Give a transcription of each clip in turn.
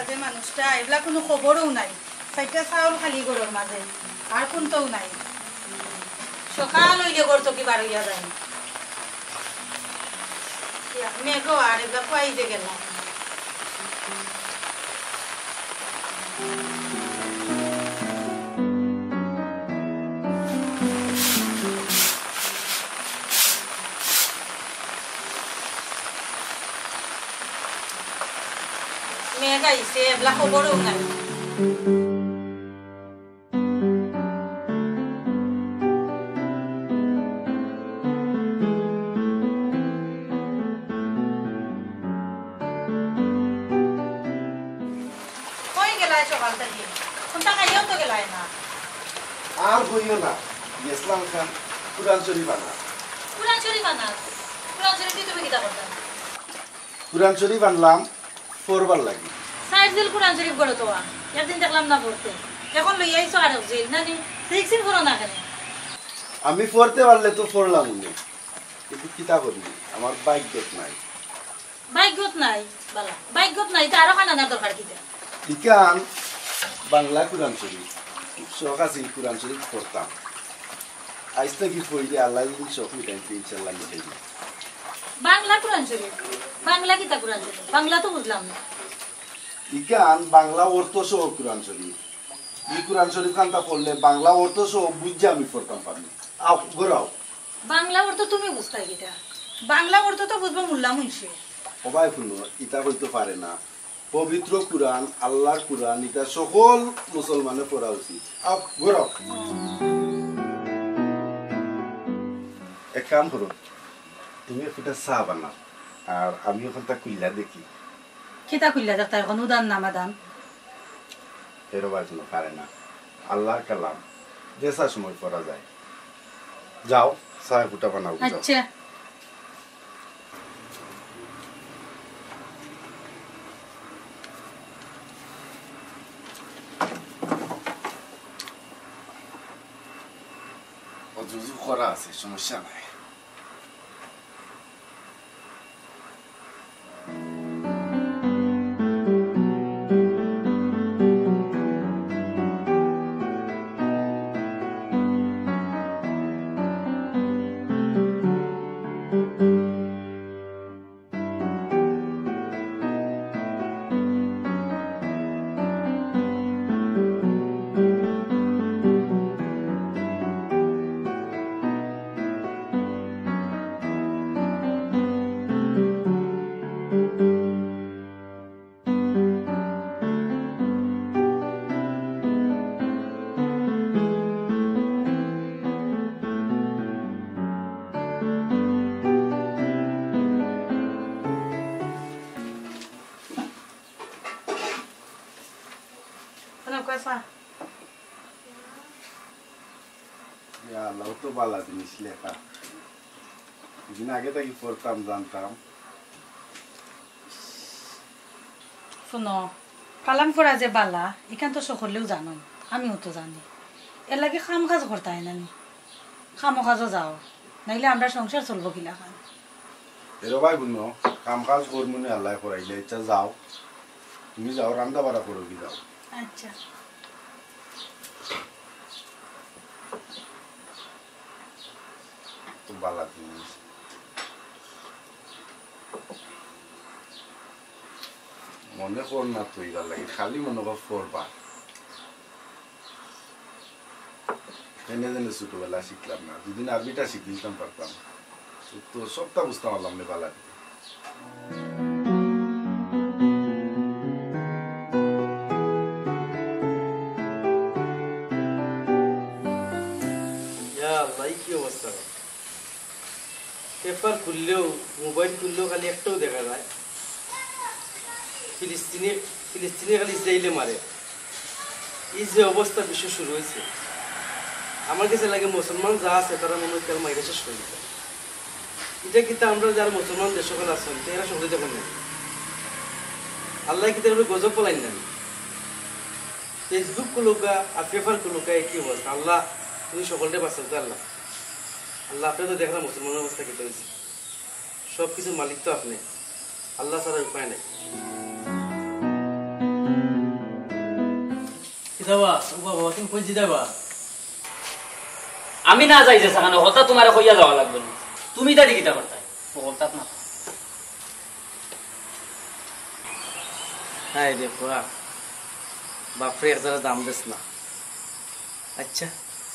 যে মানুষটা এগুলা কোনো খবরও নাই চাইটা চাউল খালি গরুর মাঝে আর কোনটাও নাই সকাল হইলে গড় তো কি বার হইয়া যায় মেঘো আর এগুলা খুয়াই যে গেলাম মেঘ আইছে এগুলা খবরও নাই আর হইও না ইসলাম খান কুরআন শরীফ আনা কুরআন শরীফ আনা কুরআন শরীফ কি তুমি কিতা করতা কুরআন শরীফ আনলাম পড়বার লাগি সাইড দিল কুরআন শরীফ গড়ে তো একদিন দেখলাম না পড়তে এখন লই আইছো আর জিল না নি দেখছিন পড়ো না কেন আমি পড়তে পারলে তো পড়লাম না কিন্তু কিতা করি আমার ভাগ্যত নাই বালা ভাগ্যত নাই তো আরো খানা না দরকার কিতা ইকান বাংলা কুরআন শরীফ শখ আছে কুরআন শরীফ পড়তাম আজ থেকে পড়লে আল্লাহ যদি শখ মিটাইতে ইনশাল্লাহ মিটাই বাংলা কুরআন শরীফ বাংলা কিতা কুরআন শরীফ বাংলা তো বুঝলাম না ইকান বাংলা অর্থ সহ কুরআন শরীফ এই কুরআন শরীফ খানটা পড়লে বাংলা অর্থ সহ বুঝে আমি পড়তাম পারি আও ঘোরাও বাংলা অর্থ তুমি বুঝতাই কিতা বাংলা অর্থ তো বুঝবো মোল্লা মুন্সি সবাই শুনো ইটা হইতে পারে না পবিত্র কুরআন আল্লাহর কুরআন এটা সকল মুসলমানের পড়া উচিত আও ঘোরাও এক কাম করো তুমি একটা চা বানাও আর আমি ওখানটা কুইলা দেখি কিতা কইলা দেখতা এখন উদান নামাদান এরবার কোনো পারে না আল্লাহর কালাম যেসা সময় পড়া যায় যাও চা ফুটা বানাও আচ্ছা অজুজু করা আছে সমস্যা নাই আল্লাহ তো বালা জিনিস লেখা দিন আগে থেকে পড়তাম জানতাম শুনো কালাম করা যে বালা এখান তো সকলেও জানো আমিও তো জানি এর লাগে খাম কাজ করতে হয় না খামো কাজও যাও নাইলে আমরা সংসার চলবো কিলা খান এরবাই বুনো কাম কাজ করমুনি আল্লাহ করাইলে ইচ্ছা যাও তুমি যাও রান্না বাড়া করো কি যাও আচ্ছা তো বালা জিনিস মনে কর না তুই লাগে খালি মনে কর পড়বা এনে জেনে ছোটবেলা শিখলাম না দুদিন আরবিটা শিখতাম পারতাম তো সবটা বুঝতে পারলাম না বালা কি অবস্থা পেপার খুললেও মোবাইল খুললেও খালি একটাও দেখা যায় ফিলিস্তিনে খালি ইসরায়েলে মারে এই যে অবস্থা বিশ্ব শুরু হয়েছে আমার কাছে লাগে মুসলমান যা আছে তারা মনে হয় মাইরা শেষ করে দিতে এটা কিন্তু আমরা যারা মুসলমান দেশ সকল আছেন এরা সকলে দেখুন না আল্লাহ কিন্তু গজব বলাই নেন ফেসবুক কুলুকা আর পেপার কুলুকা একই অবস্থা আল্লাহ তুমি সকলটা বাঁচাতে আল্লাহ আল্লাহ আপনি তো দেখলাম মুসলমানের অবস্থা কি হয়েছে সব কিছুর মালিক তো আপনি আল্লাহ ছাড়া উপায় নেই যাবা ও বাবা তুমি কই যাবা আমি না যাই যে সেখানে হতা তোমার কইয়া যাওয়া লাগবে না তুমি দাঁড়ি কিটা করতাই বলতা না হাই রে বাপরে এর যারা দাম দেস না আচ্ছা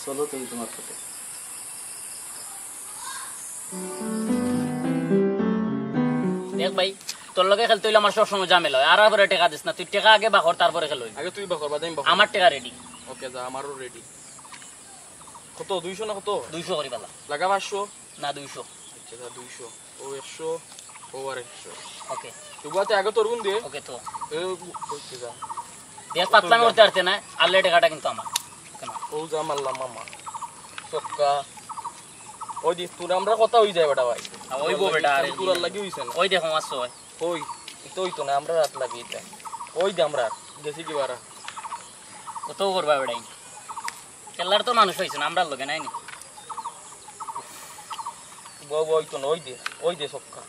চলো তুমি তোমার সাথে দেখ ভাই তোর লগে খেলতে হইলে আমার সবসময় ঝামেলা হয় আর পরে টাকা দিস না তুই টাকা আগে বাকর তারপরে খেল আগে তুই বাকর বাদাম বাকর আমার টাকা রেডি ওকে যা আমারও রেডি কত 200 না কত 200 করি পালা লাগা 500 না 200 আচ্ছা যা 200 ও 100 ও আর 100 ওকে তুই বাতে আগে তোর গুন দে ওকে তো এ ওকে যা দেখ পাতলা করতে পারতে না আল্লে টাকাটা কিন্তু আমার ওকে না ও যা মারলাম মামা সক্কা ওই দিস তুই আমরা কথা হই যায় বেটা ভাই ওইবো বেটা আরে পুরা লাগি হইছে না ওই দেখো মাছ হয় ওই তোই তো না আমরা রাত লাগি এটা ওই দে আমরা গেছি কি বারা কত করবা বেটাই খেলার তো মানুষ হইছে না আমরা লগে নাই নি ওই তো না ওই দে সক্কা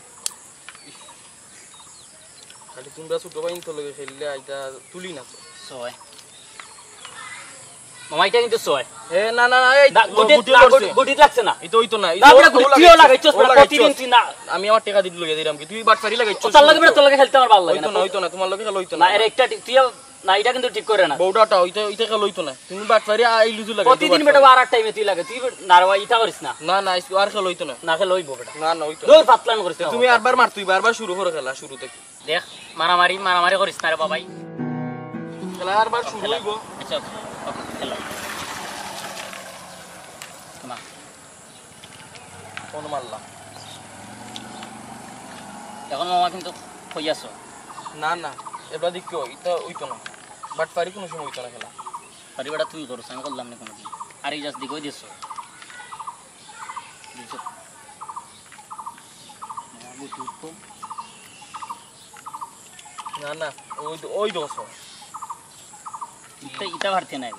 খালি তোমরা ছোট ভাই তো লগে খেললে আইতা তুলি না তো সয় মামাইটা কিন্তু সয় এ না না না এই গুটি লাগছে না এই তো ওই তো না আমরা গুটিও লাগাইছস প্রতিদিন তুই না আমি আমার টাকা দিতে লগে দিলাম কি তুই বাটফারি লাগাইছস তোর লাগে বেটা তোর লাগে খেলতে আমার ভালো লাগে না ওই তো না তোমার লগে খেলা হইতো না না এর একটা তুই না এটা কিন্তু ঠিক করে না বউডাটা ওইটা খেলা হইতো না তুমি বাটফারি আই লুজু লাগাই প্রতিদিন বেটা আর টাইমে তুই লাগে তুই নারওয়া ইটা করিস না না না আর খেলা হইতো না না খেলে হইবো বেটা না না হইতো দূর পাতলান করিস তুমি আরবার মার তুই বারবার শুরু করো খেলা শুরু থেকে দেখ মারামারি করিস না রে বাবাই খেলা আরবার শুরু হইবো আচ্ছা খেলা তোমা কোন মারলাম এখন মামা কিন্তু কইয়াছো না না এবার দেখো এটা হইতো না বাটফারি কোনো সময় হইতো না খেলা আরে বেটা তুই করছ আমি করলাম না কোনোদিন আর এই জাস্ট দিকই দিছো দিছো না না ওই দোষ ইটা ভারতে নাই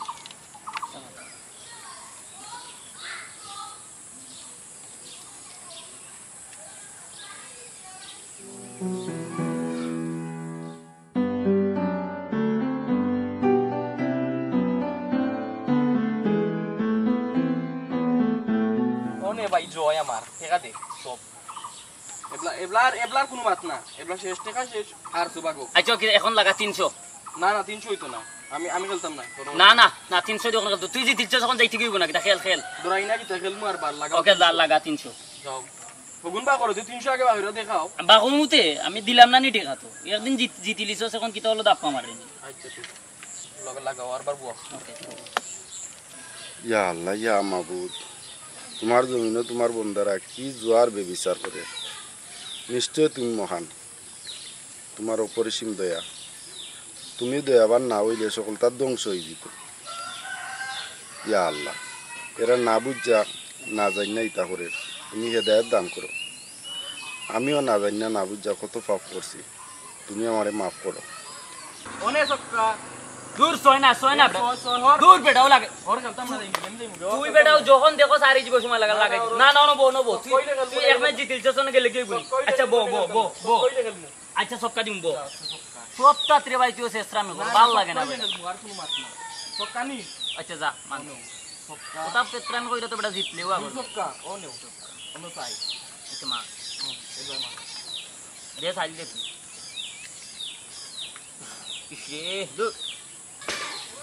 ভাই জয় আমার টাকা দে সব এবলার কোনো মাত না এবলার শেষ টাকা শেষ আর সুবাগো আচ্ছা এখন লাগা 300 না না 300 হইতো না আমি খেলতাম না না না না 300 দিয়ে এখন তুই যে 300 যখন যাইতে গিয়ে না কিটা খেল দরাই না কিটা খেলমু আর বার লাগা ওকে লাগা 300 যাও ফগুন বা করো 300 আগে বাহিরে দেখাও বাহুমুতে আমি দিলাম না নি টাকা তো একদিন জিতিলিছ এখন কিটা হলো দাপ মারে আচ্ছা ঠিক লগে লাগাও আর বার বুয়া ওকে ইয়া আল্লাহ ইয়া মাবুদ তোমার জমিনে তোমার বন্দারা কি জোয়ার বেবিচার করে নিশ্চয় তুমি মহান তোমার অপরিসীম দয়া তুমি দয়াবান না হইলে সকল তার ধ্বংস হয়ে যেত ইয়া আল্লাহ এরা না বুঝা না জানি না ইতা করে তুমি হেদায়ত দান করো আমিও না জানি না বুঝা কত পাপ করছি তুমি আমারে মাফ করো ওনে সক্কা দূর সয় না দূর বেটাও লাগে ওর খেলতাম না দেই তুই বেটাও যখন দেখো সারি জীব সময় লাগা লাগাই না না নবো তুই এক ম্যাচ জিতিলছস না গেলে কি বলি আচ্ছা বো আচ্ছা সবকা দিম বো সবটা ত্রে ভাই তুই শেষরাম ভালো লাগে না আর কোনো মাত না সক্কা নি আচ্ছা যা মান ওটা পেত্রাম কইরা তো বেটা জিতলেও আগে সক্কা ওনে ওনে চাই আচ্ছা মা এবার মা দে সাইল দে তুই ইসে দূর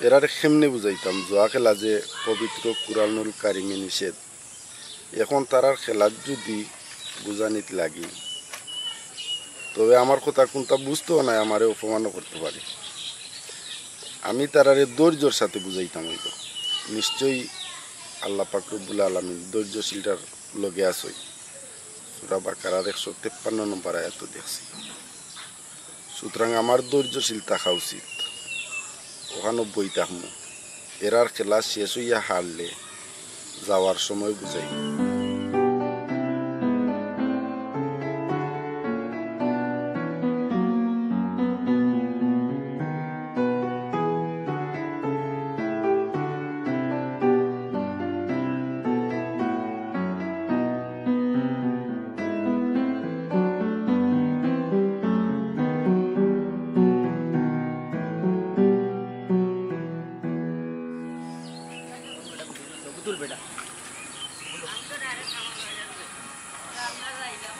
এরারে কেমনে বুঝাইতাম জোয়া খেলা যে পবিত্র কুরআনুল কারিমে নিষেধ এখন তারার খেলার যদি বুঝানিত লাগি তবে আমার কথা কোনটা বুঝতেও নাই আমারে অপমানও করতে পারে আমি তারারে ধৈর্যর সাথে বুঝাইতাম হইব নিশ্চয়ই আল্লাহ পাক রব্বুল আলামিন ধৈর্যশীলটার লগে আসই সূরা বাকারার 153 নম্বর আয়াত দেখছি সুতরাং আমার ধৈর্যশীল থাকা উচিত ওখানে বই থাকবো এরার খেলা শেষ হইয়া হারলে যাওয়ার সময় বুঝাই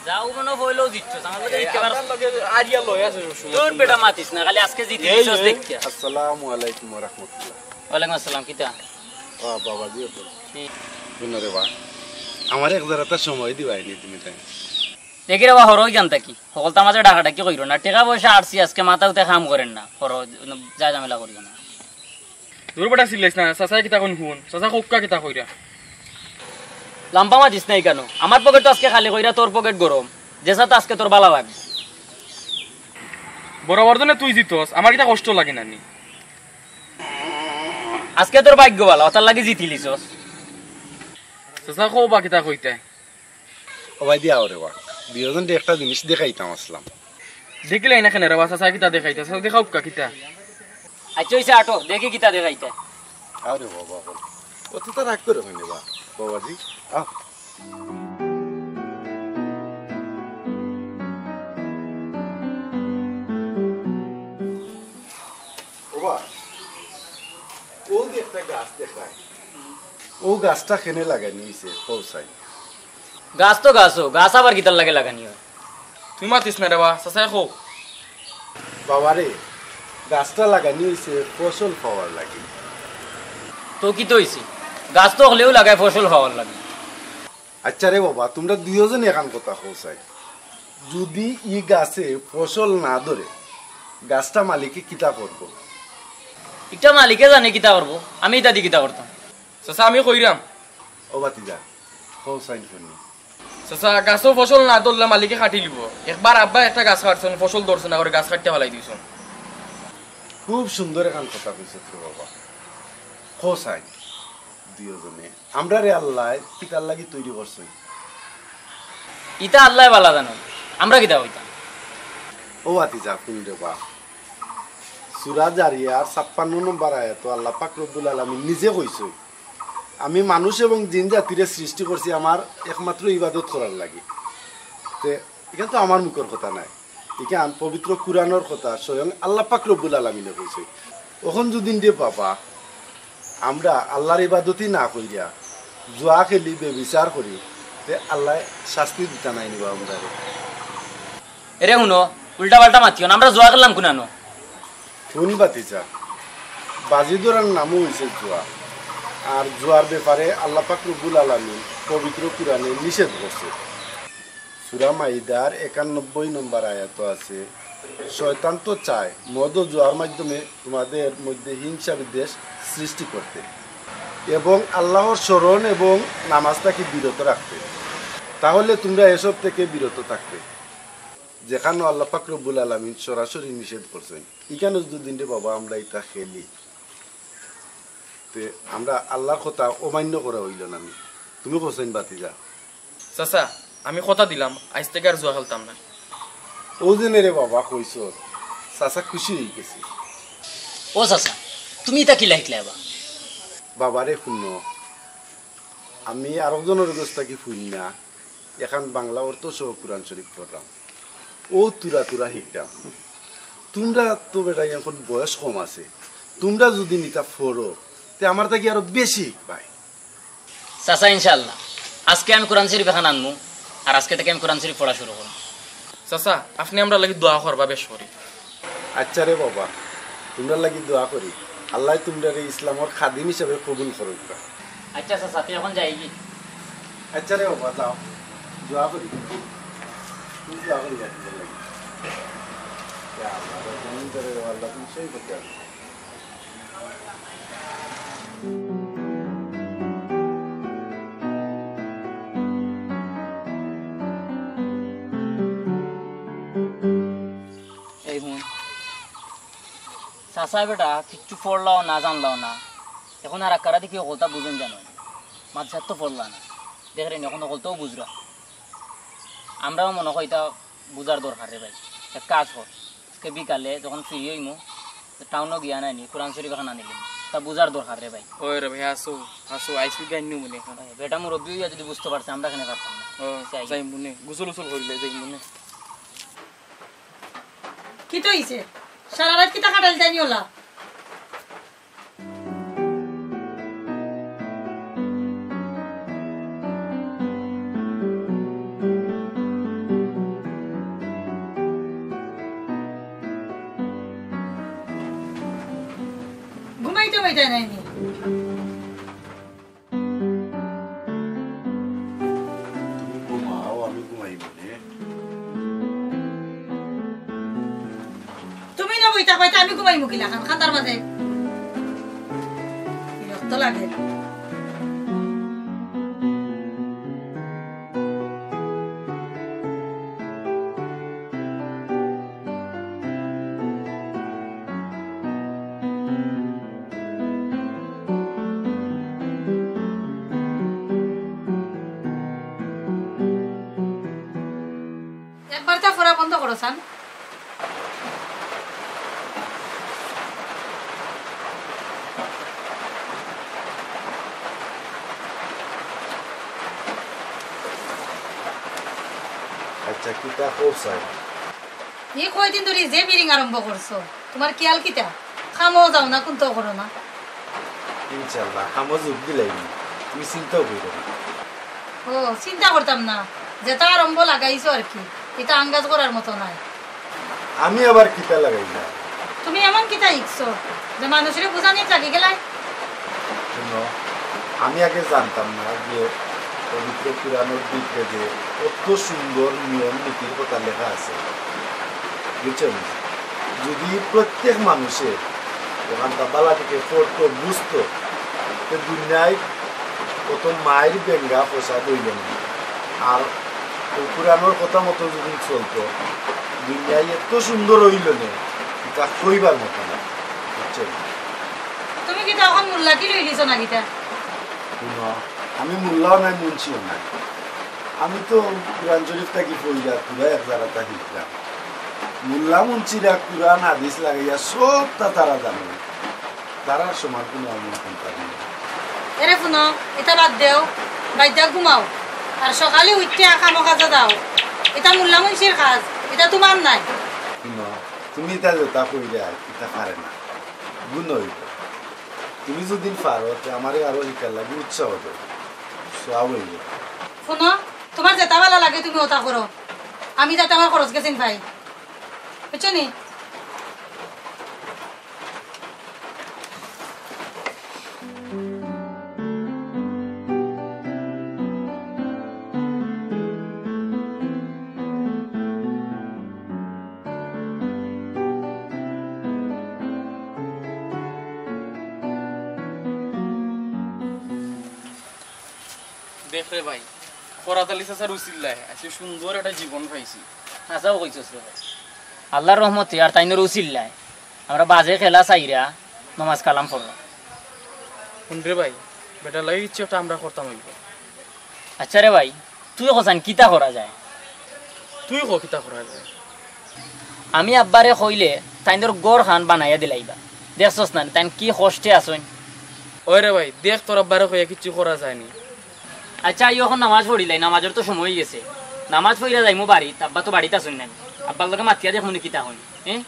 যাও মনে হইলেও জিতছস আমার লগে জিততে পারছ লগে আরিয়া লয় আছে তোর বেটা মাতিস না খালি আজকে জিতিছস দেখিয়া আসসালামু আলাইকুম ওয়া রাহমাতুল্লাহ। ওয়ালাইকুম আসসালাম কিতা বাবা দিও তো শুনরে বা আমার এক জারাটা সময় দিবাইনি তুমি তাই দেখি রে বা হরই জানতা কি সকলতা মাঝে ডাকাটা কি কইরো না টাকা পয়সা আরছি আজকে মাথা উঠে কাম করেন না হর যা ঝামেলা করিও না দূর বেটা সিলাইছ না চাচা কিতা কোন শুন চাচা কোক্কা কিতা কইরা লাম্পা মাতিস নাই কেন আমার পকেট তো আজকে খালি কইরা তোর পকেট গরম যেসা তো আজকে তোর বালা লাগবে বরাবর জন্য তুই জিতস আমার কিতা কষ্ট লাগে না নি আজকে তোর ভাগ্য ভালো তার লাগি জিতিলিছস চাচা কো বা কিতা কইতে ও ভাই দিয়া ওরে বা দুইজন একটা জিনিস দেখাইতাম আসলাম। দেখিলে না কেন রে বা চাচা কিতা দেখাইতাছ দেখাও কা কিতা আচ্ছা হইছে আটো দেখি কিতা দেখাইতে আরে বাবা ও তো রাগ করে হইনি বা বাবাজি আও ও গাছটা খেনে লাগানি হইছে পৌঁছাই গাছ তো গাছও গাছ আবার কিতার লাগে লাগানি হয় তুই মাতিস না রে বা চাচা কো বাবারে গাছটা লাগানি হইছে ফসল পাওয়ার লাগে। তো কি তো হইছে গাছ তো হলেও লাগায় ফসল হওয়ার লাগে আচ্ছা রে বাবা তোমরা দুইজন এখান কথা পৌঁছাই যদি ই গাছে ফসল না ধরে গাছটা মালিকে কিতা করব এটা মালিকে জানে কিতা করবো আমি এটা দিয়ে কিতা করতাম চাচা আমি কইরাম ও বাতিজা পৌঁছাই শুনি চাচা গাছও ফসল না ধরলে মালিকে কাটি লিব একবার আব্বা একটা গাছ কাটছেন ফসল ধরছে না করে গাছ কাটতে ফেলাই দিয়েছেন খুব সুন্দর এখান কথা কইছে তো বাবা পৌঁছাই দুইজনে আমরা রে আল্লাহ কিতার লাগি তৈরি করছি ইটা আল্লাহ বালা জানো আমরা কিতা হইতাম ও বাতিজা শুনি রে বা সূরা জারিয়ার 56 নম্বর আয়াত আল্লাহ পাক রব্বুল আলামিন নিজে কইছে আমি মানুষ এবং জিন জাতিরে সৃষ্টি করছি আমার একমাত্র ইবাদত করার লাগি। তে এখানে তো আমার মুখের কথা নাই, এখানে পবিত্র কুরআনের কথা স্বয়ং আল্লাহ পাক রব্বুল আলামিনে কইছে। এখন যদি দিয়ে বাবা আমরা আল্লাহর ইবাদতই না কইরা জুয়া খেলি বেবিচার করি তে আল্লাহ শাস্তি দিতা নাই নিবা আমরা এরে শুনো উল্টা পাল্টা মাতিও না আমরা জোয়া করলাম কুনানো শুন বাতিজা বাজি ধরার নামও হয়েছে জুয়া, আর জুয়ার ব্যাপারে আল্লাহ পাক রব্বুল আলামিন পবিত্র কুরআনে নিষেধ করছে। সূরা মাইদার 91 নম্বর আয়াত আছে, শয়তান তো চায় মদ ও জুয়ার মাধ্যমে তোমাদের মধ্যে হিংসা বিদ্বেষ সৃষ্টি করতে এবং আল্লাহর স্মরণ এবং নামাজটাকে বিরত রাখতে, তাহলে তোমরা এসব থেকে বিরত থাকবে। যেখানে আল্লাহ পাক রব্বুল আলামিন সরাসরি নিষেধ করছেন, এখানে দুদিন বাবা আমরা এটা খেলি আমরা আল্লাহর কথা অমান্য করা হইল না। তুমি কোসেন বাতিজা চাচা আমি কথা দিলাম আজ থেকে আর জুয়া খেলতাম না। ও দিনে রে বাবা কইস চাচা খুশি হয়ে গেছি। ও চাচা তুমি এটা কি লাইকলে বাবারে শুন, আমি আরেকজনের অবস্থা কি শুন না, এখন বাংলা অর্থ সহ কোরআন শরীফ পড়লাম, ও তুরা তুরা শিখতাম। তোমরা তো বেটা এখন বয়স কম আছে, তোমরা যদি নিতা ফোরো তে আমার থাকি আরো বেশি ভাই। চাচা ইনশাআল্লাহ আজকে আমি কোরআন শরীফ এখন আনমু, আর আজকে থেকে আমি কোরআন শরীফ পড়া শুরু করব। চাচা আপনি আমরা লাগি দোয়া করবা বেশ করি। আচ্ছা রে বাবা তোমরা লাগি দোয়া করি আল্লাহ তোমরা ইসলামের খাদিম হিসাবে কবুল করুক। আচ্ছা চাচা তুই এখন যাই কি? আচ্ছা রে বাবা যাও দোয়া করি, তুমি দোয়া করি লাগি আল্লাহ তুমি সেই করতে হবে। এই হুন চাচা বেটা কিচ্ছু পড়লাও না জানলাও না, এখন আর আকারা দেখি ওকলতা বুঝুন জানো মাঝার তো পড়লা না দেখলেন এখন ওকলতাও বুঝরা। আমরাও মনে হয় এটা বুঝার দরকার রে ভাই। এক কাজ কর আজকে বিকালে যখন ফ্রি হইমু টাউনও গিয়া নাইনি কোরআন শরীফ এখন আনিলাম, তা বুঝার দরকার রে ভাই। ওই রে ভাই আসো আসো আইসি গাইনু মনে এখন বেটা মুরব্বী হইয়া যদি বুঝতে পারছে আমরা এখানে পারতাম না। ও যাই মনে গোসল গোসল করিলে যাই মনে। কি তো হইছে সারা রাত কিতা কাটাল জানি ওলা পাইতাই নাই নি ঘুমাও আমি ঘুমাইব নে তুমি না বইতা পাইতা আমি ঘুমাই মুকিলা খান খাতার মাঝে বিরক্ত লাগে একবার তা ফোরা বন্ধ করো সান আচ্ছা কিতা কোসাই এই কয়দিন ধরে যে বিরিং আরম্ভ করছো তোমার খেয়াল কিতা খামো যাও না কোনতো করো না ইনশাআল্লাহ হামো যোগ দিলাইনি তুমি চিন্তাও কইরো না ও চিন্তা করতাম না যেটা আরম্ভ লাগাইছো আর কি এটা আঙ্গাজ করার মতো নাই আমি আবার কিতা লাগাই না তুমি এমন কিতা ইচ্ছো যে মানুষের বুঝানি লাগি গেলাই শুনো আমি আগে জানতাম না যে পবিত্র পুরাণের দিকে যে কত সুন্দর নিয়ম নীতির কথা লেখা আছে বুঝছেন যদি প্রত্যেক মানুষের ওখানটা বালা থেকে পড়তো বুঝতো তো দুনিয়ায় কত মায়ের বেঙ্গা পোষা দইল না আর পুরানোর কথা মতো যদি চলতো দুনিয়ায় এত সুন্দর হইল না এটা কইবার মতো না বুঝছেন তুমি কি তখন মোল্লা কি লই লিছো না গিতা শুনো আমি মোল্লাও নাই মুন্সিও নাই আমি তো কোরআন শরীফ থাকি পড়িয়া পুরা এক জায়গাটা শিখলাম মোল্লা মুন্সিরা কোরআন হাদিস লাগাইয়া সবটা তারা জানে তারার সমান কোনো আমি এখন পারি না এরে শুনো এটা বাদ দেও বাইদা ঘুমাও আর সকালে উঠতে কামো কাজে দাও এটা মোল্লা মুন্সির কাজ এটা তোমার নাই শুনো তুমি তা যেটা কইলে এটা পারে না গুণ হইব তুমি যদি পারো তো আমার আরো শিকার লাগে উৎসাহ হবে সব হইব শুনো তোমার যেটা ভালো লাগে তুমি ওটা করো আমি যাতে আমার খরচ গেছেন ভাই বুঝছো নি দেখ রে ভাই পরাতালি চাচার উচিল্লায় আজকে সুন্দর একটা জীবন পাইছি আচ্ছাও কইছস রে ভাই আল্লাহর রহমতে আর তাইনের উচিল্লায় আমরা বাজে খেলা চাইরা নমাজ কালাম পড়লাম শুন রে ভাই বেটা লাগে ইচ্ছে একটা আমরা করতাম হইব আচ্ছা রে ভাই তুই কসান কিতা করা যায় তুই ক কিতা করা যায় আমি আব্বারে কইলে তাইনের গড় খান বানাইয়া দিলাইবা দেখছস না তাইন কি কষ্টে আসুন ওই রে ভাই দেখ তোর আব্বারে কইয়া কিছু করা যায়নি আচ্ছা আই এখন নামাজ পড়িলাই নামাজের তো সময় হয়ে গেছে নামাজ পড়িয়া যাইমু বাড়ি আব্বা তো বাড়িতে আসুন না আব্বার লগে মাতিয়া দেখুন কিতা হন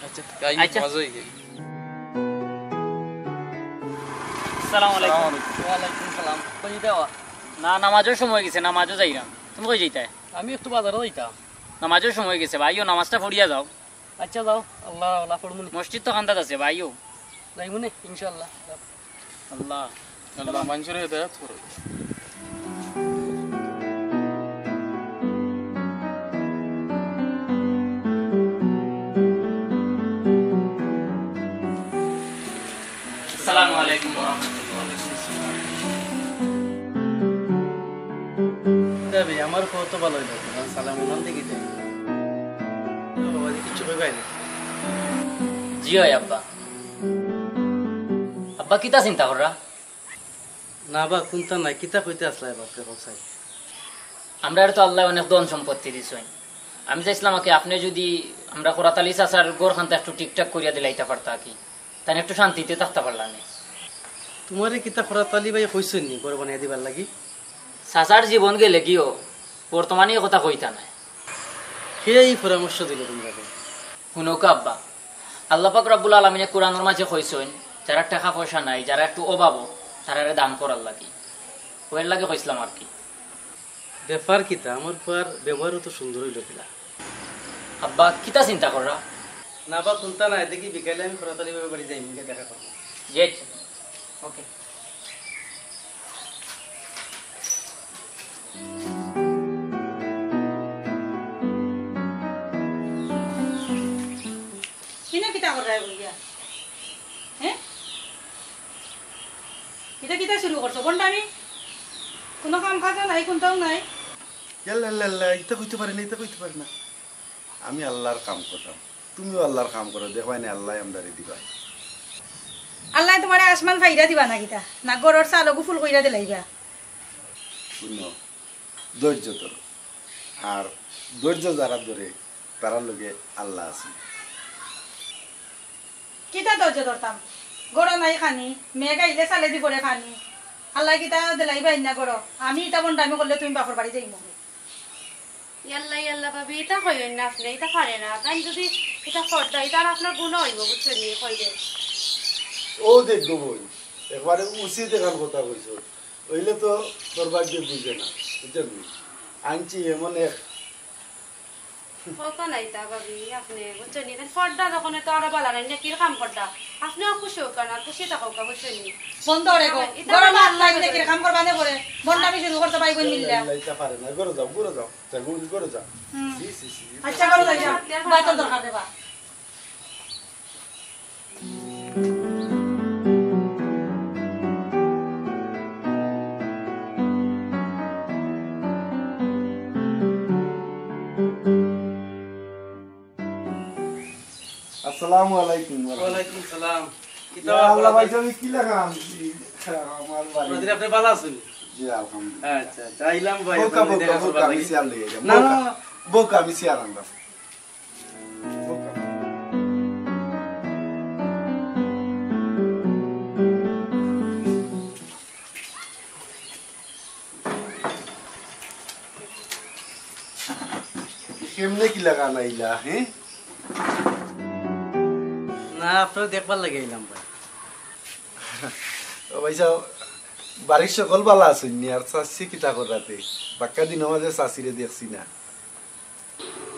আচ্ছা আচ্ছা। নামাজ হই গেল আসসালামু আলাইকুম ওয়ালাইকুম সালাম কই যাও না নামাজের সময় গেছে নামাজও যাইরাম তুমি কই যাইতা আমি একটু বাজারে যাইতাম নামাজের সময় গেছে ভাইও নামাজটা পড়িয়া যাও আচ্ছা যাও আল্লাহ আল্লাহ পড়মুনি মসজিদ তো কান্দাত আছে ভাইও যাইমুনি ইনশাআল্লাহ আল্লাহ আল্লাহ মানুষের হেদায়েত করো আসসালামু আলাইকুম ওয়া রাহমাতুল্লাহ যাবে আমার খবর তো ভালোই লাগে সালাম ওনান দিকে যাই বাবা কিছু কইবাই না জি হয় আব্বা আব্বা কিতা চিন্তা কররা না বা কোনটা নাই কিতা কইতে আসলাই বাপরে কসাই আমরা তো আল্লাহ অনেক ধন সম্পত্তি দিছেন আমি চাইছিলাম কি আপনি যদি আমরা কোরাতালি চাচার গোর খানটা একটু ঠিকঠাক করিয়া দিলাইতে পারতা কি তাই একটু শান্তিতে থাকতে পারলাম না তোমারে কিতা করা তালি ভাই কইছেন নি ঘর বানাই দিবার লাগি চাচার জীবন গেলে কিও বর্তমানে এই কথা কইতা নাই কে এই পরামর্শ দিল তোমরাকে শুনুক আব্বা আল্লাহ পাক রব্বুল আলামিনে কোরআনের মাঝে কইছেন যারা টাকা পয়সা নাই যারা একটু অভাব তারারে দান করার লাগি ওর লাগে কইছিলাম আর কি ব্যাপার কিতা আমার পর ব্যবহারও তো সুন্দর হইল কিলা আব্বা কিতা চিন্তা কররা না বা কোনটা নাই দেখি বিকালে আমি খরাতালি ভাবে বাড়ি যাই দেখা করবো যে ওকে কিনা কিতা করে বলিয়া হ্যাঁ কিতা কিতা শুরু করছো কোনটা আমি কোনো কাম কাজ নাই কোনটাও নাই আল্লাহ এটা কইতে পারে না, এটা কইতে পারে না। আমি আল্লাহর কাম করতাম, তুমিও আল্লাহর কাম করো, দেখবাই না আল্লাহ আমদারি দিবা। আল্লাহ তোমার আসমান ফাইরা দিবা না কিতা না গরর চালকু ফুল কইরা দিলাইবা। শুনো, ধৈর্য ধর, আর ধৈর্য যারা ধরে তারা লগে আল্লাহ আছে। কিতা ধৈর্য ধরতাম গড় নাই খানি মেঘ আইলে চালে দি করে খানি আল্লাহ কিতা দিলাইবা ইন্না গড় আমি ইটা বন্ধ আমি করলে তুমি বাপর বাড়ি যাইব ইয়াল্লা ইয়াল্লা ভাবি এটা কইবেন না আপনি এটা পারে না তাই যদি এটা ফর্দা এটা আপনার গুণ হইব বুঝছেন নি কইবেন ও দেখবো বই একবারে উচিত দেখার কথা কইছ, ওইলে তো তোর ভাগ্য বুঝে না, বুঝছেন? আনছি এমন এক কত নাই তা ভাবি আপনি বুঝছেন নি ফর্দা যখন তো আরো বালা নাই কি কাম করতা আপনিও খুশি হোক না খুশি থাকুক বুঝছেন নি বন্ধ রে গো গড় মা আল্লাহ ইনে কি কাম করবা না করে বন্ধ আমি শুরু করতে পাই কই মিললা আল্লাহ এটা পারে না। গরো যাও, গরো যাও, গরো যাও। আচ্ছা গড় যাইবা বাইতো দরকার দেবা আসসালামু আলাইকুম। ওয়ালাইকুম সালাম ইয়া আল্লাহ ভাই তুমি কি লাগাম আমার বাড়ি। আপনাদের আপনি ভালো আছেন? জি আলহামদুলিল্লাহ। আচ্ছা আচ্ছা আইলাম ভাই বোকা আপনাদের দেখা বোকা করবার আমি লাগি। সিয়ার লইয়া যাম। না না বোকা আমি সিয়ার আনলাম। বোকা কেমনে কি লাগা নাইলা হ্যাঁ? না আপনারা দেখবার লাগে আইলাম ভাই। ও ভাই সাহেব বাড়ির সকল বালা আছেন নি? আর চাষি কিতা করাতে বাক্কা দিন আমাদের চাষিরে দেখছি না।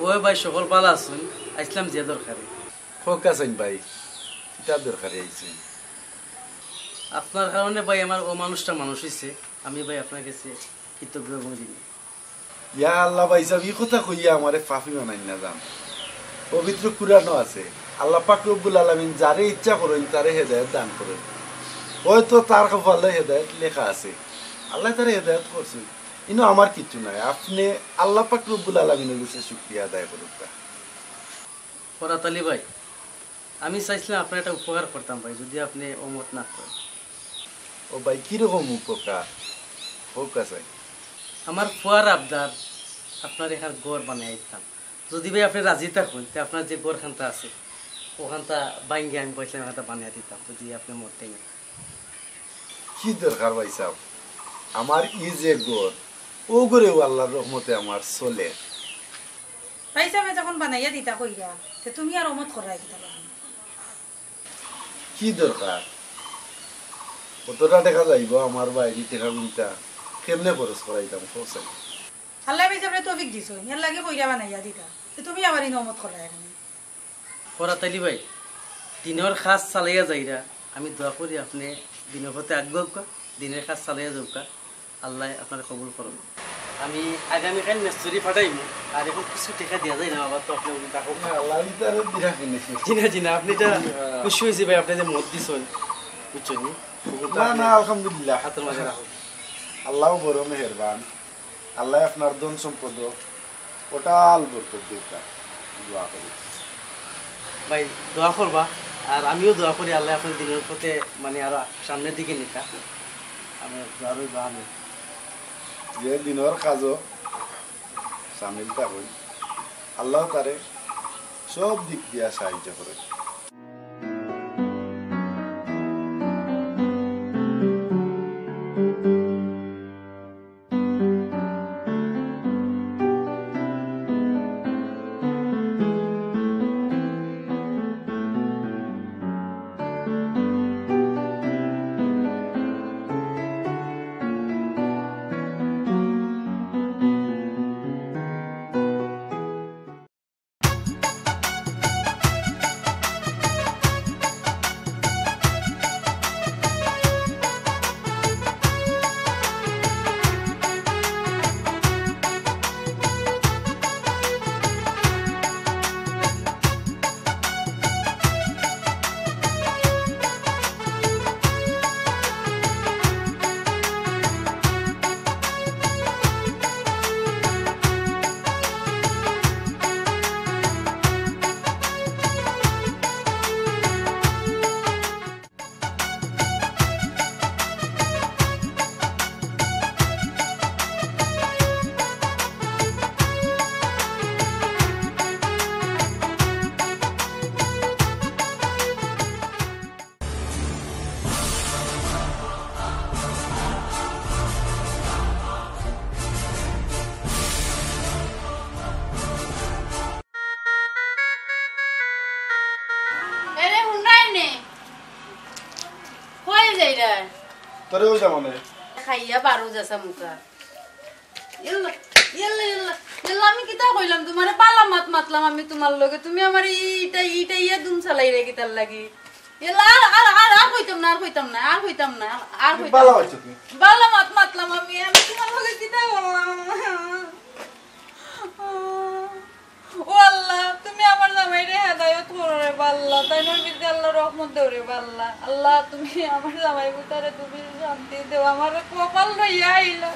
ওই ভাই সকল ভালো আছেন, আইসলাম যে দরকারে। হোক আছেন ভাই, কিতা দরকারে আইছেন? আপনার কারণে ভাই আমার ও মানুষটা মানুষ হয়েছে, আমি ভাই আপনার কাছে কৃতজ্ঞ এবং ঋণী। ইয়া আল্লাহ ভাই সাহেব এই কথা কইয়া আমারে পাপি বানাই না যান। পবিত্র কুরআনও আছে আল্লাহ পাক রব্বুল আলামিন যারে ইচ্ছা করেন তারে হেদায়েত দান করেন। হয়তো তার কপালে হেদায়েত লেখা আছে, আল্লাহ তারে হেদায়েত করছেন, কিন্তু আমার কিচ্ছু নাই। আপনি আল্লাহ পাক রব্বুল আলামিনের কাছে শুকরিয়া আদায় করুন। ফরাত আলী ভাই, আমি চাইছিলাম আপনার একটা উপকার করতাম ভাই, যদি আপনি অমত না করেন। ও ভাই কিরকম উপকার? হোক আছে আমার ফুয়ার আবদার আপনার এখানে গড় বানিয়ে দিতাম, যদি ভাই আপনি রাজি থাকুন তো আপনার যে গড়খানটা আছে ওখানটা বাইঙ্গে আমি পয়সা ওখানটা বানিয়ে দিতাম, যদি আপনি মরতে না। কি দরকার ভাই সাহেব, আমার ই যে গড় ও গড়েও আল্লাহর রহমতে আমার চলে। পয়সা মে যখন বানাইয়া দিতা কইরা তে তুমি আর অমত করাই দিতা কি দরকার? কতটা টাকা যাইব আমার বাইরে টাকা গুনতা কেমনে খরচ করাইতাম খরচাই। আল্লাহ পয়সা মে তৌফিক দিছো এর লাগে কইরা বানাইয়া দিতা তে তুমি আবার ইন অমত করাই না ফরাত আলী ভাই, দিনের কাজ চালাইয়া যাইরা আমি দোয়া করি আপনি দিনের পথে আগ্রহ দিনের কাজ চালাইয়া যাওকা, আল্লাহ আপনার কবুল করুন। আমি আগামীকাল মেস্তরি ফাটাইব, আর এখন কিছু টাকা দেওয়া যায় না আবার, তো আপনি দেখো আল্লাহ ইতারে দিরা কিনেছি। জিনা জিনা আপনি এটা খুশি হয়েছে ভাই, আপনি যে মত দিছেন বুঝছেন নি? না না আলহামদুলিল্লাহ, হাতের মাঝে রাখো। আল্লাহ বড় মেহেরবান, আল্লাহ আপনার ধন সম্পদ ওটাল বরকত দিতা। দোয়া করি ভাই দোয়া করবা, আর আমিও দোয়া করি আল্লাহ আপনার দিনের পথে মানে আরো সামনের দিকে নিতা। আমি দোয়া রইব আমি যে দিনের কাজও সামিল থাকুন, আল্লাহ তারে সব দিক দিয়া সাহায্য করে। তোরে ওই জামানে খাইয়া বারো যাচ্ছে মুখা ইল্লা ইল্লা ইল্লা ইল্লা আমি কিতা কইলাম তোমারে পালা মাত মাতলাম আমি তোমার লগে তুমি আমার ইটা ইয়া দুম চালাই রে কিতার লাগি ইল্লা আর কইতাম না আর কইতাম না ভালো হইছে তুমি পালা মাত মাতলাম আমি তোমার লগে কিতা বললাম ও আল্লাহ তুমি আমার জামাইরে হেদায়েত করো রে আল্লাহ তাই নয় বিদ্যা আল্লাহ রহমত দেও রে আল্লাহ আল্লাহ তুমি আমার জামাই বুতারে তুমি শান্তি দেও আমার কপাল লইয়া আইলা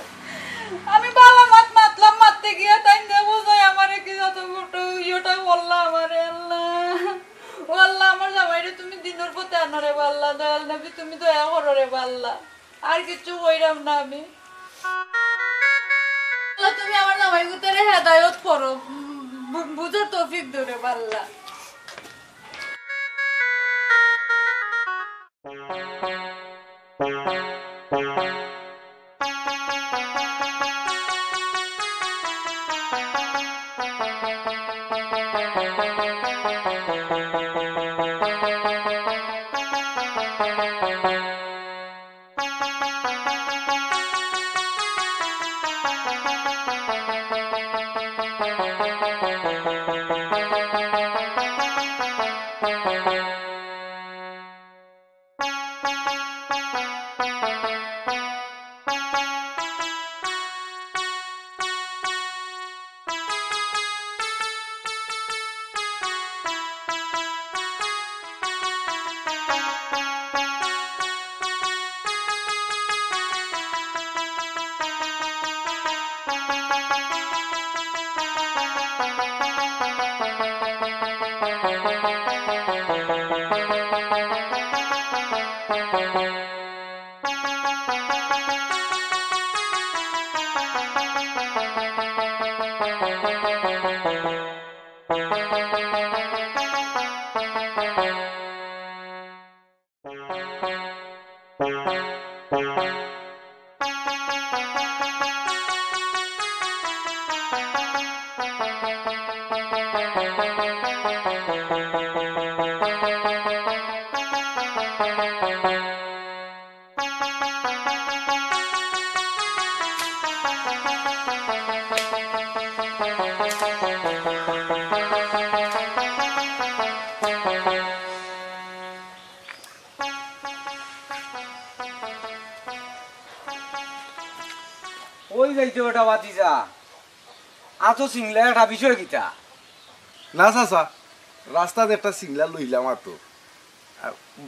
আমি বালা মাত মাতলাম মারতে গিয়া তাই দেবো যাই আমারে কি যত বড় ইয়োটা বললা আমারে আল্লাহ ও আল্লাহ আমার জামাইরে তুমি দিনের পথে আনো রে আল্লাহ দয়াল নবী তুমি দয়া করো রে আল্লাহ আর কিছু কইরাম না আমি আল্লাহ তুমি আমার জামাই বুতারে হেদায়েত করো বুঝার তৌফিক দিও রে আল্লাহ ওই যাইতে ওটা বাতিজা আতো সিংলা একটা বিষয় কিতা না চাচা রাস্তাতে একটা সিংলা লইলাম আর তো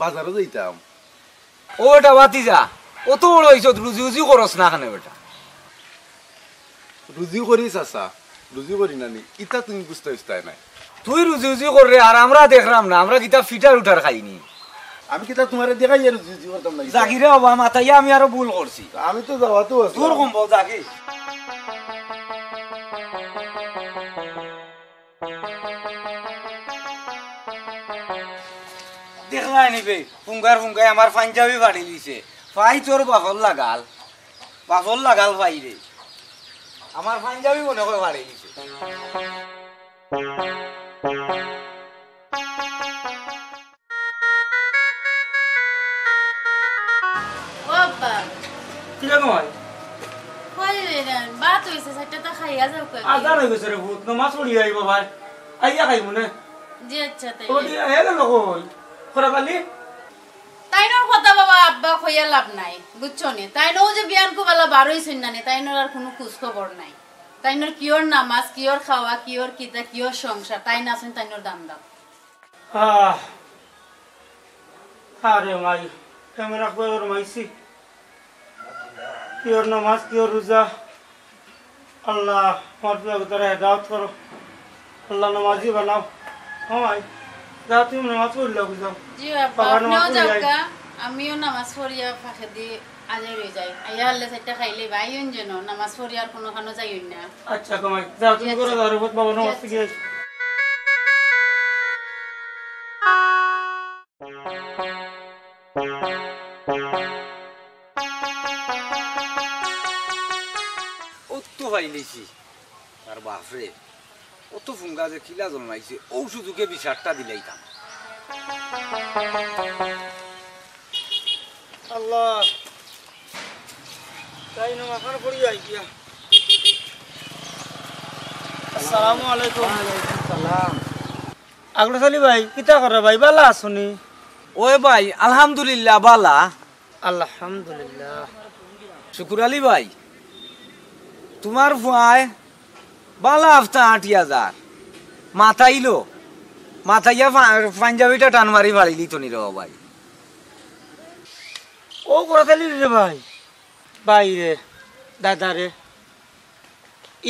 বাজারও যাইতাম ওটা বাতিজা অত বড় হইছ রুজি উজি করস না কেন বেটা রুজি করি চাচা রুজি করি নানি ইটা তুমি বুঝতে বুঝতে নাই তুই রুজি উজি কর রে আর আমরা দেখলাম না আমরা কিতা ফিটার উঠার খাইনি আমি কিতা তোমারে দেখাই আর রুজি করতাম না জাগিরে বাবা মাথাইয়া আমি আরো ভুল করছি আমি তো যাওয়া তো আছি তোর কম বল জাগি দেখলাই নিবে ফুঙ্গাই আমার পাঞ্জাবি ফাটি দিছে ফাই তোর বাফল লাগাল ভাই রে আমার পাঞ্জাবি মনে করে ফাটি দিছে বাবা কি জানো হয় কই রে বাত হইছে সেটা খাইয়া যাও কই আজার হয়ে গেছে রে ভূত নমাজ পড়ি আইবা ভাই আইয়া খাইমু না জি আচ্ছা তাই ওটি হেলে নকই খরা বালি তাইনোর কথা বাবা আব্বা কইয়া লাভ নাই বুঝছো নি তাইনো যে বিয়ান কো বালা 12 হইছেন না তাইনোর আর কোনো খোঁজ খবর নাই তাইনোর কিওর নামাজ কিওর খাওয়া কিওর কিতা কিওর সংসার তাই না আছেন তাইনোর দাম দাও আরে মাই কেমন রাখবো ওর মাইছি কিওর নামাজ কিওর রোজা আল্লাহ আমার প্রিয় তারা হেদায়েত করো আল্লাহ নামাজি বানাও হয় যাও তুমি নামাজ পড়লে বুঝাও জি আব্বা আপনিও যাওকা আমিও নামাজ পড়িয়া ফাঁকে দিয়ে আজে রয়ে যাই আইয়া হলে সেটা খাইলে ভাইন যেন নামাজ পড়িয়া আর কোনো খানো যাইন না আচ্ছা কমাই যাও তুমি করে দাও রে বাবা নামাজ থেকে অত পাইলেছি আর বাপরে অত ফুঙ্গা যে খিলা জন্মাইছে ঔষধকে বিচারটা দিলাইতাম আল্লাহ তাই নমাখান করি আই গিয়া আসসালামু আলাইকুম। ওয়ালাইকুম সালাম। আগলা সালি ভাই কিতা করে ভাই বালা আসুনি? ওই ভাই আলহামদুলিল্লাহ বালা। আলহামদুলিল্লাহ। শুকুর আলী ভাই তোমার ফুয়ায় বালা আফতা ৮,০০০ মাথাইলো মাথাইয়া পাঞ্জাবিটা টান মারি ফাড়িলি তো নি রে ভাই। ও করে সালি রে ভাই ভাই রে দাদা রে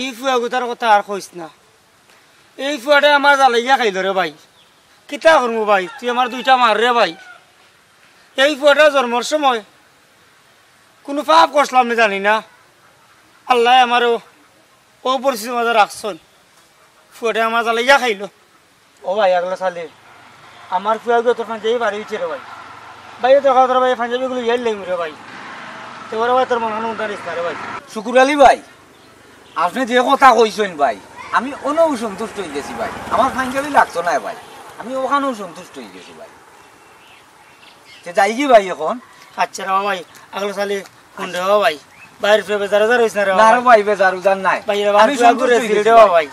এই ফুয়া গুতার কথা আর কইস না। এই ফুয়াটা আমার জ্বালাইয়া খাইল রে ভাই। কিতা করবো ভাই তুই আমার দুইটা মার রে ভাই। এই ফুয়াটা জন্মর সময় কোনো পাপ করলাম না জানি না, আল্লাহ আমারও ও পরিস্থিতির মাঝে রাখছেন। ফুয়াটা আমার জ্বালাইয়া খাইল। ও ভাই আগলা সালে আমার ফুয়াগুলো তোর পাঞ্জাবি বাড়ি হচ্ছে রে ভাই। ভাই তোর কথা ভাই পাঞ্জাবিগুলো ইয়ার লাগবে রে ভাই। তোর ভাই তোর মনে উন্টারিস না রে ভাই। শুকুর আলী ভাই আপনি যে কথা কইছেন ভাই আমি ওনাও সন্তুষ্ট হয়ে গেছি ভাই। আমার পাঞ্জাবি লাগতো না ভাই, আমি ওখানেও সন্তুষ্ট হয়ে গেছি ভাই। যাই কি ভাই এখন? আচ্ছা রে ভাই আগলা সালে ফোন রে ভাই বাইরে ফিরে বেজার হাজার হইস না রে না রে ভাই বেজার উজার নাই ভাই আমি সন্তুষ্ট হয়ে গেছি ভাই।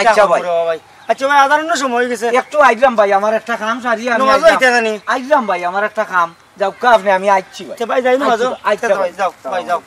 আচ্ছা ভাই ভাই আচ্ছা ভাই আদার সময় হয়ে গেছে একটু আইলাম ভাই আমার একটা কাম সারি আমি আইলাম ভাই আমার একটা কাম যাও কা আপনি আমি আইছি ভাই। ভাই যাই না আচ্ছা ভাই যাও ভাই যাও।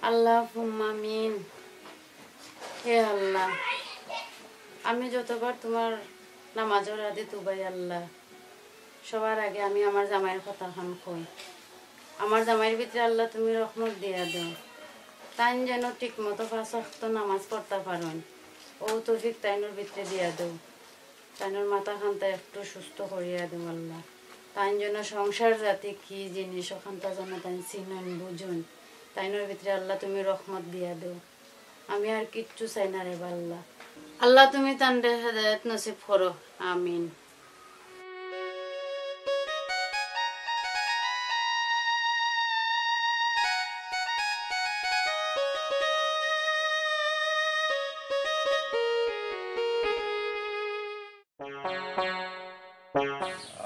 আল্লাহ আমিন। হে আল্লাহ আমি যতবার তোমার নামাজের আদি তুবাই আল্লাহ সবার আগে আমি আমার জামাইয়ের কথা খান কই। আমার জামাইয়ের ভিতরে আল্লাহ তুমি রহমত দিয়া দাও, তাই যেন ঠিক মতো ৫ ওয়াক্ত নামাজ পড়তে পারেন ও তৌফিক তাইনোর ভিতরে দিয়া দাও। তাইনোর মাথা খানটা একটু সুস্থ করিয়া দেও আল্লাহ। তাই যেন সংসার জাতি কি জিনিস ওখানটা যেন তাই চিনন বুঝুন। তাইনোর ভিতরে আল্লাহ তুমি রহমত দিয়া দেও। আমি আর কিচ্ছু চাই না রে আল্লাহ। আল্লাহ তুমি তান্ডে হেদায়েত নসিব করো, আমিন।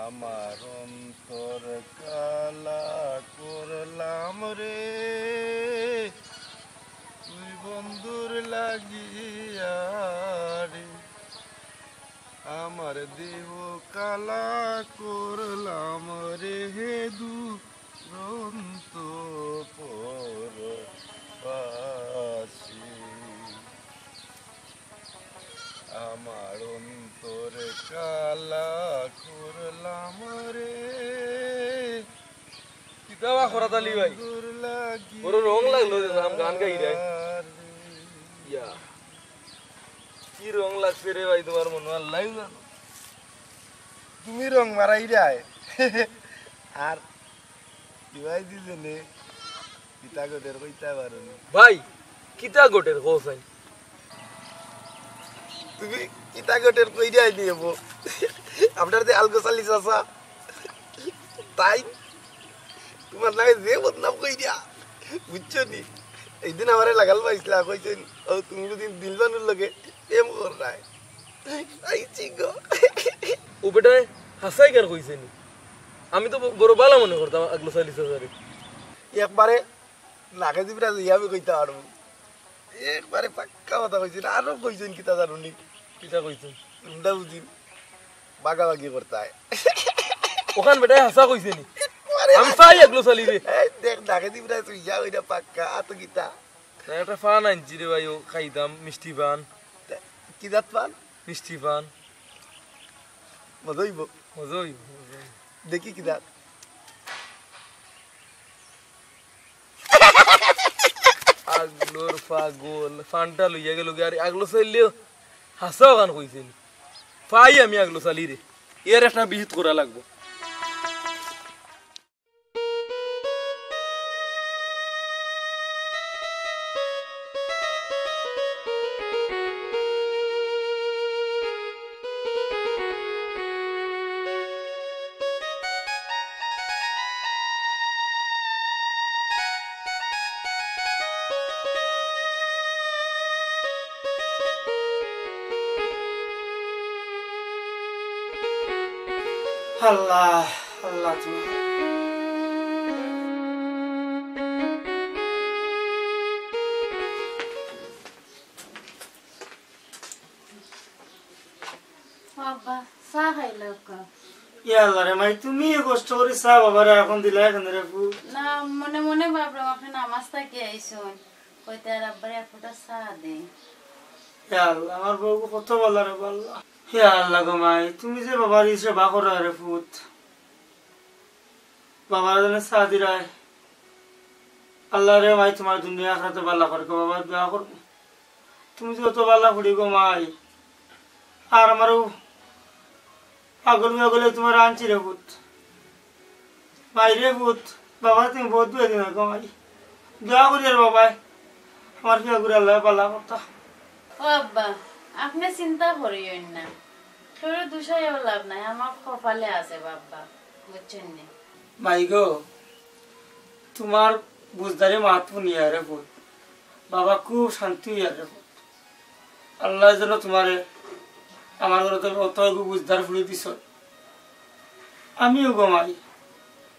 আমার অন্তর কালা করলাম রে তুই বন্ধুর লাগিয়া রে, আমার দেহ কালা করলাম রে দুরন্ত পরবাসী আমার অন্তরে কালা করলাম রে কিতাবা খরাত আলী ভাই বড় রং লাগলো গান গাই রে ইয়া কি রং লাগছে রে ভাই তোমার মনে আল্লাহ জানো তুমি রং মারাই যায় আর দিবাই দিজনে পিতা গোটের কইতা পারনি ভাই কিতা গোটের কোসাই তুমি কিতা গোটের কই যাই নিব আপনার যে আলগোসালি চাচা তাই তোমার নামে যে বদনাম কই দিয়া বুঝছো নি এইদিন আমারে লাগাল পাইছিলা কইছেন ও তুমি যদি দিলবানুর লগে প্রেম কর রায় আইছি গো ও বেটা হাসাই কার কইছে নি আমি তো বড় বালা মনে করতাম আগলো চালিস হাজারে একবারে নাকে দিবরা ইয়াবে কইতা পারবো একবারে পাক্কা কথা কইছেন আরো কইছেন কিতা জানুনি কিতা কইছেন তোমরা বুঝিন বাগাবাগি করতায় ওখান বেটা হাসা কইছে নি আমি চাই আগলো চালি রে দেখ নাকে দিবরা তুই যা ওইটা পাক্কা আতো কিতা একটা ফান আনছি রে ভাই ও খাইতাম মিষ্টি পান কি দাঁত পান মিষ্টি পান মজা হইব মজা হইব দেখি কি দাঁত আগলোর পাগল ফানটা লইয়া গেল আর আগলো চাইলেও হাসাও গান কইছে নি পাই আমি আগলো চালি রে এর একটা বিহিত করা লাগবো আল্লাহ আল্লাহ তুমি বাবা চা খাইলে ইয়া আল্লাহ রে মাই তুমি কষ্ট করে চা বাবারে এখন দিলা এখানে রাখু না মনে মনে ভাবলাম আপনি নামাজ থাকি আইসুন কইতে আর আব্বারে এক ফোঁটা চা দে ইয়া আল্লাহ আমার বউ কত ভালো রে আল্লাহ ইয়া আল্লাহ গো মাই তুমি যে বাবার সেবা করো রে ফুত বাবার জন্য চা দিরাই আল্লাহ রে মাই তোমার দুনিয়া আখরাতে ভালো করে বাবা দোয়া করবো তুমি যে অত ভালো করি গো মাই আর আমারও পাগল পাগলে তোমার আনছি রে ভূত ভাই রে ভূত বাবা তুমি বহুত দূরে দিন গো মাই দোয়া করি আর বাবাই আমার কি করে আল্লাহ পাল্লা করতা ও আব্বা আপনি চিন্তা করিয়েন না কেউ দুষাইও লাভ নাই আমার কপালে আছে বাবা বুঝছেন নি ভাই গো তোমার বুঝদারে মাতু নিয়ে রে ভূত বাবা খুব শান্তি হইয়া রে ভূত আল্লাহ যেন তোমারে আমার ঘরে তো অত বুঝদার ফুলে দিছ আমিও গো মাই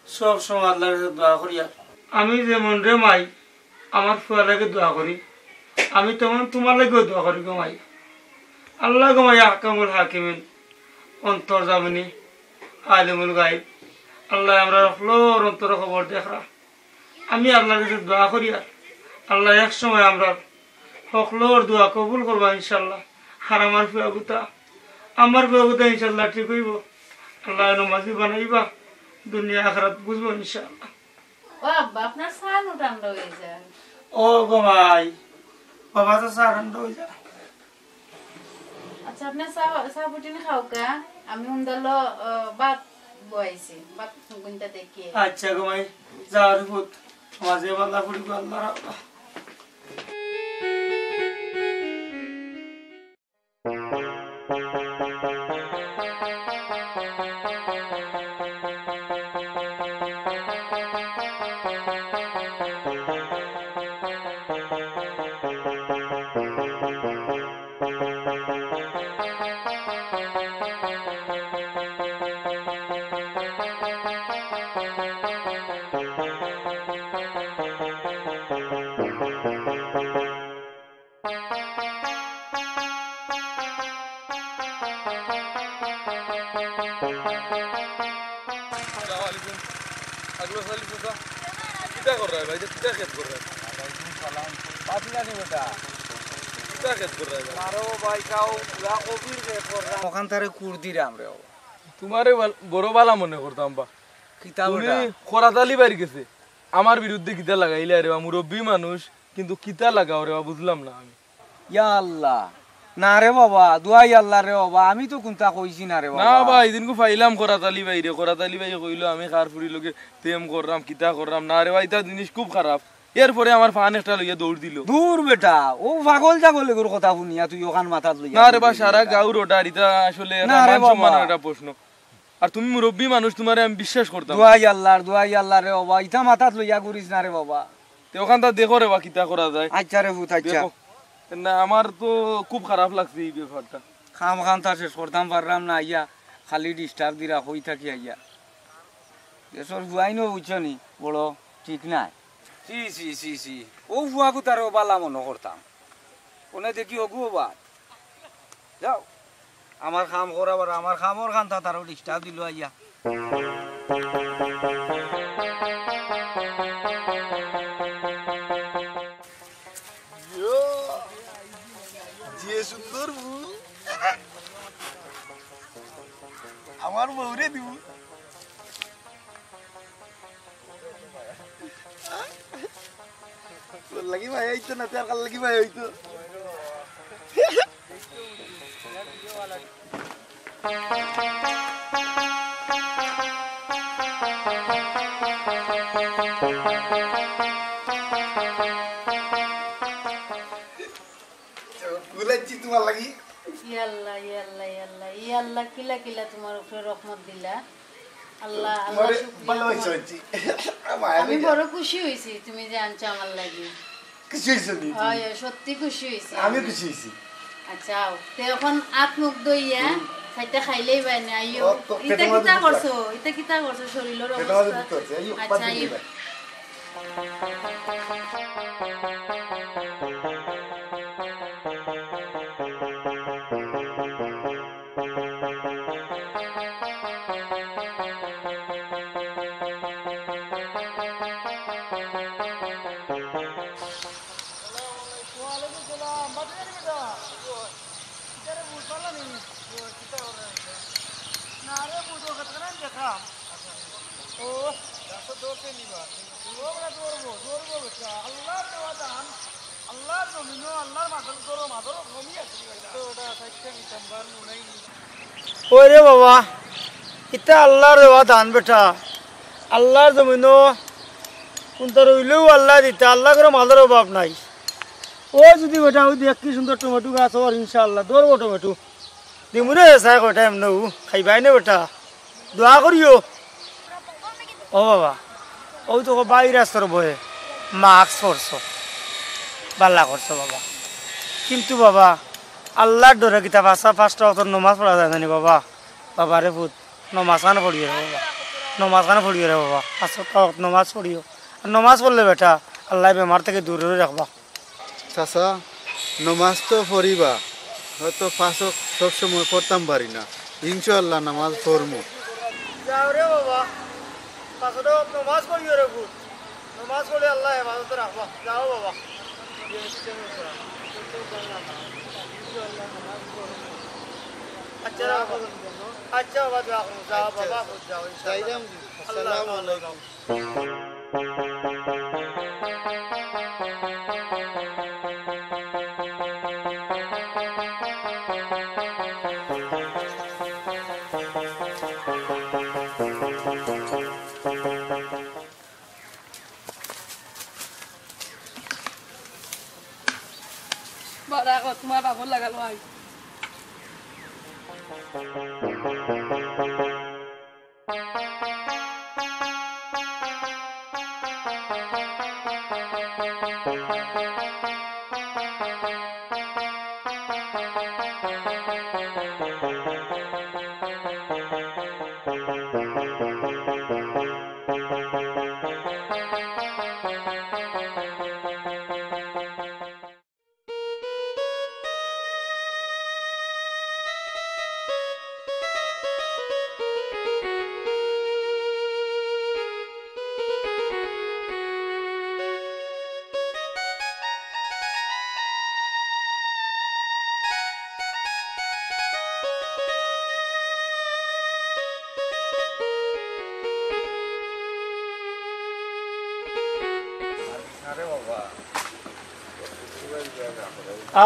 সব সময় আল্লাহর কাছে দোয়া করি আর আমি যেমন রে মাই আমার ফুয়ার লাগে দোয়া করি আমি তেমন তোমার লাগেও দোয়া করি গো মাই আল্লাহ গো মাই আহকামুল হাকিমিন অন্তর জামিনী আলিমুল গাইব আল্লাহ আমরা ফ্লোর অন্তর খবর দেখরা আমি আল্লাহর কাছে দোয়া করি আর আল্লাহ এক সময় আমরা সকলোর দোয়া কবুল করবা ইনশাল্লাহ আর আমার ফুয়াগুতা ইনশাল্লাহ ঠিক হইব আল্লাহ নমাজি বানাইবা দুনিয়া আখরাত বুঝবো ইনশাল্লাহ ও আব্বা আপনার সান ঠান্ডা হয়ে যায় ও গো ভাই বাবা তো চা ঠান্ডা হয়ে যায় আচ্ছা আপনি চা পুটিনি খাও কা আমি উন্দালো ভাত বয়াইছি ভাত গুনটা দেখি আচ্ছা গো ভাই যাওয়ার ভূত মাঝে বাল্লা পড়িব আল্লাহ রাখবা Thank you. কিতা কর রে ভাই কিতা খেত কর রে পাতিলা নি বেটা কিতা খেত কর রে মারো ভাই কাও পুরা কবির রে কররা ওখান তারে কুর্দি রাম রে তোমারে বড় বালা মনে করতাম বা কিতা তুমি বেটা খরাতালি বাড়ি গেছে আমার বিরুদ্ধে কিতা লাগাইলে রে মুরব্বী মানুষ কিন্তু কিতা লাগাও রে বুঝলাম না আমি ইয়া আল্লাহ না রে বাবা দুয়াই আল্লাহ রে বাবা আমি তো কোনটা কইছি না রে বাবা না ভাই দিনকু ফাইলাম করাতালি ভাই রে করাতালি ভাই কইলো আমি খার ফুরি লগে প্রেম কররাম কিতা কররাম না রে ভাই তা জিনিস খুব খারাপ এরপরে আমার ফান একটা লইয়া দৌড় দিল দূর বেটা ও পাগল জাগল এগুর কথা শুনিয়া তুই ওখান মাথাত লইয়া না রে বা সারা গাঁর ওটা এটা আসলে মান সম্মানের একটা প্রশ্ন আর তুমি মুরব্বী মানুষ তোমারে আমি বিশ্বাস করতাম দুয়াই আল্লাহ রে বাবা ইটা মাথাত লইয়া ঘুরিস না রে বাবা তে ওখান তা দেখো রে বা কিতা করা যায় আচ্ছা রে ভূত আচ্ছা না আমার তো খুব খারাপ লাগছে এই ব্যাপারটা খাম খান তা শেষ করতাম পারলাম না আইয়া খালি ডিস্টার্ব দিরা হই থাকি আইয়া দেশর বুয়াইনো বুঝছনি বড় ঠিক নাই সি ও বুয়াকু তার বালা মনে করতাম কোনে দেখি অগু বাদ যাও আমার খাম করাবার আমার খামর খান তারও ডিস্টার্ব দিল আইয়া যে সুন্দর ফুল আমার বউরে দিব লাগি ভাই হইতো না তার কাল লাগি ভাই হইতো গুলাচ্ছি তোমার লাগি ইয়াল্লাহ ইয়াল্লাহ ইয়াল্লাহ ইয়াল্লাহ কিলা কিলা তোমার উপরে রহমত দিলা আল্লাহ আল্লাহ তোমারে শুকরিয়া ভালোবাসি তোমার। হইছি আমি বড় খুশি হইছি তুমি যে আনছো আমার লাগি খুশি হইছো নি হয় সত্যি খুশি হইছি আমি খুশি হইছি আচ্ছা তে এখন আখ মুখ দইয়া খাইতে খাইলেই বাই না আইও ও, তো এটা পেটের মধ্যে কিতা করছো শরীরের পেটের মধ্যে অবস্থা দিতে হচ্ছে আইও আচ্ছা পাত আইও দিবা ওই রে বাবা ইটা আল্লাহর দেওয়া ধান বেটা আল্লাহর জমিন কোনটা রইলেও আল্লাহ দিতে আল্লাহ করে মালের অভাব নাই ও যদি বেটা ওই দেখ কি সুন্দর টমেটো গাছ ওর ইনশাআল্লাহ দৌড়বো টমেটো দিমুরে চাই কটা এমন খাইবাই না বেটা দোয়া করিও ও বাবা ওই তো বাইরে রাস্তার বয়ে মাস্ক পরছো বাল্লা করছো বাবা কিন্তু বাবা আল্লাহর ডরে কিতাব আসা পাঁচটা অত নমাজ পড়া যায় জানি বাবা বাবা রে ভূত নমাজ খান পড়িও রে বাবা নমাজ খান পড়িও রে বাবা পাঁচটা নমাজ পড়িও আর নমাজ পড়লে বেটা আল্লাহ বেমার থেকে দূরে রাখবা চাচা নমাজ তো পড়িবা হয়তো পাঁচও সবসময় পড়তাম পারি না ইনশাআল্লাহ নামাজ পড়মু যাও রে বাবা পাঁচটা নমাজ পড়িও রে ভূত নমাজ পড়লে আল্লাহ হেফাজতে রাখবা যাও বাবা আচ্ছা আচ্ছা বাবা দোয়া করো যাও বাবা যাও যাইলাম আসসালামু আলাইকুম বাড়া তোমার বাবুর লাগালো আই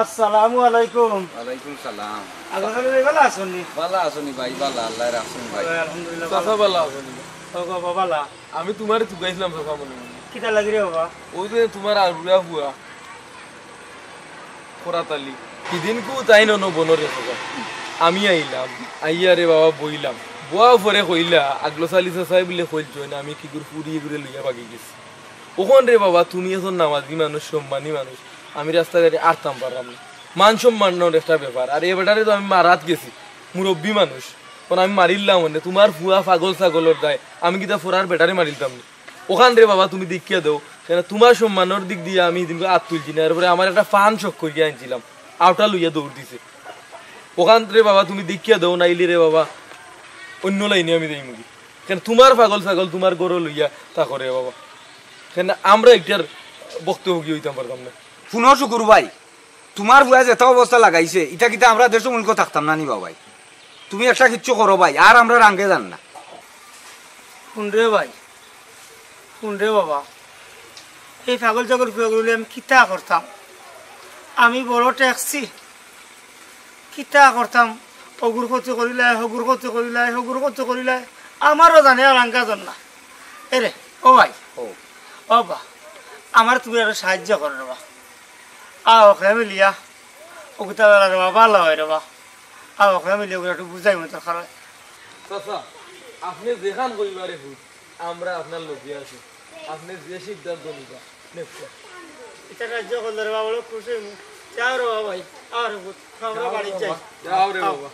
আসসালামু আলাইকুম। ওয়ালাইকুম সালাম। আলহামদুলিল্লাহ ভালো আছেন? ভালো আছেন ভাই? ভালো, আল্লাহ রাখছেন ভাই। আলহামদুলিল্লাহ চাচা ভালো আছেন? ও বাবা ভালো। আমি তোমারে তুগাইছিলাম চাচা মনে মনে। কিটা লাগি রে বাবা? ওই যে তোমার আর বুড়া বুয়া খোরাতালি কিদিন কু তাই নন বনরে চাচা। আমি আইলাম, আইয়া রে বাবা বইলাম, বুয়া পরে কইলা আগলো চালি চাচাই বলে কইল না আমি কি করে ফুরিয়ে ঘুরে লইয়া বাগি গেছি। ওখান রে বাবা তুমি এখন নামাজি মানুষ, সম্মানী মানুষ, আমি রাস্তাঘাটে আরতাম পারলাম না। মান সম্মানের একটা ব্যাপার। আর এবারে তো আমি মারাত গেছি, মুরব্বী মানুষ, কারণ আমি মারিলাম মানে তোমার ফুয়া পাগল ছাগলের গায়ে আমি কিতা ফোরার বেটারে মারিলাম না। ওখান রে বাবা তুমি দেখিয়া দাও, কেন তোমার সম্মানের দিক দিয়ে আমি দিনকে হাত তুলছি না। এরপরে আমার একটা ফান শখ করিয়া আনছিলাম, আউটা লইয়া দৌড় দিছে। ওখান রে বাবা তুমি দেখিয়া দাও, নাইলে রে বাবা অন্য লাইনে আমি দেই মুগি। কেন তোমার পাগল ছাগল তোমার গরু লইয়া তা করে বাবা, কেন আমরা একটার বক্তব্য কি হইতাম পারতাম না। শুনো শুকুর ভাই, তোমার বুয়া যেত অবস্থা লাগাইছে এটা কিন্তু আমরা দেশ মুলক থাকতাম না নি বাবাই। তুমি একটা কিচ্ছু করো ভাই, আর আমরা রাঙ্গে যান না। শুন রে ভাই, শুন রে বাবা, এই পাগল ছাগল ফুয়াগুলি আমি কিতা করতাম? আমি বড় ট্যাক্সি কিতা করতাম? অগুর কত করিলাই, হগুর কত করিলাই, হগুর কত করিলাই, আমারও জানে আর আঙ্গাজন না। এরে ও ভাই, ও বা আমার তুমি একটা সাহায্য করে রেবা। ওখানে মিলিয়া ওগুতা রেবা ভালো হয় রেবা। ওখানে মিলিয়ে ওগুলো একটু বুঝাই মতো খারাপ। চাচা আপনি যেখান কইবারে হুট আমরা আপনার লোকিয়ে আছি, আপনি যে সিদ্ধান্ত নিবা নেক্সট এটা কার্য করলে রেবা বলো খুশি যাও রে ভাই। আর আমরা বাড়ি যাই। যাও রে বাবা,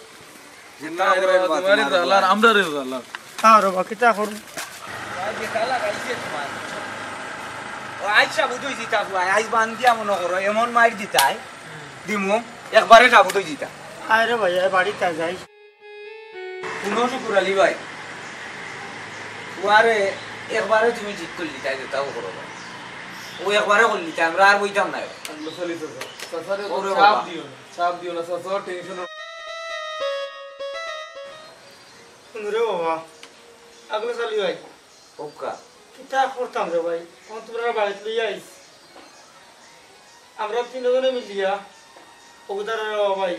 তোমারই জালার আমরা রে জালার। রে বাবা কিতা করুন? আইসা বুঝই দিতা আইস বান্ধিয়া মনে করো এমন মাইর দিতাই দিমু একবারে সাবুতই দিতা। আয় রে ভাই বাড়িতে যাই। শুনো শুকুর আলী ভাই, ওয়ারে একবারে তুমি ঠিক করলি তাই যেতাও করো ভাই। ও একবারে করলি তাই আমরা আর বইতাম না। চাপ দিও না, চাপ দিও না চাচা, টেনশন রে বাবা আগলে চালি ভাই। ওকা কিতা করতাম রে ভাই? তোমরা বাড়িতে লইয়া আইস, আমরা তিনজনে মিলিয়া ওগুতারা ভাই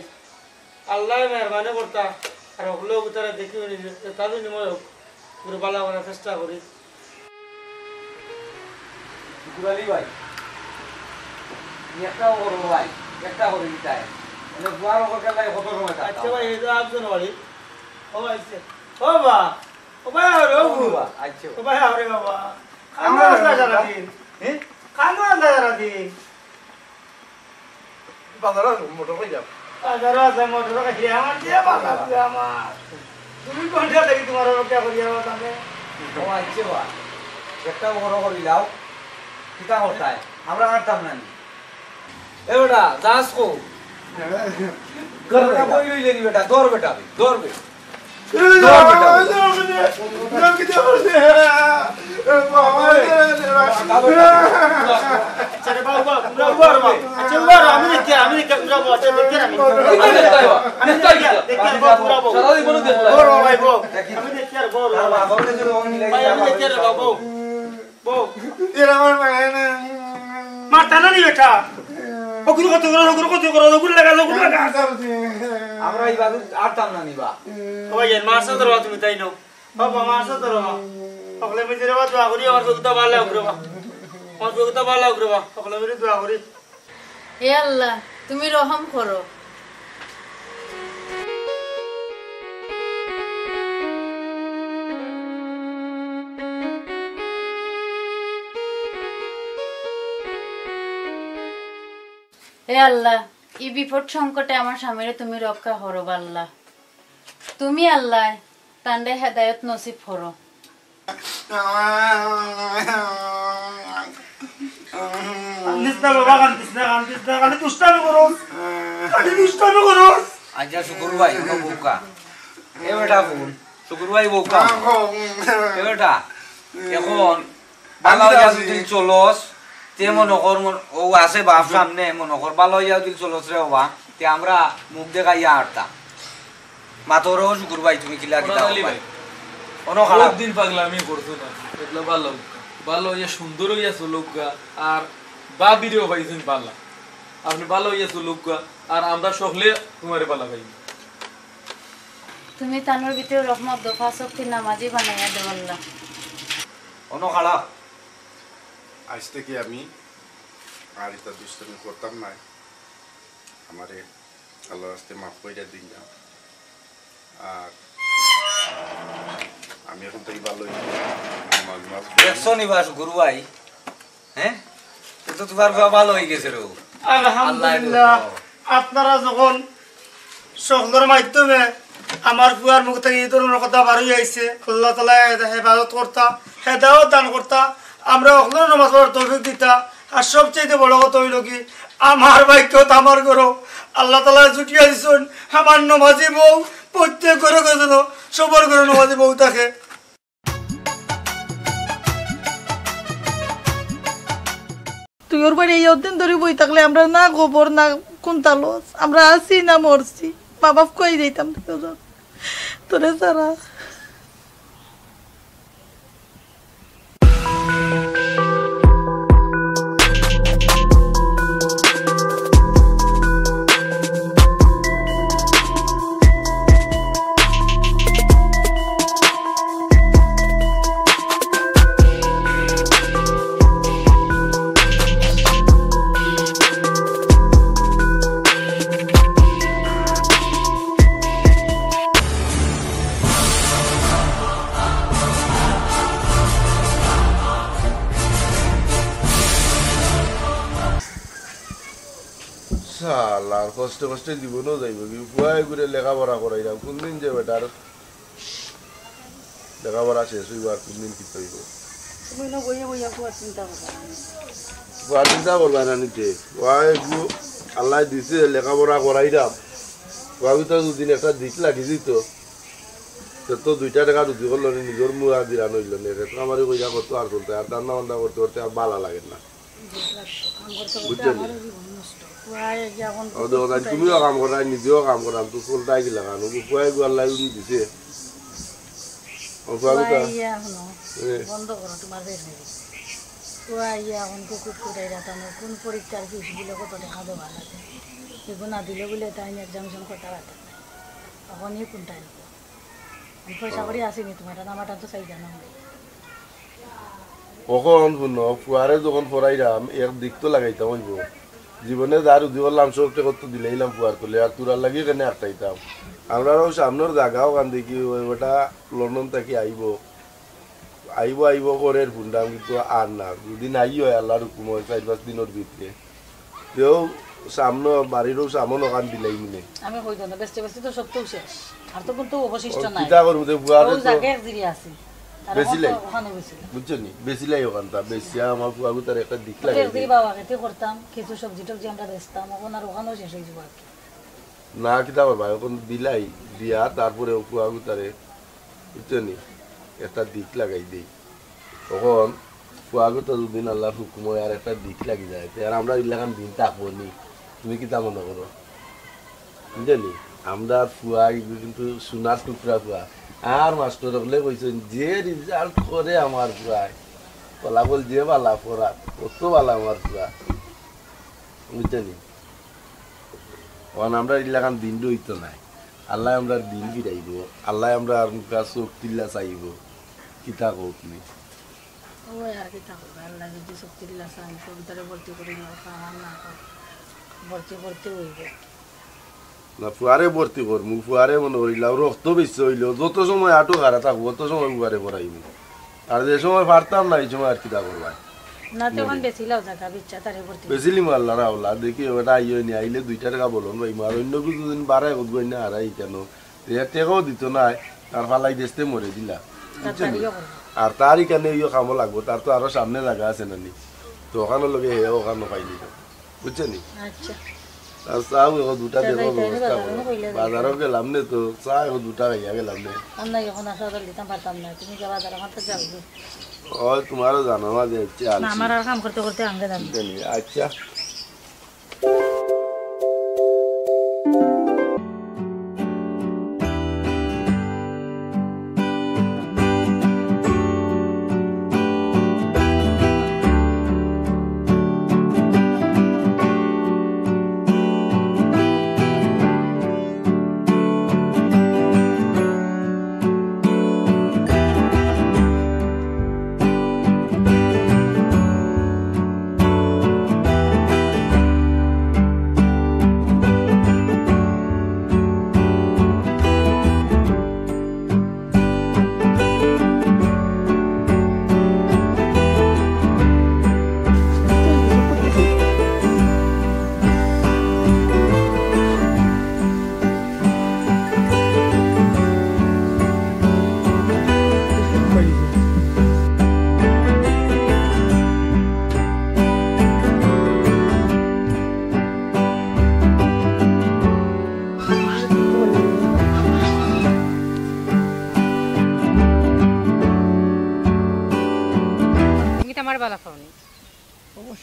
আল্লাহ মেহরবানি করতা। আর ওগুলো ওগুতারা দেখি তাদের নিময় পুরো বালা করার চেষ্টা করি। শুকুর আলী ভাই একটাও করো ভাই, একটা করে দিতাই বুয়ার ওপর খেলায় কত সময় থাকতাম। আচ্ছা ভাই এই যে একজন বাড়ি ও আইছে। ও বা ও ভাই আরে ও বাবা আচ্ছা ও ভাই আরে বাবা আমরা আসলা সারা দিন। হ্যাঁ খানো আসলা সারা দিন। বাজারে মোটর কই যাব? আগারো আছে মোটর কাছে আমার দিয়ে বাবা আমার তুমি কোনটা দেখি তোমার রক্ষা করিয়া তাহলে। ও আচ্ছা বা একটাও করো করি দাও কিতা করতাই আমরা আনতাম না। এ বেটা যাস কো করটা বই লইলে নি বেটা, দৌড় বেটা দৌড় বে মারতা না নি বেটা? ওগুলো কত করো, ওগুলো কত করো, ওগুলো লাগা, ওগুলো লাগা। আমরা এই বাবু আরতাম না নিবা। ওই যে মারছো ধরো তুমি তাই নাও বাবা, মারছো ধরো সকলে মিলে রে দোয়া করি আমার বগুতা ভালো হোক রে বা, আমার বগুতা ভালো হোক রে বা, সকলে মিলে দোয়া করি। এ আল্লাহ তুমি রহম করো। হে আল্লাহ এই বিপদ সংকটে আমার স্বামীরে তুমি রক্ষা করো আল্লাহ। তুমি আল্লাহ তান্ডে হেদায়ত নসিব করো। আচ্ছা শুকুর ভাই বউকা এ বেটা বোন শুকুর ভাই বউকা এ বেটা এখন ভালো হইয়া যদি চলস তে মনে কর ও আছে বাপ সামনে মনে কর ভালো হইয়া যদি চলস রে বাবা তে আমরা মুখ দেখাইয়া আটতাম মাতরও শুকুর ভাই তুমি কিলা কিতা ভাই কোনো খারাপ দিন পাগলা আমি করছো না এগুলো ভালো ভালো হইয়া সুন্দর হইয়া চলুক আর বাবিরেও পাইছেন পাল্লা আপনি ভালো হইয়াছো লোক আর আমরা সকলে তোমারে পালা খাই তুমি তানোর ভিতরে রহমত দফা শক্তি নামাজি বানাইয়া দেও আল্লাহ অন খাড়া আজ থেকে আমি আর এটা দুষ্টামি করতাম না আমারে আল্লাহর রাস্তায় মাফ করে দিন না আর আমি এখন থেকে ভালো দেখছো নিবাস গুরু ভাই হ্যাঁ তো তোমার ভালো হয়ে গেছে রো আলহামদুলিল্লাহ আপনারা যখন সকলের মাধ্যমে আমার বুয়ার মুখ থেকে এই ধরনের কথা বাড়ি আইছে আল্লাহ তাআলা হেফাজত করতা হেদায়েত দান করতা আমরা সকলের নামাজ পড়ার তৌফিক দিতা আর সবচেয়ে বড় কথা হইল কি আমার ভাগ্য আমার গরো আল্লাহ তাআলা জুটিয়া দিছেন আমার নামাজি বউ প্রত্যেক ঘরে ঘরে যেন সবার ঘরে নামাজি বউ থাকে তুই ওর বাড়ি এই অধ্যয়ন ধরে বই থাকলে আমরা না গোবর না কুন্তালস আমরা আছি না মরছি মা বাপ কই যাইতাম তোরে সারা আর কষ্টে কষ্টে জীবনও যাইব কি পুয়াই ঘুরে লেখাপড়া করাইলাম কোনদিন যে বেটার লেখাপড়া শেষ হইব আর কোনদিন কি হইব পুয়া চিন্তা করবা না নিতে পুয়াই আল্লাহ দিছে লেখাপড়া করাইলাম পুয়া ভিতরে দুদিন একটা দিক লাগি দিত তো 2 টাকা রুজি করলো নিজের মুয়া দিরা নইল আমার কইয়া করতো আর চলতে আর রান্না বান্না করতে করতে আর ভালো লাগে না বুঝছেন তুমিও কাম করা নিজেও কাম করাম তো চলতাই গেলা কারণ পুয়াই আল্লাহ দিছে বন্ধ করো তোমার কুকুর কুটাই রাতাম কোন পরীক্ষার ফিস দিলে কত দেখা দেওয়া লাগে এগুলো না দিলে বলে তাই এক্সামিশন করতে পারতাম না তখনই কোনটাই নেব আমি পয়সা করে আসিনি তোমার নামাটা তো চাই জানা কখন শুনো ফুয়ারে যখন পড়াইলাম এক দিক তো লাগাইতাম হইব জীবনে যার উদি করলাম সবটা কত দিলাইলাম ফুয়ার তুলে আর তোরার লাগিয়ে কেন আটটাইতাম আমরাও সামনের জায়গাও কান দেখি ওটা লন্ডন থেকে আইব করে ফুন্ডাম কিন্তু আর না দুদিন আই হয় আল্লাহর হুকুম হয় 4-5 দিনের ভিতরে তেও সামনে বাড়িরও সামনে কান দিলাই মিলে আমি কই না বেস্তে বেস্তে তো সব তো শেষ আর তো কিন্তু অবশিষ্ট নাই কিটা করব যে ফুয়ারে তো জায়গা দিরি আছে বেশিলাই বুঝছনি বেশিলাই ওখানটা বেশিয়া আমার ফুয়াগু তার একটা দিক লাগে দিই বাবা খেতে করতাম কিছু সবজি টবজি আমরা বেচতাম ওখানে আর ওখানেও শেষ হয়ে যাবে না কিটা করবা এখন দিলাই দিয়া তারপরে ফুয়াগু তারে বুঝছনি একটা দিক লাগাই দেই তখন ফুয়াগু তো দুদিন আল্লাহর হুকুম হয় আর একটা দিক লাগি যায় আর আমরা ইলাকান দিন থাকবো নি তুমি কিটা মনে করো বুঝলি আমরা ফুয়া কিন্তু সোনার টুকরা ফুয়া আর মাস্টার বলে কইছেন যে রেজাল্ট করে আমার ফুয়ায় ফলাফল যে বালা পড়া কত বালা আমার ফুয়া বুঝলি আমরা ইলাকান দিন হইতো নাই আল্লাহ আমরা দিন ফিরাইব আল্লাহ আমরা আর মুখা চোখ তিল্লা চাইব কিতা কও তুমি ওই আর কিতা করব আল্লাহ যদি চোখ তিল্লা চাই কবিতারে ভর্তি করে নাও কাম না ভর্তি হইব না ফুয়ারে ভর্তি করমু ফুয়ারে মনে করিলাম রক্ত বেশি হইল যত সময় আটো খারা থাকবো তত সময় ফুয়ারে পড়াইব আর যে সময় পারতাম না এই সময় আর কিতা করবা না তখন বেশিলাও জায়গা বিচ্ছা তারে ভর্তি বেশিলি মাল্লা রাওলা দেখি ওটা আইও নি আইলে 2 টাকা বলুন ভাই মার অন্য কিছু দিন বাড়াই কই না আর আই কেন টেকাও দিত না আর ফালাই দেশতে মরে দিলা আর তারই কেন ইয়ে খামো লাগবো তার তো আরো সামনে জায়গা আছে না নি তো ওখানে লগে হে ওখানে পাইলি বুঝছেনি আচ্ছা আর চাও এখন 2টা দেবো ব্যবস্থা করো বাজারও গেলাম নে তো চা এখন 2টা খাইয়া গেলাম নে আমরা এখন আসা দিতাম পারতাম না তুমি যে বাজার আমার তো যাবে ও তোমারও জানো না যে আমার আর কাম করতে করতে আঙ্গে দাম আচ্ছা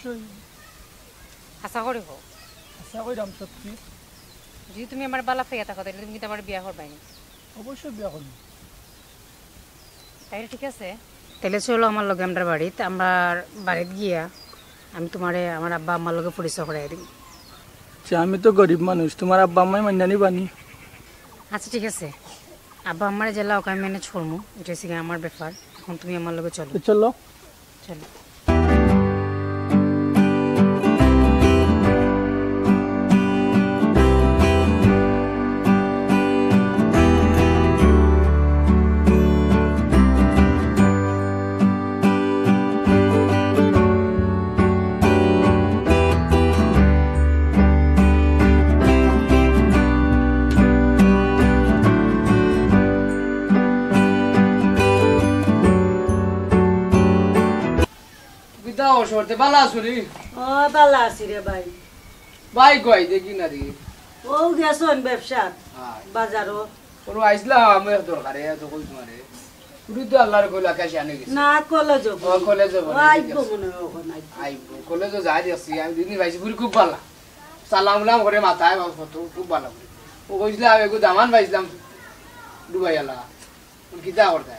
অবশ্যই আশা করি হোক আশা কইরাম সত্যি যদি তুমি আমার বালা ফেয়া থাকো তাহলে তুমি কিন্তু আমার বিয়া করবাই না অবশ্যই বিয়া করব তাইলে ঠিক আছে তাহলে চলো আমার লগে আমরা বাড়িতে আমার বাড়িতে গিয়া আমি তোমারে আমার আব্বা আম্মার লগে পরিচয় করাই দিই আমি তো গরিব মানুষ তোমার আব্বা আম্মাই মান্যানি বানি আচ্ছা ঠিক আছে আব্বা আম্মারে জেলা ওকে আমি ম্যানেজ করবো এটা হচ্ছে আমার ব্যাপার এখন তুমি আমার লগে চলো চলো চলো সরতে বালা আসুনি ও বালা আছি রে ভাই ভাই কই দেখি না রে ও গেছন ব্যবসা বাজারও ওর আইসলাম আমি দরকারে তো কই তোমারে পুরি তো আল্লাহর কইলা কাছে আনে গেছে না কলেজ ও কলেজ যাব আইবো মনে হয় আইবো কলেজ যাই দেখছি আমি দিন ভাইছি পুরি খুব ভালো সালাম নাম করে মাথায় ফটো খুব ভালো ও কইছিল আমি একটু দামান পাইছিলাম দুবাই আলা কিতা করতে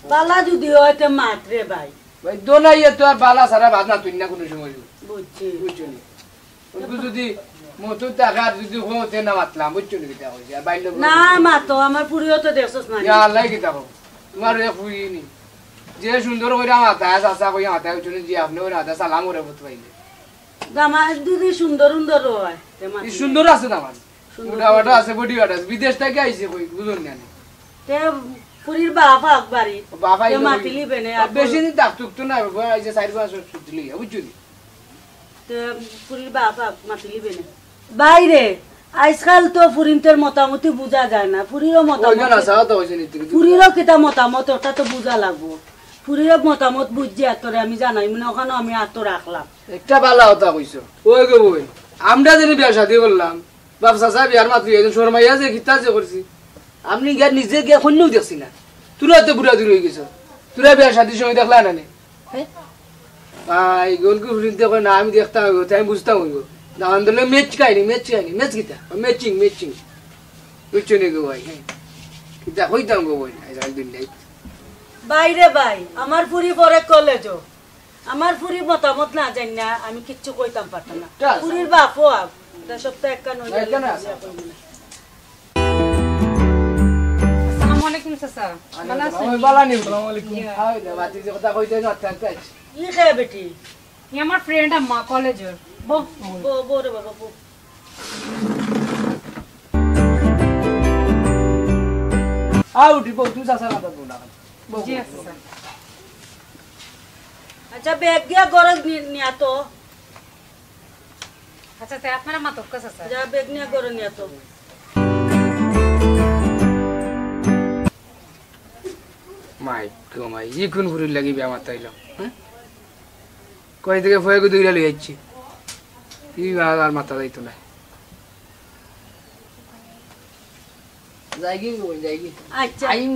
বালা যদি হয় তো মাত্রে ভাই ভাই দোনাইয়ে তো আর বালা সারা বাদ না তুই না কোনো সময় বুঝছি বুঝছো নি ওকে যদি মতো টাকা যদি হতে না মাতলাম বুঝছো নি কিতা হইছে আর বাইলে না মাতো আমার পুরিও তো দেখছস না ইয়া আল্লাহ কিতা কো তোমার এ ফুই নি যে সুন্দর কইরা মাথায় চাচা কইয়া মাথায় উঠুনি যে আপনি ওই মাথায় সালাম করে বত পাইলে গামা দিদি সুন্দর সুন্দর হয় এই সুন্দর আছে না মান সুন্দর আছে বডি আছে বিদেশ থেকে আইছে কই বুঝুন না তে পুরির বাবা আকবারি বাবা তে মাতিলি বেনে আর বেশি দিন ডাক টুক তো না এই যে সাইড বাস সুতলি বুঝছো নি তে পুরির বাবা মাতিলি বেনে বাইরে আজকাল তো পুরিনতের মতামতি বুঝা যায় না পুরিরও মতামত ওই না সাথ হইছে নি পুরিরও কিতা মতামত ওটা তো বুঝা লাগবো পুরিরও মতামত বুঝছি আতরে আমি জানাই মানে ওখানে আমি আত রাখলাম একটা ভালো কথা কইছো ওই গো বই আমরা যদি বিয়া শাদি করলাম বাপ চাচা বিয়ার মাত্র একজন শর্মাইয়া যে গীতা যে করছি আপনি গিয়া নিজে গিয়া কন্যাও দেখছি না তোরা তো বুড়া দূর হয়ে গেছ তোরা বিয়া শাদির সময় দেখলা না নে ভাই গোলকে শুনতে কয় না আমি দেখতাম হইব তাই আমি বুঝতাম হইব না আন্দোলনে ম্যাচ খাইনি ম্যাচ গীতা ম্যাচিং বুঝছো নি গো ভাই গীতা কইতাম গো বই একদিন নাই বাইরে ভাই আমার পুরি পরে কলেজও আমার পুরি মতামত না জানি না আমি কিচ্ছু কইতাম পারতাম না পুরির বাপও এটা সপ্তাহ একটা নয় আসসালামু আলাইকুম চাচা ভালো আছেন আমি ভালো নি আসসালামু আলাইকুম হাই দে বাতি যে কথা কইতে না থাকতে ই খায় বেটি ই আমার ফ্রেন্ড আম্মা কলেজের বো রে বাবা বো আউটি বউ তুই চাচা কথা বল না জি চাচা আচ্ছা ব্যাগ গিয়া গরজ নিয়া তো আচ্ছা তে আপনারা মাতক চাচা যা ব্যাগ নিয়া গরজ নিয়া তো মাই গো মাই ই কোন ফুরির লাগি বিয়া মাতাইলাম কই থেকে ফয়ে গো দুইরা লই যাচ্ছি ই আর মাথা যাইতো না যাইগি গো যাইগি আচ্ছা আইন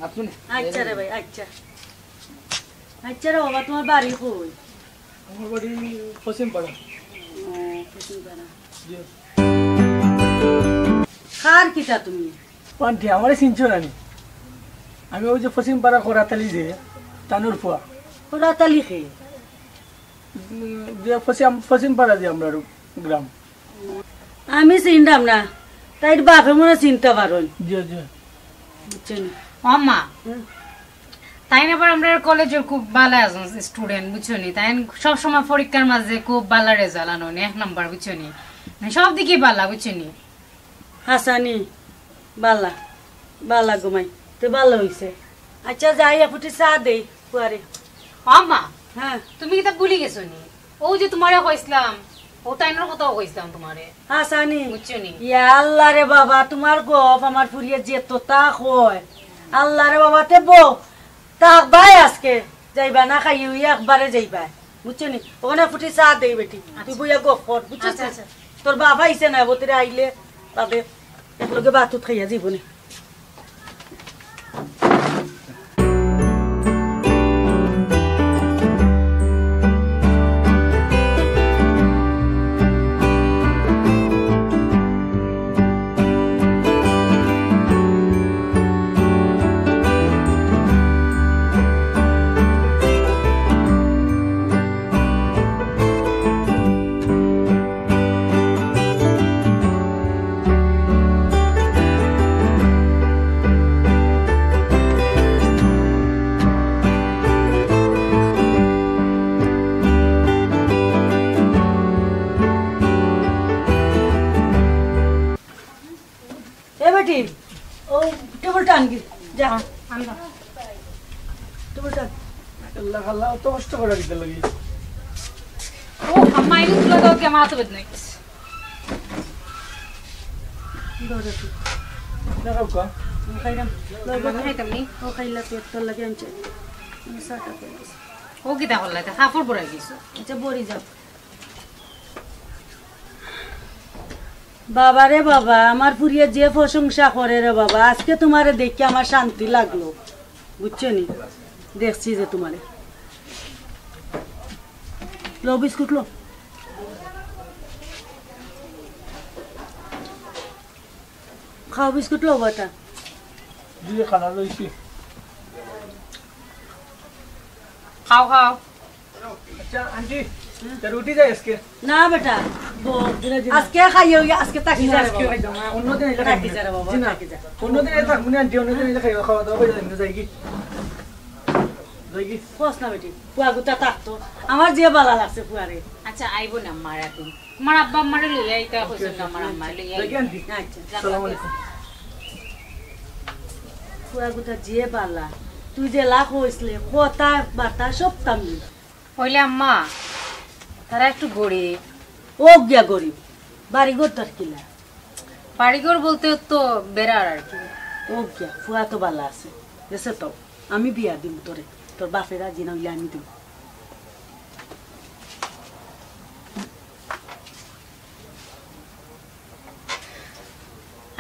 আপনি আচ্ছা রে ভাই আচ্ছা আচ্ছা রে বাবা তোমার বাড়ি কই আমার বাড়ি পশ্চিম পাড়া খার কিটা তুমি পান্টি আমারে চিনছো না আমি ওই যে পশ্চিম পাড়া করাতালি যে তানুর ফুয়া করাতালি খেয়ে পশ্চিম পাড়া যে আমরা গ্রাম আমি চিনতাম না তাই বাপে মনে চিনতে পারো জি জি বুঝছেন আম্মা তাই না আমরা কলেজের খুব ভালো একজন স্টুডেন্ট বুঝছো নি তাই সব সময় পরীক্ষার মাঝে খুব ভালো রেজাল্ট আনো এক নাম্বার বুঝছো নি সব দিকে ভালো বুঝছো নি হাসানি বালা বালা ঘুমাই তো ভালো হইছে আচ্ছা যাই ফুটি চা দেই পুয়ারে আম্মা হ্যাঁ তুমি এটা ভুলে গেছো নি ও যে তোমারে কইছিলাম ও তাইনের কথাও কইছিলাম তোমারে হাসানি বুঝছো নি ইয়া আল্লাহ রে বাবা তোমার গপ আমার ফুরিয়ে যে তো তা হয় আল্লাহ রে বাবা তে বউ তা ভাই আজকে যাইবা না খাই একবারে যাইবা বুঝছো নি ওখানে ফুটি চা দেই বেটি তুই বইয়া গপ কর বুঝছো তোর বাবা আইছে না বতরে আইলে তবে একলগে বাতুত খাইয়া জীবনে কষ্ট করে দিতে লাগি ও আম্মা ইনু তুলা দাও কে মাথা বেদ নাই দৌড়ে তুই দেখাও কা খাইলাম খাইতাম নি ও খাইলা পেট তোর লাগে আনছে আমি সাটা করে ও কি তা হল্লা কাপড় পরাই দিছো আচ্ছা বড়ি যাও বাবা রে বাবা আমার পুরিয়ে যে প্রশংসা করে রে বাবা আজকে তোমারে দেখে আমার শান্তি লাগলো বুঝছো নি দেখছি যে তোমারে লো বিস্কুট লো খাও বিস্কুট লো বাটা দিয়ে খানা লইছি খাও খাও আচ্ছা আন্টি রুটি যাই আজকে না বেটা আজকে খাইও আজকে তাকি যা আজকে খাইতাম অন্যদিন এটা তাকি যা রে বাবা তাকি যা অন্যদিন এটা থাকবো না আন্টি অন্যদিন এটা খাইও খাওয়া দাওয়া হয়ে যাবে যাই কি যাই কি কস না বেটি পুয়া গুতা তাকতো আমার যে বালা লাগছে পুয়ারে আচ্ছা আইবো না আম্মার এখন আমার আব্বা আম্মারে লই আইতা কইছেন না আমার আম্মা লই যাই কি আন্টি আচ্ছা আসসালামু আলাইকুম পুয়া গুতা যে বালা তুই যে লাখ হইছলে কথা বার্তা সব তামলি হইলে আম্মা তারা একটু গরিব ও গিয়া গরিব বাড়ি ঘর তোর কিলা বাড়িঘর বলতে তো বেড়ার আর কি ও গিয়া ফুয়া তো বালা আছে দেশে তো আমি বিয়া দিম তোরে তোর বাপের রাজি না হইলে আমি দিব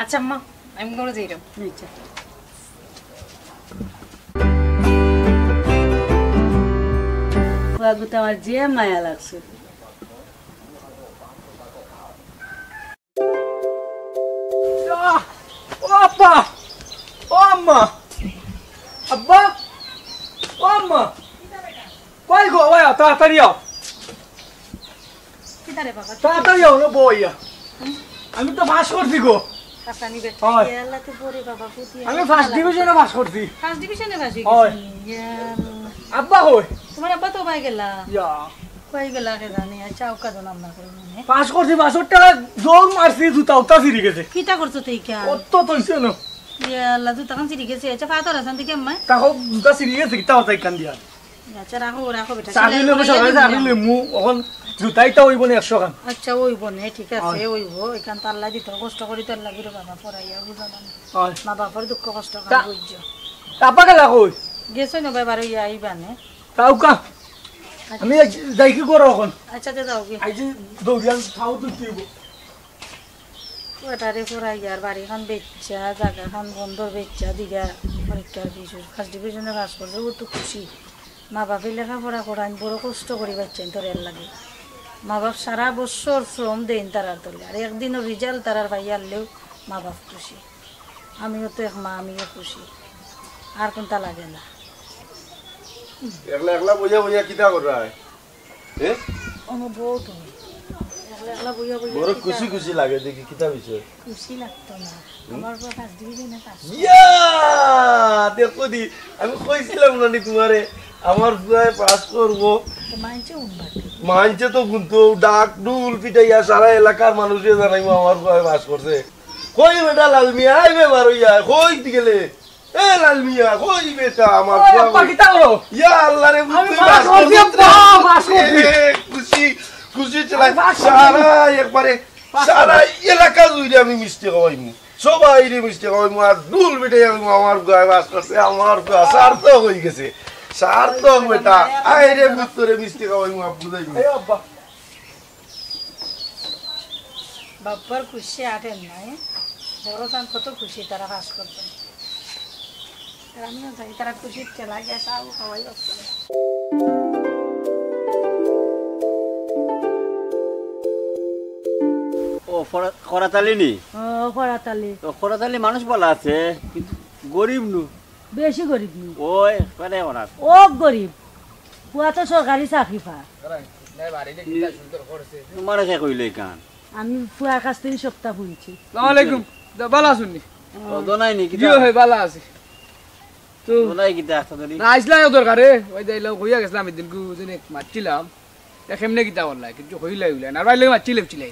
আচ্ছা আম্মা আমি করে যাইরাম আচ্ছা ফুয়া গুতা আমার যে মায়া লাগছে ও আব্বা ও আম্মা আব্বা ও আম্মা কই গো ওয়া তাড়াতাড়ি আও কিদারে বাবা তাড়াতাড়ি আও না বইয়া আমি তো পাস করছি গো কাসানি বেটা হয়। ইয়াল্লা তো পরে বাবা পুতি আমি ফার্স্ট ডিভিশনে পাস করছি ফার্স্ট ডিভিশনে বাসি হয়। ইয়াল্লা আব্বা কই তোমার আব্বা তো পাই গেলা ইয়া পাই গেলা কে জানি আচ্ছা ওকা তো নাম না করে মনে পাস করছি 62 টাকা জোর মারছি জুতা উতা ফিরে গেছে কিটা করছো তুই কে কত তইছে না ইয়াল্লা তুই তখন চিরি গেছে আচ্ছা ফাতর আছেন তুই কেমন তাকো জুতা ফিরে গেছে কিতা হতাই কান দিয়া আচ্ছা রাখো রাখো বেটা চাকরি লব সবাই চাকরি লই মু এখন জুতাইটা হইব না 100 কান আচ্ছা ওইব নে ঠিক আছে ওইব এখান তো আল্লাহ দিত কষ্ট করি তোর লাগি রে বাবা পড়াইয়া বুঝা না হয় মা বাবার দুঃখ কষ্ট কাম বুঝছো আপা গেলা কই গেছো না বাবার ইয়া আইবা নে তাউকা আমি যাই কি করো এখন আচ্ছা তে যাও কি আইজি দৌড়িয়ান খাও তো দিব ওটারে পড়াইয়ার বাড়ি খান বেচ্চা জায়গা খান বন্ধর বেচ্চা দিগা পরীক্ষার কিছু ফার্স্ট ডিভিশনে পাস করছে ও তো খুশি মা বাপের লেখাপড়া করান বড় কষ্ট করি বাচ্চান তোর এর লাগে মা বাপ সারা বছর শ্রম দেন তারার তোলে আর একদিনও রেজাল্ট তারার ভাই আনলেও মা বাপ খুশি আমিও তো এক মা আমিও খুশি আর কোনটা লাগে না একলা একলা বইয়া বইয়া কিতা কর রা হ্যাঁ আমার বউ তুমি একলা একলা বইয়া বইয়া বড় খুশি খুশি লাগে দেখি কিতা বিষয় খুশি লাগতো না আমার ফার্স্ট ডিভিশনে পাস ইয়া দেখো দি আমি কইছিলাম না নি তোমারে আমার বুয়ায় পাস করবো মানছে উন্নতি মানছে তো কিন্তু ডাক ডুল পিটাইয়া সারা এলাকার মানুষে জানাইবো আমার বুয়ায় পাস করছে কই বেটা লাল মিয়া আইবে বারো ইয়া কই দিগেলে এ লাল মিয়া কই বেটা আমার বুয়া কিতা করো ইয়া আল্লাহ রে আমি পাস করছি আব্বা পাস করছি খুশি খুশি চলাই সারা একবারে সারা এলাকা জুড়ে আমি মিষ্টি খাওয়াইমু সবাই রে মিষ্টি খাওয়াইমু আর ডুল পিটাইয়া আমার বুয়ায় পাস করছে আমার বুয়া সার্থক হয়ে গেছে সার্থক বেটা আইরে ভিতরে মিষ্টি খাওয়াইমু বুঝাইমু এই আব্বা বাপ্পার খুশি আটেন নাই বড় চান কত খুশি তারা পাস করতেন আমিও যাই তারা খুশির চেলা গেছে আও খাওয়াই আসছে ও খরাতালি নি ও ফরাতালি তো খরাতালি মানুষ বলা আছে কিন্তু গরিব নু বেশি গরিব নি ওই করে ওনার ও গরিব পুয়া তো সরকারি চাকরি পা তোমার কে কইলে কান আমি পুয়ার কাছ থেকে সপ্তাহ শুনছি আসসালামু আলাইকুম বালা শুননি ও দোনাই নি কি কি হয় বালা আছে তো দোনাই কি দেখতা ধরি না আইসলা দরকারে ওই যাইলা কইয়া গেছলাম এদিন গু জনে মারছিলাম কেমনে কিতা বললাই কিন্তু হইলাই হইলাই না বাইলে মারছিলাই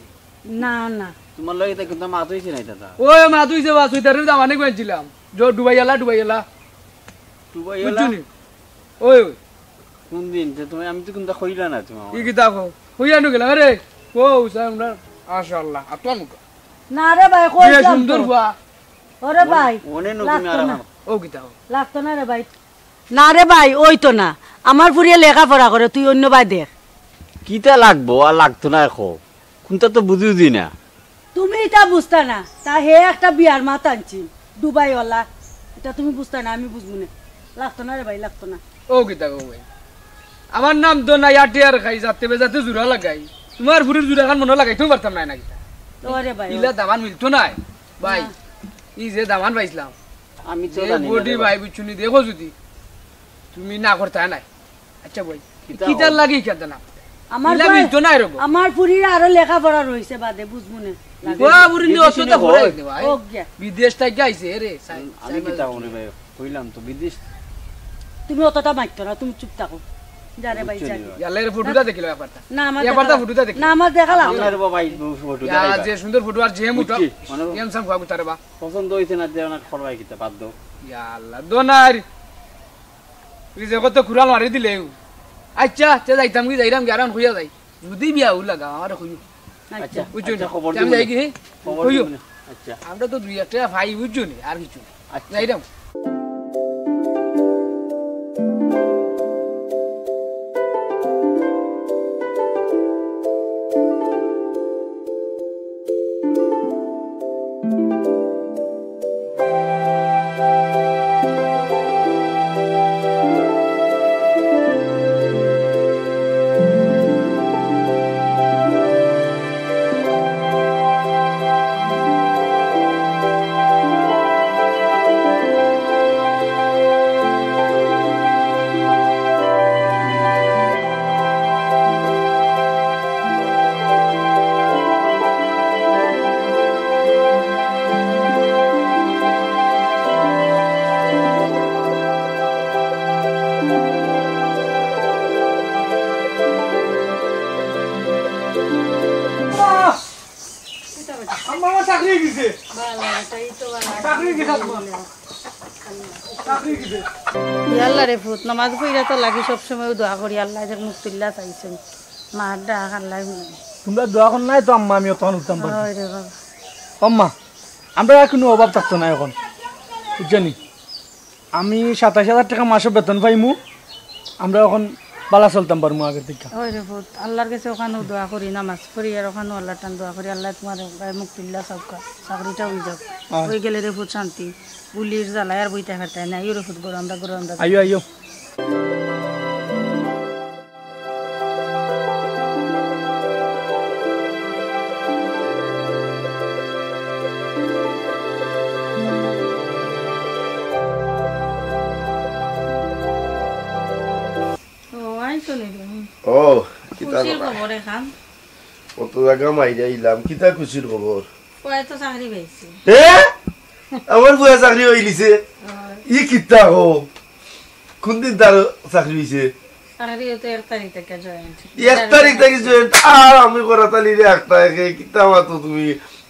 না না তোমার লগে তো কিন্তু মাত হইছে নাই দাদা ওই মা তুই যে বাস হইতারে জামানে কইছিলাম জো ডুবাইয়ালা তুই বুঝছনি ওই ওই কোন দিন যে তুমি আমি তো কিন্তু কইলা না তুমি কি কিতা কো হইয়া নু গেলা রে ও সামনা মাশাআল্লাহ আতন না রে ভাই কই সুন্দর বুয়া ওরে ভাই ওনে নু তুমি আর ও কিতা লাগতো না রে ভাই না রে ভাই ওই তো না আমার পুরিয়ে লেখাপড়া করে তুই অন্য ভাই দেখ কিতা লাগবো আর লাগতো না এখন কোনটা তো বুঝি না তুমি এটা বুঝতা না তা হে একটা বিয়ার মাত আনছি দুবাই ওলা এটা তুমি বুঝতা না আমি বুঝবো না লাগতো না রে ভাই লাগতো না ও কিতা গো ভাই আমার নাম তো না ইয়াটিয়ার খাই যাতে বেজাতে জুরা লাগাই তোমার পুরির জুরা খান মনে লাগাই তুমি পারতাম না কিতা ওরে ভাই ইলা দামান মিলতো না ভাই ই যে দামান পাইছিলাম আমি তো জানি বডি ভাই বিচুনি দেখো যদি তুমি না করতে নাই আচ্ছা ভাই কিতা লাগি কেন না আমার লাগি তো না এরকম আমার পুরির আরো লেখাপড়া রইছে বাদে বুঝবো না ওয়া পুরি নি অত তো ভরে দে ভাই বিদেশ থেকে আইছে রে আমি কিতা মনে ভাই কইলাম তো বিদেশ তুমি অতটা মাইতো না তুমি চুপ থাকো যারে ভাই যা ইয়ালের ফটোটা দেখিলো একবারটা না আমার একবারটা ফটোটা দেখিলো না আমার দেখালাম আমার ভাই ফটো দেখাই যে সুন্দর ফটো আর যে মুটো এম সাম খাবো তারে বা পছন্দ হইছে না দেও না করবাই কিতা বাদ দাও ইয়া আল্লাহ দোনার রিজে কত কুরাল মারি দিলে আচ্ছা তে যাইতাম কি যাইরাম গারান খুইয়া যাই যদি বিয়া উ লাগা আমার খুইও আচ্ছা বুঝছো খবর আমি যাই কি খুইও আচ্ছা আমরা তো দুই একটা ভাই বুঝছো নি আর কিছু আচ্ছা যাইরাম আল্লাহ রে ভূত নামাজ পড়া তো লাগি সবসময় দোয়া করি আল্লাহ যে মুক্তিল্লা চাইছেন মার ডাক আল্লাহ তোমরা দোয়া কর নাই তো আম্মা আমি তখন উঠতাম পারি হয় রে বাবা আম্মা আমরা কোনো অভাব থাকতো না এখন বুঝছনি আমি ২৭,০০০ টাকা মাসে বেতন পাইমু আমরা এখন বালা চলতাম পারমু আগের থেকে হয় রে ভূত আল্লাহর কাছে ওখানে দোয়া করি নামাজ পড়ি আর ওখানে আল্লাহ টান দোয়া করি আল্লাহ তোমার মুক্তিল্লা সবকা চাকরিটা হয়ে যাক হয়ে গেলে রে ভূত শান্তি পুলিশ জ্বালায় আর বইতে খাটায় না ইউরো ভূত গরম আমরা আইও আইও ও কিতা কত জায়গা মাইরা আইলাম কিতা খুশির খবর তো চাকরি পাইছি আমার বুয়া চাকরি হইলিছে ই কিতা হো কোনদিন তার চাকরি হইছে চাকরি তো 1 তারিখ থেকে জয়েন্ট 1 তারিখ থেকে জয়েন্ট আর আমি করা তালিরে 1 তারিখে কিতা মাতো তুমি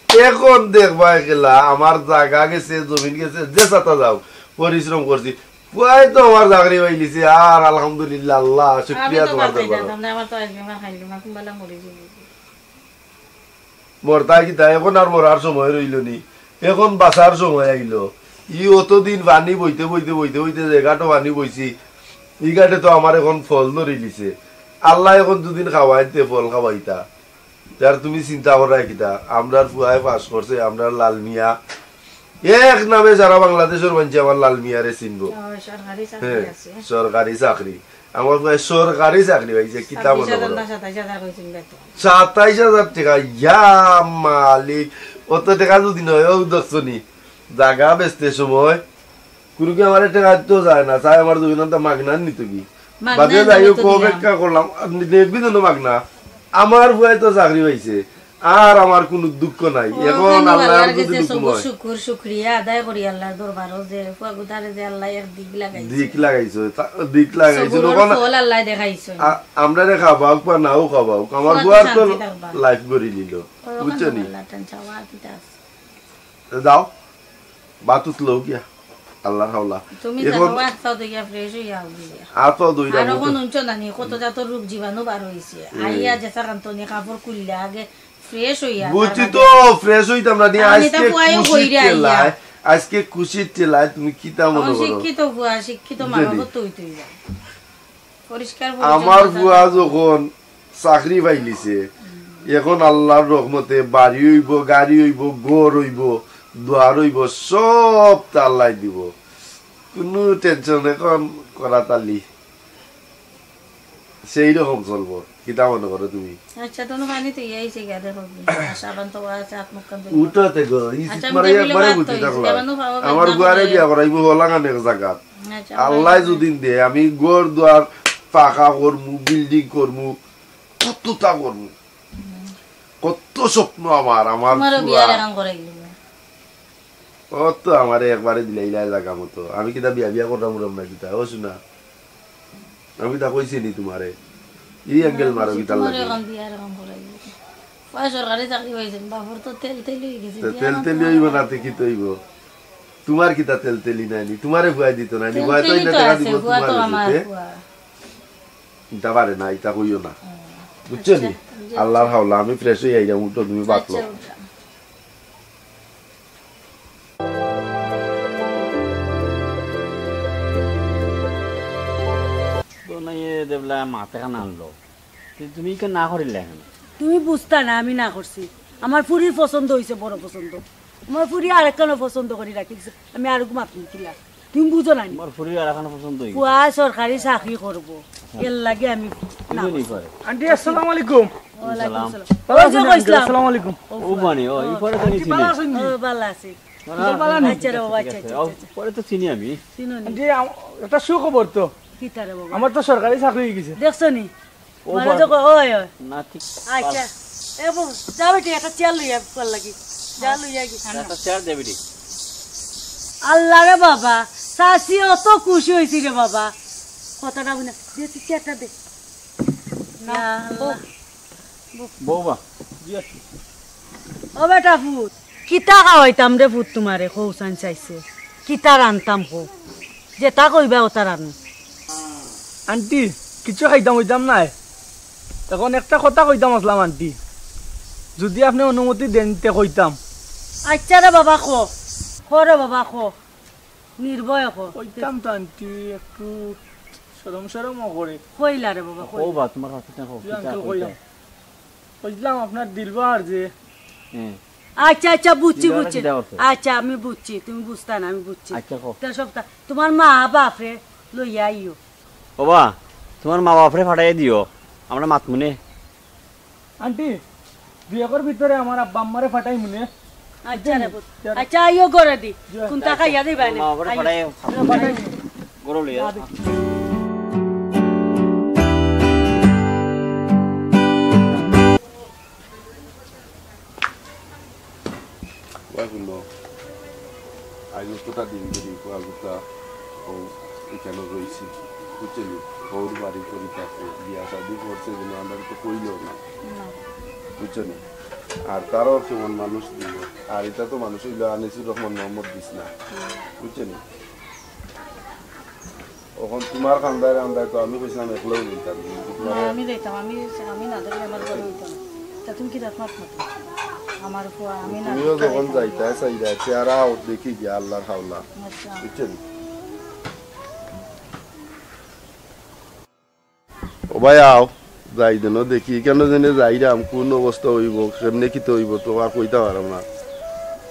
এখন দেখবা গেলা আমার জায়গা গেছে জমিন গেছে যে সাথে যাও পরিশ্রম করছি বুয়াই তো আমার চাকরি হইলিছে আর আলহামদুলিল্লাহ আল্লাহ শুকরিয়া তোমার দরবারে আমার তো আজকে মা খাইলি মা কুম্বালা মরি যাবে মরতা কিতা এখন আর মরার সময় রইল নি এখন বাঁচার সময় আইলো ই অতদিন পানি বইতে বইতে বইতে বইতে জায়গাটা পানি বইছি ই গাটে তো আমার এখন ফল ধরে দিছে আল্লাহ এখন দুদিন খাওয়াইতে ফল খাওয়াইতা যার তুমি চিন্তা করা কিতা আমরার ফুয়ায় পাস করছে আমরার লাল মিয়া এক নামে সারা বাংলাদেশের মানুষ আমার লাল মিয়ারে চিনবো সরকারি চাকরি আমার সরকারি চাকরি পাইছে কিতা মনে করো ২৭,০০০ টাকা ইয়া মালিক অত টাকা যদি নয় দেখছনি জায়গা বেচতে সময় কোনো কি আমার টাকা তো যায় না চাই আমার দুজনটা মাগনা নিত কি বাদে যাই অপেক্ষা করলাম দেখবি তো মাগনা আমার ভয়ে তো চাকরি পাইছে আর আমার কোনো দুঃখ নাই এখন আল্লাহর যদি দুঃখ হয় শুকর শুকরিয়া আদায় করি আল্লাহর দরবারে যে ফুয়াগুতারে যে আল্লাহ এর দিক লাগাইছো লোকন ফল আল্লাহ দেখাইছো আমরা রে খাবাও পা নাও খাবাও আমার বুয়ার তো লাইফ গরি নিল বুঝছনি আল্লাহ টান চাওয়া কিতা দাও বাতুত লও গিয়া আল্লাহ হাওলা তুমি এখন জানো হাত পাও দিয়া ফ্রেশ হইয়া উঠলে হাত পাও ধুইরা আর এখন উঞ্চ নানি কত জাতর রোগ জীবাণু বার হইছে আইয়া যেটা কান্তনি কাপড় খুললে আগে ফ্রেশ হইয়া বুঝছি তো ফ্রেশ হইতাম না দিয়ে আজকে খুশির চেলায় তুমি কিতা মনে করো শিক্ষিত বুয়া শিক্ষিত মানুষ তো হইতেই যায় পরিষ্কার আমার বুয়া যখন চাকরি পাইলিছে এখন আল্লাহর রহমতে বাড়ি হইব গাড়ি হইব ঘর হইব দুয়ার হইব সব আল্লাহ দিব কোনো টেনশন এখন করা তালি সেই রকম চলবো কিতা মনে করো তুমি আচ্ছা তুমি পানি তো ইয়াইছে গাদে হবে সাবান তো আছে আত্মক কাম উঠাতে গো ইসিত মারে একবারে বুঝি থাকো আমার গুয়ারে বিয়া করাইবো হলাগানে জায়গা আল্লাহ যদি দে আমি ঘর দুয়ার পাকা করমু বিল্ডিং করমু কতটা করমু কত স্বপ্ন আমার আমার বিয়া রাং করাইলো কত আমারে একবারে দিলাই জায়গা মতো আমি কিতা বিয়া বিয়া করলাম না কিতা ও শুনা আমি তা কইছি নি তোমারে ই অ্যাঙ্গেল মারো কিতা লাগে বিয়া রাং করাইলো পয়সা সরকারি চাকরি হইছেন বাবুর তো তেল হই গেছে তেল হইব না তে কি তইব তোমার কিতা তেল নাইনি তোমারে ভুয়াই দিত নাইনি ভুয়াই তো না টাকা দিব তোমারে ইতা পারে না ইতা কইও না বুঝছো নি আল্লাহর হাওলা আমি ফ্রেশ হই আইরা উঠো তুমি বাতলো দেবলা মাথা খান আনলো তুমি কেন না করিলে এখন তুমি বুঝতা না আমি না করছি আমার ফুরির পছন্দ হয়েছে বড় পছন্দ আমার ফুরি আর একখানো পছন্দ করে রাখিছে আমি আর মাত নিছিলা তুমি বুঝো না আমার ফুরি আর একখানো পছন্দ হইছে পুয়া সরকারি চাকরি করব এর লাগে আমি না আন্টি আসসালামু আলাইকুম ওয়ালাইকুম আসসালাম আসসালামু আলাইকুম ও বানি ও এই পরে তো চিনি ভালো আছি আচ্ছা রে বাবা আচ্ছা পরে তো চিনি আমি আন্টি এটা সুখবর তো আমার তো সরকারি চাকরি হয়ে গেছে দেখছো নি ওই না ঠিক আচ্ছা এবং যাবে একটা চেয়ার লইয়া কল লাগি যা লইয়া গি একটা চেয়ার দেবি দি আল্লাহ রে বাবা সাসি অত খুশি হইছি রে বাবা কথাটা বুঝনা দে চেয়ারটা দে না আল্লাহ বৌবা ও বেটা ফুট কিতা খাওয়াইতাম রে ফুট তোমারে খৌসান চাইছে কিতা রানতাম খো যেটা কইবা ওটা রান আন্টি কিছু খাইতাম হইতাম নাই এখন একটা কথা কইতাম আসলাম আন্টি যদি আপনি অনুমতি দেন তে কইতাম আচ্ছা রে বাবা খো রে বাবা খো নির্ভয় খো কইতাম তো আন্টি একটু শরম করে কইলা রে বাবা ও বা তোমার হাতে দেখো কইলাম আপনার দিলবার যে আচ্ছা আচ্ছা বুঝছি আচ্ছা আমি বুঝছি তুমি বুঝতা না আমি বুঝছি আচ্ছা সপ্তাহ তোমার মা বাপ রে লইয়া আইও বাবা তোমার মা বাপরে ফাটাই দিও আমরা মাতমুনে আন্টি বিয়ের ভিতরে আমার আব্বা আম্মারে ফাটাই মুনে আচ্ছা রে আচ্ছা আইও করে দি কোনটা খাইয়া দিবা না মা বাপরে ফাটাই গরো লইয়া Wagulo, ayo kita diri kualuta, ikan roisi, kucing, kau bari korita tu, biasa di korse jenis anda itu koilo na, kucing. আর তারও কেমন মানুষ দিল আর এটা তো মানুষ হইল আনিসুর রহমান মোহাম্মদ বিসনা বুঝছেন এখন তোমার কান্দায় আন্দায় তো আমি কইছিলাম একলাই বলতাম আমি দেখতাম আমি না দেখলে আমার ঘরে হইতো না তা তুমি কি রাত মাত আমার আমি না তুমিও যখন যাইতা চাইরা চেহারা দেখি গিয়া আল্লাহর হাওলা বুঝছেন ও ভাই আও যাই দেন দেখি কেন জানি যাইরাম কোন অবস্থা হইব কেমনে কি হইব তো আর কইতে পারলাম না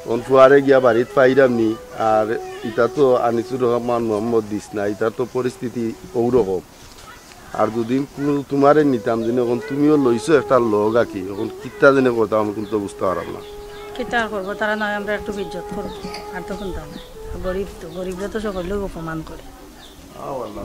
কোন ফুয়ারে গিয়া বাড়িত পাইরাম নি আর এটা তো আনিসুর রহমান মোহাম্মদ দিস না এটা তো পরিস্থিতি ওরকম আর যদি তোমারে নিতাম যেন এখন তুমিও লইছো একটা লগ আঁকি এখন কিতা যেন কথা আমি কিন্তু বুঝতে পারলাম না কিতা করবো তারা নয় আমরা একটু ইজ্জত করবো আর তো কোনটা না গরিবরা তো সকলেও অপমান করে আল্লাহ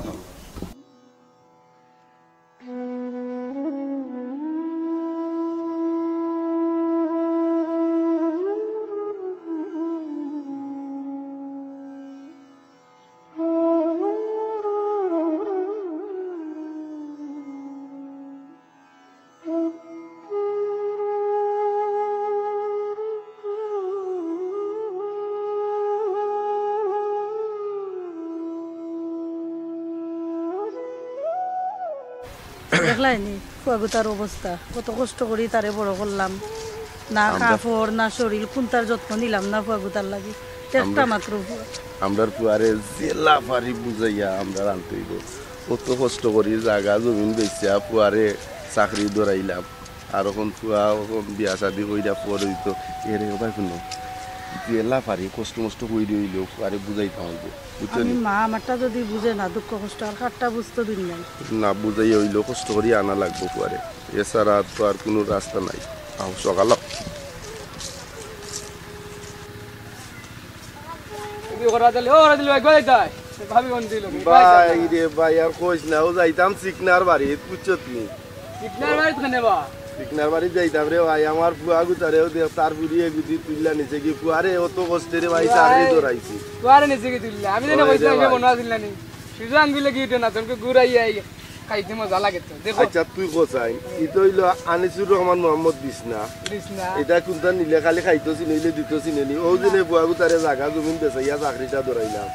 দেখলাইনি ফুয়াগুতার অবস্থা কত কষ্ট করি তারে বড় করলাম না কাপড় না শরীর কোনটার যত্ন নিলাম না ফুয়াগুতার লাগি একটা মাত্র আমরা ফুয়ারে জেলা পারি বুঝাইয়া আমরা আনতে হইব কত কষ্ট করি জায়গা জমিন বেচা ফুয়ারে চাকরি ধরাইলাম আর এখন ফুয়া বিয়া শাদি কইরা ফুয়ার হইতো এর ভাই শুনো জেলা পারি কষ্ট মষ্ট কইরে হইলেও ফুয়ারে বুঝাইতে হইব আমি মা আমারটা যদি বুঝে না দুঃখ কষ্ট আর কাটটা বুঝতে দিন নাই না বুঝাই হইলেও কষ্ট করি আনা লাগবো ফুয়ারে এছাড়া তো আর কোনো রাস্তা নাই আও সকাল ভাই রে ভাই আর কইস না ও যাইতাম চিকনার বাড়ি বুঝছত নি চিকনার বাড়ি যাইতাম রে ভাই আমার ফুয়া গুতারেও দেখ তার বুড়িয়ে গুদি তুললা নিচে কি ফুয়ারে অত কষ্টের ভাই চাকরি ধরাইছি ফুয়ারে নিচে কি তুললা আমি জানি কইতাম কে বনা দিলা নি সুজান বিলে কি না তোকে ঘুরাই আই খাইতে মজা লাগে তো দেখো আচ্ছা তুই কোসাই ইতো হইলো আনিসুর রহমান মোহাম্মদ বিসনা এটা কোনটা নিলে খালি খাইতোছি নইলে দিতোছি নেনি ও দিনে বুয়া গুতারে জায়গা জমিন বেচাইয়া চাকরিটা ধরাইলাম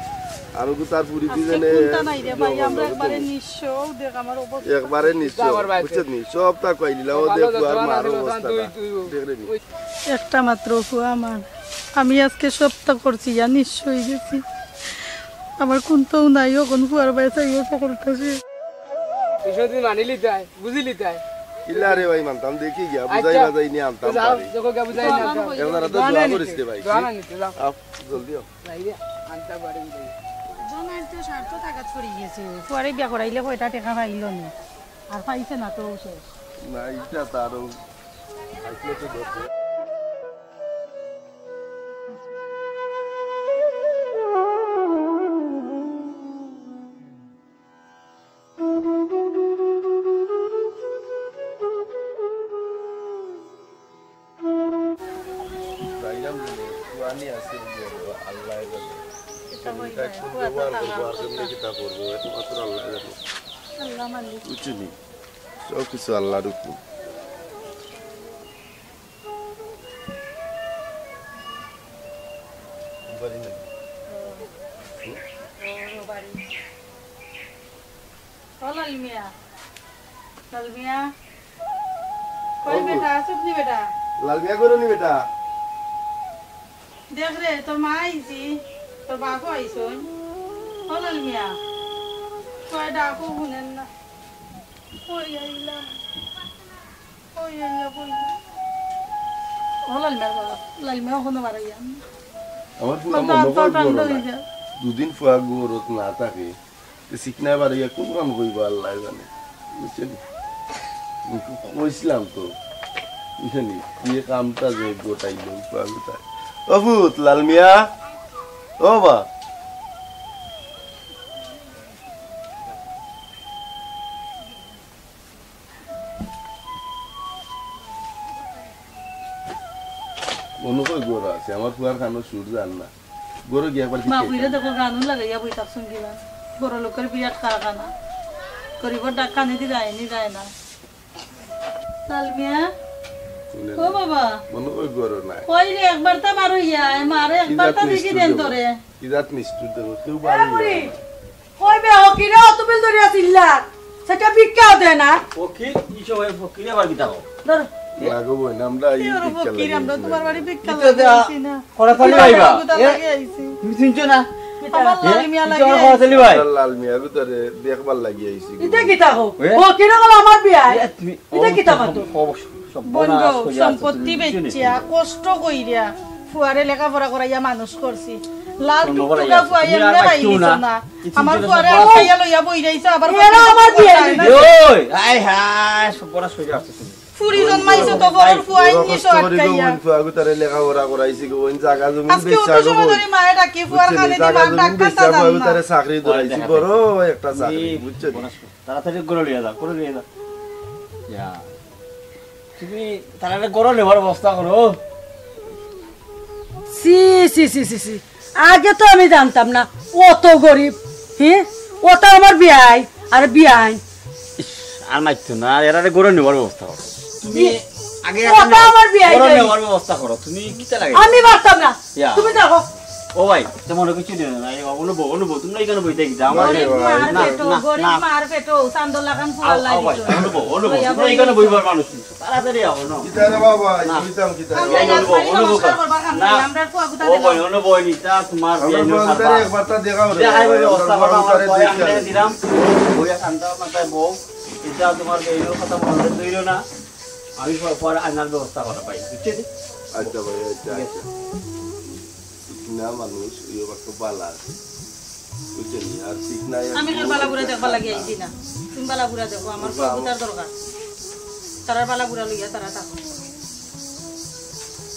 আর গুতার পুরি দিজনে একবারে নিশ্চয় বুঝছত নি সব তা কইলিলা ও দেখ বুয়ার মার অবস্থা একটা মাত্র ফুয়া আমার আমি আজকে সপ্তাহ করছি ইয়া নিশ্চয় গেছি আমার কোনটাও নাই এখন ফুয়ার বাইসাইও সকলটাছে বিষয়টি মানিলি তাই বুঝিলি তাই ইলা রে ভাই মানতাম দেখি গিয়া বুঝাই বাজাই নি আনতাম পারি যখন গা বুঝাই না এবারে তো দোয়া করিস রে ভাই দোয়া নিতে যাও আপ জলদি আও নাই রে আনতা পারি জনের তো স্বার্থ টাকা ছড়ি গেছে ফুয়ারে বিয়া করাইলে কয়টা টাকা পাইলো নি আর পাইছে না তো শেষ না এটা তারও আইলো তো দেখো সব কিছু আল্লাহর হুকুম লালমিয়া করো নি বেটা দেখ রে তোর মা আইছি তোর বাপও আইসন হলাল মিয়া কয় ডাকো শুনেন না কই আইলাম কই আইলা কইলা হলাল মিয়া বাবা লাল মিয়া কোনো মারাইয়া আমার পুরো মনে দুদিন ফুয়া গরত না থাকে শিখনা বাড়িয়া কোন কাম কইব আল্লাহ জানে বুঝছেন কইছিলাম তো বুঝছেনি কি কামটা যে গোটাইল ফুয়া গোটাই অভূত লালমিয়া ও বা অনুকই গোরা আছে আমার ফুয়ার খানো সুর জান না গোরো গিয়া পারছি মা বুইরে দেখো গানু লাগাইয়া বই তাক সঙ্গীরা বড় লোকের বিরাট কারখানা করিব টাকা নিতে যায় না লালমিয়া ও বাবা অনুকই গোরো নাই কই রে একবার তা মারো ইয়া মারে একবার তা দেখি দেন তোরে ইজাত নিষ্ঠুর দেব কেউ বাড়ি কই বে হকিরে অতবিল ধরিয়া চিল্লা সেটা ভিক্ষা দেয় না ফকির কি সবাই ফকিরে আবার কি দাও ধর লাগো বই আমরা এই ফকির আমরা তোমার বাড়ি ভিক্ষা লাগাইছি না ওরা পালি ভাইবা তুমি চিনছো না আমার লালমিয়া লাগে চলি ভাই লালমিয়া ভিতরে দেখবার লাগি আইছি এটা কি তাকো হকিরে গলা আমার বিয়া এটা কি তাকো বন্ধু সম্পত্তি বেচিয়া কষ্ট কইরা ফুয়ারে লেখাপড়া করাইয়া মানুষ করছি লাল টুকটুকা ফুয়াইয়া রাইছো না আমার ফুয়ারে খাইয়া লইয়া বই রাইছো আবার আমার বিয়া ওই আই হাই সবরা সইরা আসছে ফুরি জন্মাইছো তো বড় ফুয়াই নিছো আটকাইয়া ফুয়া গুতারে লেখাপড়া করাইছি গো ওই জায়গা জমি আজকে ওই সময় ধরে মায়ে ডাকি ফুয়ার খানে দি মান ডাক্তার তা ফুয়া গুতারে চাকরি ধরাইছি বড় একটা চাকরি বুঝছো তাড়াতাড়ি করে লিয়া দাও ইয়া তুমি তাড়াতাড়ি করে নেবার ব্যবস্থা করো সি সি সি সি সি আগে তো আমি জানতাম না অত গরিব হ্যাঁ ওটা আমার বিয়াই আর বিয়াই আর মাইতো না এরা করে নেবার ব্যবস্থা করো তুমি আগে ওটা আমার বিয়াই করে নেবার ব্যবস্থা করো তুমি কিটা লাগে আমি পারতাম না তুমি দেখো ও ভাই তেমন কিছু দিও না অনুভব তোমরা এখানে বইতে গিয়ে আমার গরিব মার পেটো চান্দ লাগান ফুয়াল লাগি অনুভব তোমরা এখানে বইবার মানুষ তাড়াতাড়ি আও না কিতারে বাবা কইতাম কিতারে আমরা ফুয়া গুতা ও ভাই অনুভব নিতা তোমার আমরা একবারটা দেখাও রে দেখাই বলে অবস্থা আমরা দিলাম বইয়া কান্দা মাথায় বউ এটা তোমার এইলো কথা মনে দিল না আমি পরে আনার ব্যবস্থা করা পাই বুঝছেন আচ্ছা ভাই আচ্ছা না মানুষ ইয়ে বাক্য বালা বুঝছেন আর ঠিক নাই আমি আর বালাগুড়া দেখবা লাগি আইছি না তুমি বালাগুড়া দেখো আমার কবুতার দরকার তারা বালাগুড়া লইয়া তারা থাকো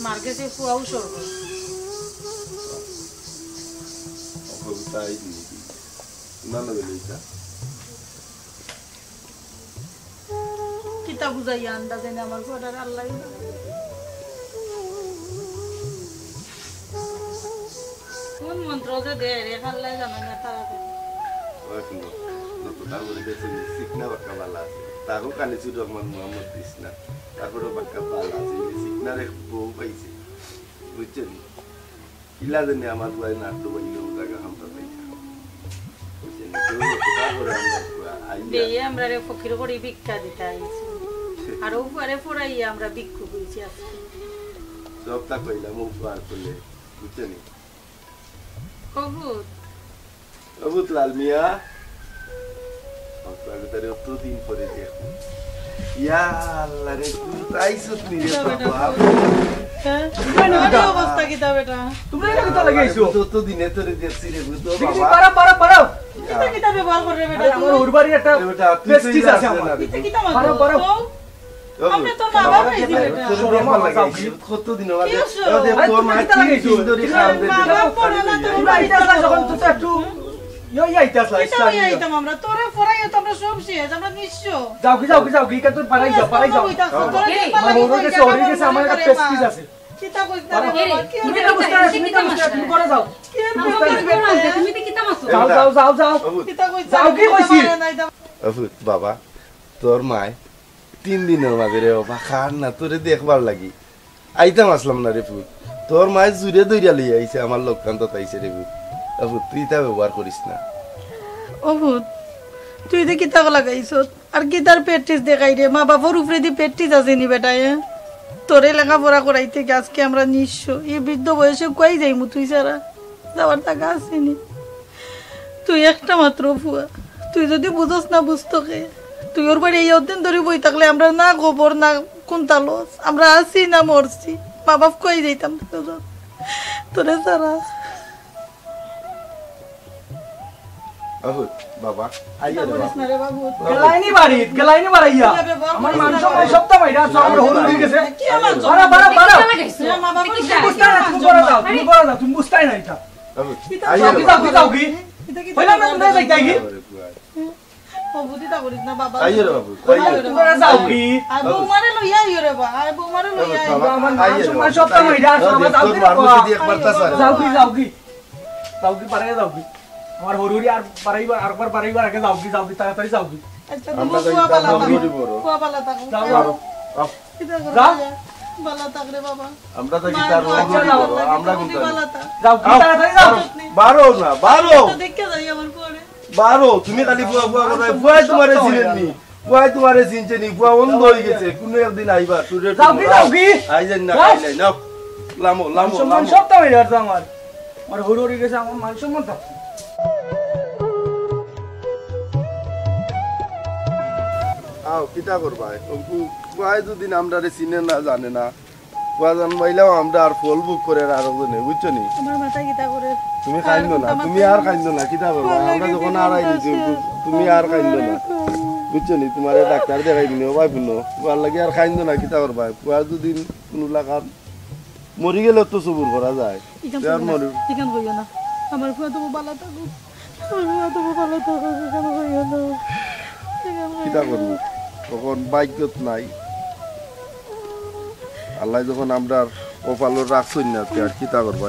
মার্কেটে ফুয়াও সরব কবুতাই দিই না না বলিতা কিতা বুঝাইয়া আন্দাজে না আমার ফুয়াটার আল্লাহ কোন মন্ত্র যে দে রে খাল্লাই জানা না তারা ওয়াকিনো নতুন করে দেশে সিকনা বাক্কা বালা আছে তারও কানে চুর রহমান মোহাম্মদ কৃষ্ণা তারপরে বাক্কা বালা আছে সিকনারে বউ পাইছে বুঝছেন ইলা দেনে আমার ভাই না তো বইলো জায়গা আমরা পাইছা বুঝছেন তারপরে বেয়ে আমরা রে ফকির করে ভিক্ষা দিতে আইছি আর উপরে পড়াই আমরা ভিক্ষু কইছি আজকে সবটা কইলাম উপহার করলে বুঝছেন কবুত কবুত লাল মিয়া আপনাকে তারে অত দিন পরে দেখো ইয়া আল্লাহ রে তুই আইছত নি রে বাবা কি অবস্থা কিতা বেটা তোমরা এটা কিতা লাগাইছো তত দিনে তোরে দেখছি রে বুঝতো দেখি বাবা পারা কিতা কিতা ব্যবহার করে বেটা আমার উরবাড়ি একটা প্রেস্টিজ আছে আমার কিতা কিতা পারা আমরা তো বাবা হইছি বেটা শরম লাগাইছি কত দিন লাগে ওদের তোর মা কি সুন্দরী খাম দে বাবা পড়া না তো তোমরা এটা যখন তো একটু ইইতাস ইইতাম আমরা তোরে পড়াই তো আমরা সব শেষ আমরা নিশ্চয় যাও কি কত পারাই যাও আমার কাছে ওরে কাছে আমার একটা প্রেস্টিজ আছে কিতা কইতা রে বাবা কি তুমি তো বুঝতে তুমি করে যাও তুমি তো কিতা মাসো যাও কিতা কইতা যাও কি কইছি অফুত বাবা তোর মায় 3 দিনের মাঝে রে বাবা খান না তোরে দেখবার লাগি আইতাম আসলাম না রে ফুত তোর মায় জুড়ে দইরা লই আইছে আমার লোককান্ত তাইছে রে ফুত অফুত তুই তা ব্যবহার করিস না অভূত তুই দে কিতা লাগাইছ আর কিতার প্র্যাকটিস দেখাই রে মা বাবার উপরে দি প্র্যাকটিস আছে নি বেটা তোরে লেখাপড়া করাইতে আজকে আমরা নিঃস্ব এই বৃদ্ধ বয়সে কই যাইমু তুই সারা যাওয়ার টাকা আসেনি তুই একটা মাত্র ফুয়া তুই যদি বুঝস না বুঝতো কে তুই ওর বাড়ি এই অধ্যয়ন ধরে বই থাকলে আমরা না গোবর না কোনটা লস আমরা আসি না মরছি মা বাপ কই যাইতাম তোরে সারা অফুত বাবা আইয়া রে বাবা গেলাইনি বাড়াইয়া আমার মাংস সপ্তাহ মাইরা সব হল হয়ে গেছে বাড়া মা বাবা তুমি করে যাও তুমি বুঝতাই না এটা যাও কি হইলাম না তুমি যাইতাই কি অবুদিতা করিস না বাবা আইয়া রে বাবু তোমরা যাও কি আর বৌমারে লইয়া আইও রে বা আর বৌমারে লইয়া আইও আমার মাংস সপ্তাহ মাইরা যাও কি পারে যাও কি আমার হরুরি আর পারাইবার আরেকবার পারাইবার আগে যাও কি তাড়াতাড়ি যাও কি আচ্ছা তুমি কুয়া পালা কুয়া পালা থাকো যাও যাও বালা থাক রে বাবা আমরা তো গিটার আমরা কোনটা যাও কি তাড়াতাড়ি যাও বারো না বারো দেখে যাই আমার পরে বারো তুমি খালি বুয়া বুয়া করে বুয়া তোমারে চিনেননি বুয়া তোমারে চিনছেনি বুয়া বন্ধ হয়ে গেছে কোন একদিন আইবা তুই যাও কি আইজেন না খাইলে নাও লামো সপ্তাহ মাইরা আমার হরুরি গেছে আমার মাংস মন থাক আও কিতা করবা বুয়াই দুদিন আমরা রে চিনে না জানে না বুয়া জানবাইলাম আমরা আর ফল বুক করে আর জনে বুঝছো নি আমার মাথা কিতা করে তুমি খাইন্দো না তুমি আর খাইন্দো না কিতা করবা আমরা যখন আর আইছি তুমি আর খাইন্দো না বুঝছো নি তোমারে ডাক্তার দেখাই দিনো ভাই বুনো বুয়ার লাগি আর খাইন্দো না কিতা করবা বুয়া দুদিন কোন লাগান মরি গেলে তো সবুর করা যায় আর মরি চিকেন কইও না আমার ফুয়া তো ভালো থাকো আমার ফুয়া তো ভালো থাকো চিকেন কইও না কিতা করব তখন বাইকত নাই আল্লাহ যখন আমরা কপালো রাখছই না আর কিতা করবা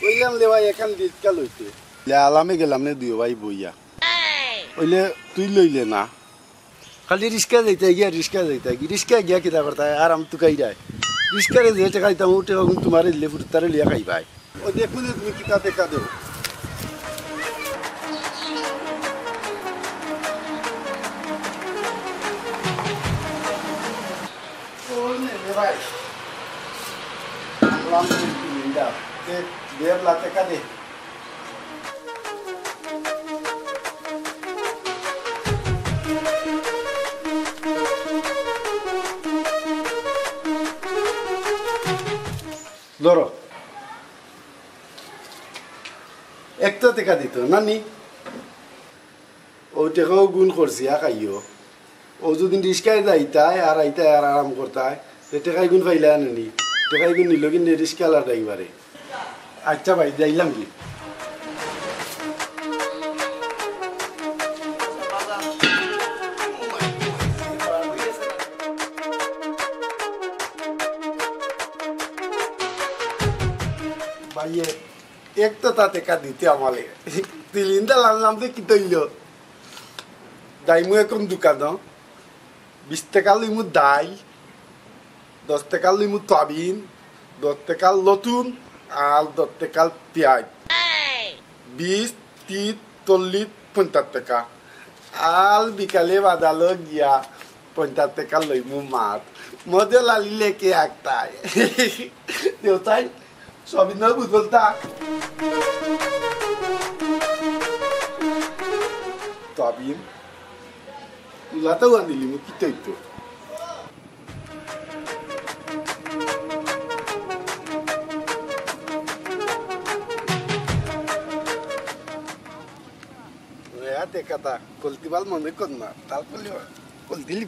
কইলাম লে ভাই এখান দিজকাল হইছে আলামে গেলাম না দুই ভাই বইয়া ওইলে তুই লইলে না খালি রিস্কা যাইতে গিয়া রিস্কা গিয়া কিতা করতা আর আমি তুকাই যায় রিস্কারে যে টাকা দিতাম ও টাকা তোমার দিলে তারে লিয়া খাই ভাই ও দেখুন তুমি কিতা দেখা দেও ভাই দেব লাতে কাদে ধরো একটা টেকা দিত নানি ও টেকাও গুণ করছি খাইও ও যদি রিস্কায় যাইতায় আর আইতায় আর আরাম করতায় টেকাই গুণ পাইলে আনি টেকাই গুণ নিল কিন্তু রিস্কালার ড্রাইভারে আচ্ছা ভাই যাইলাম কি ভাইয়ে একটা তাতে কা দিতে আমালে তিলিন্দা লানলাম যে কি তৈল দাইমু এখন দোকান 20 টাকা লইমু দাই 10 টাকা লইমু তবিন 10 টাকা লতুন আর 10 টাকা পেঁয়াজ 20 30 40 50 টাকা আর বিকালে বাজালো গিয়া 50 টাকা লইমু মাছ মজা লালি লেকে একটাই দেউতাই সবই না বুঝলতা তবিন লাতাও আনিলি মু কি তৈতো কথা কলতিবাল মনে কর না তারপরে কল দিলি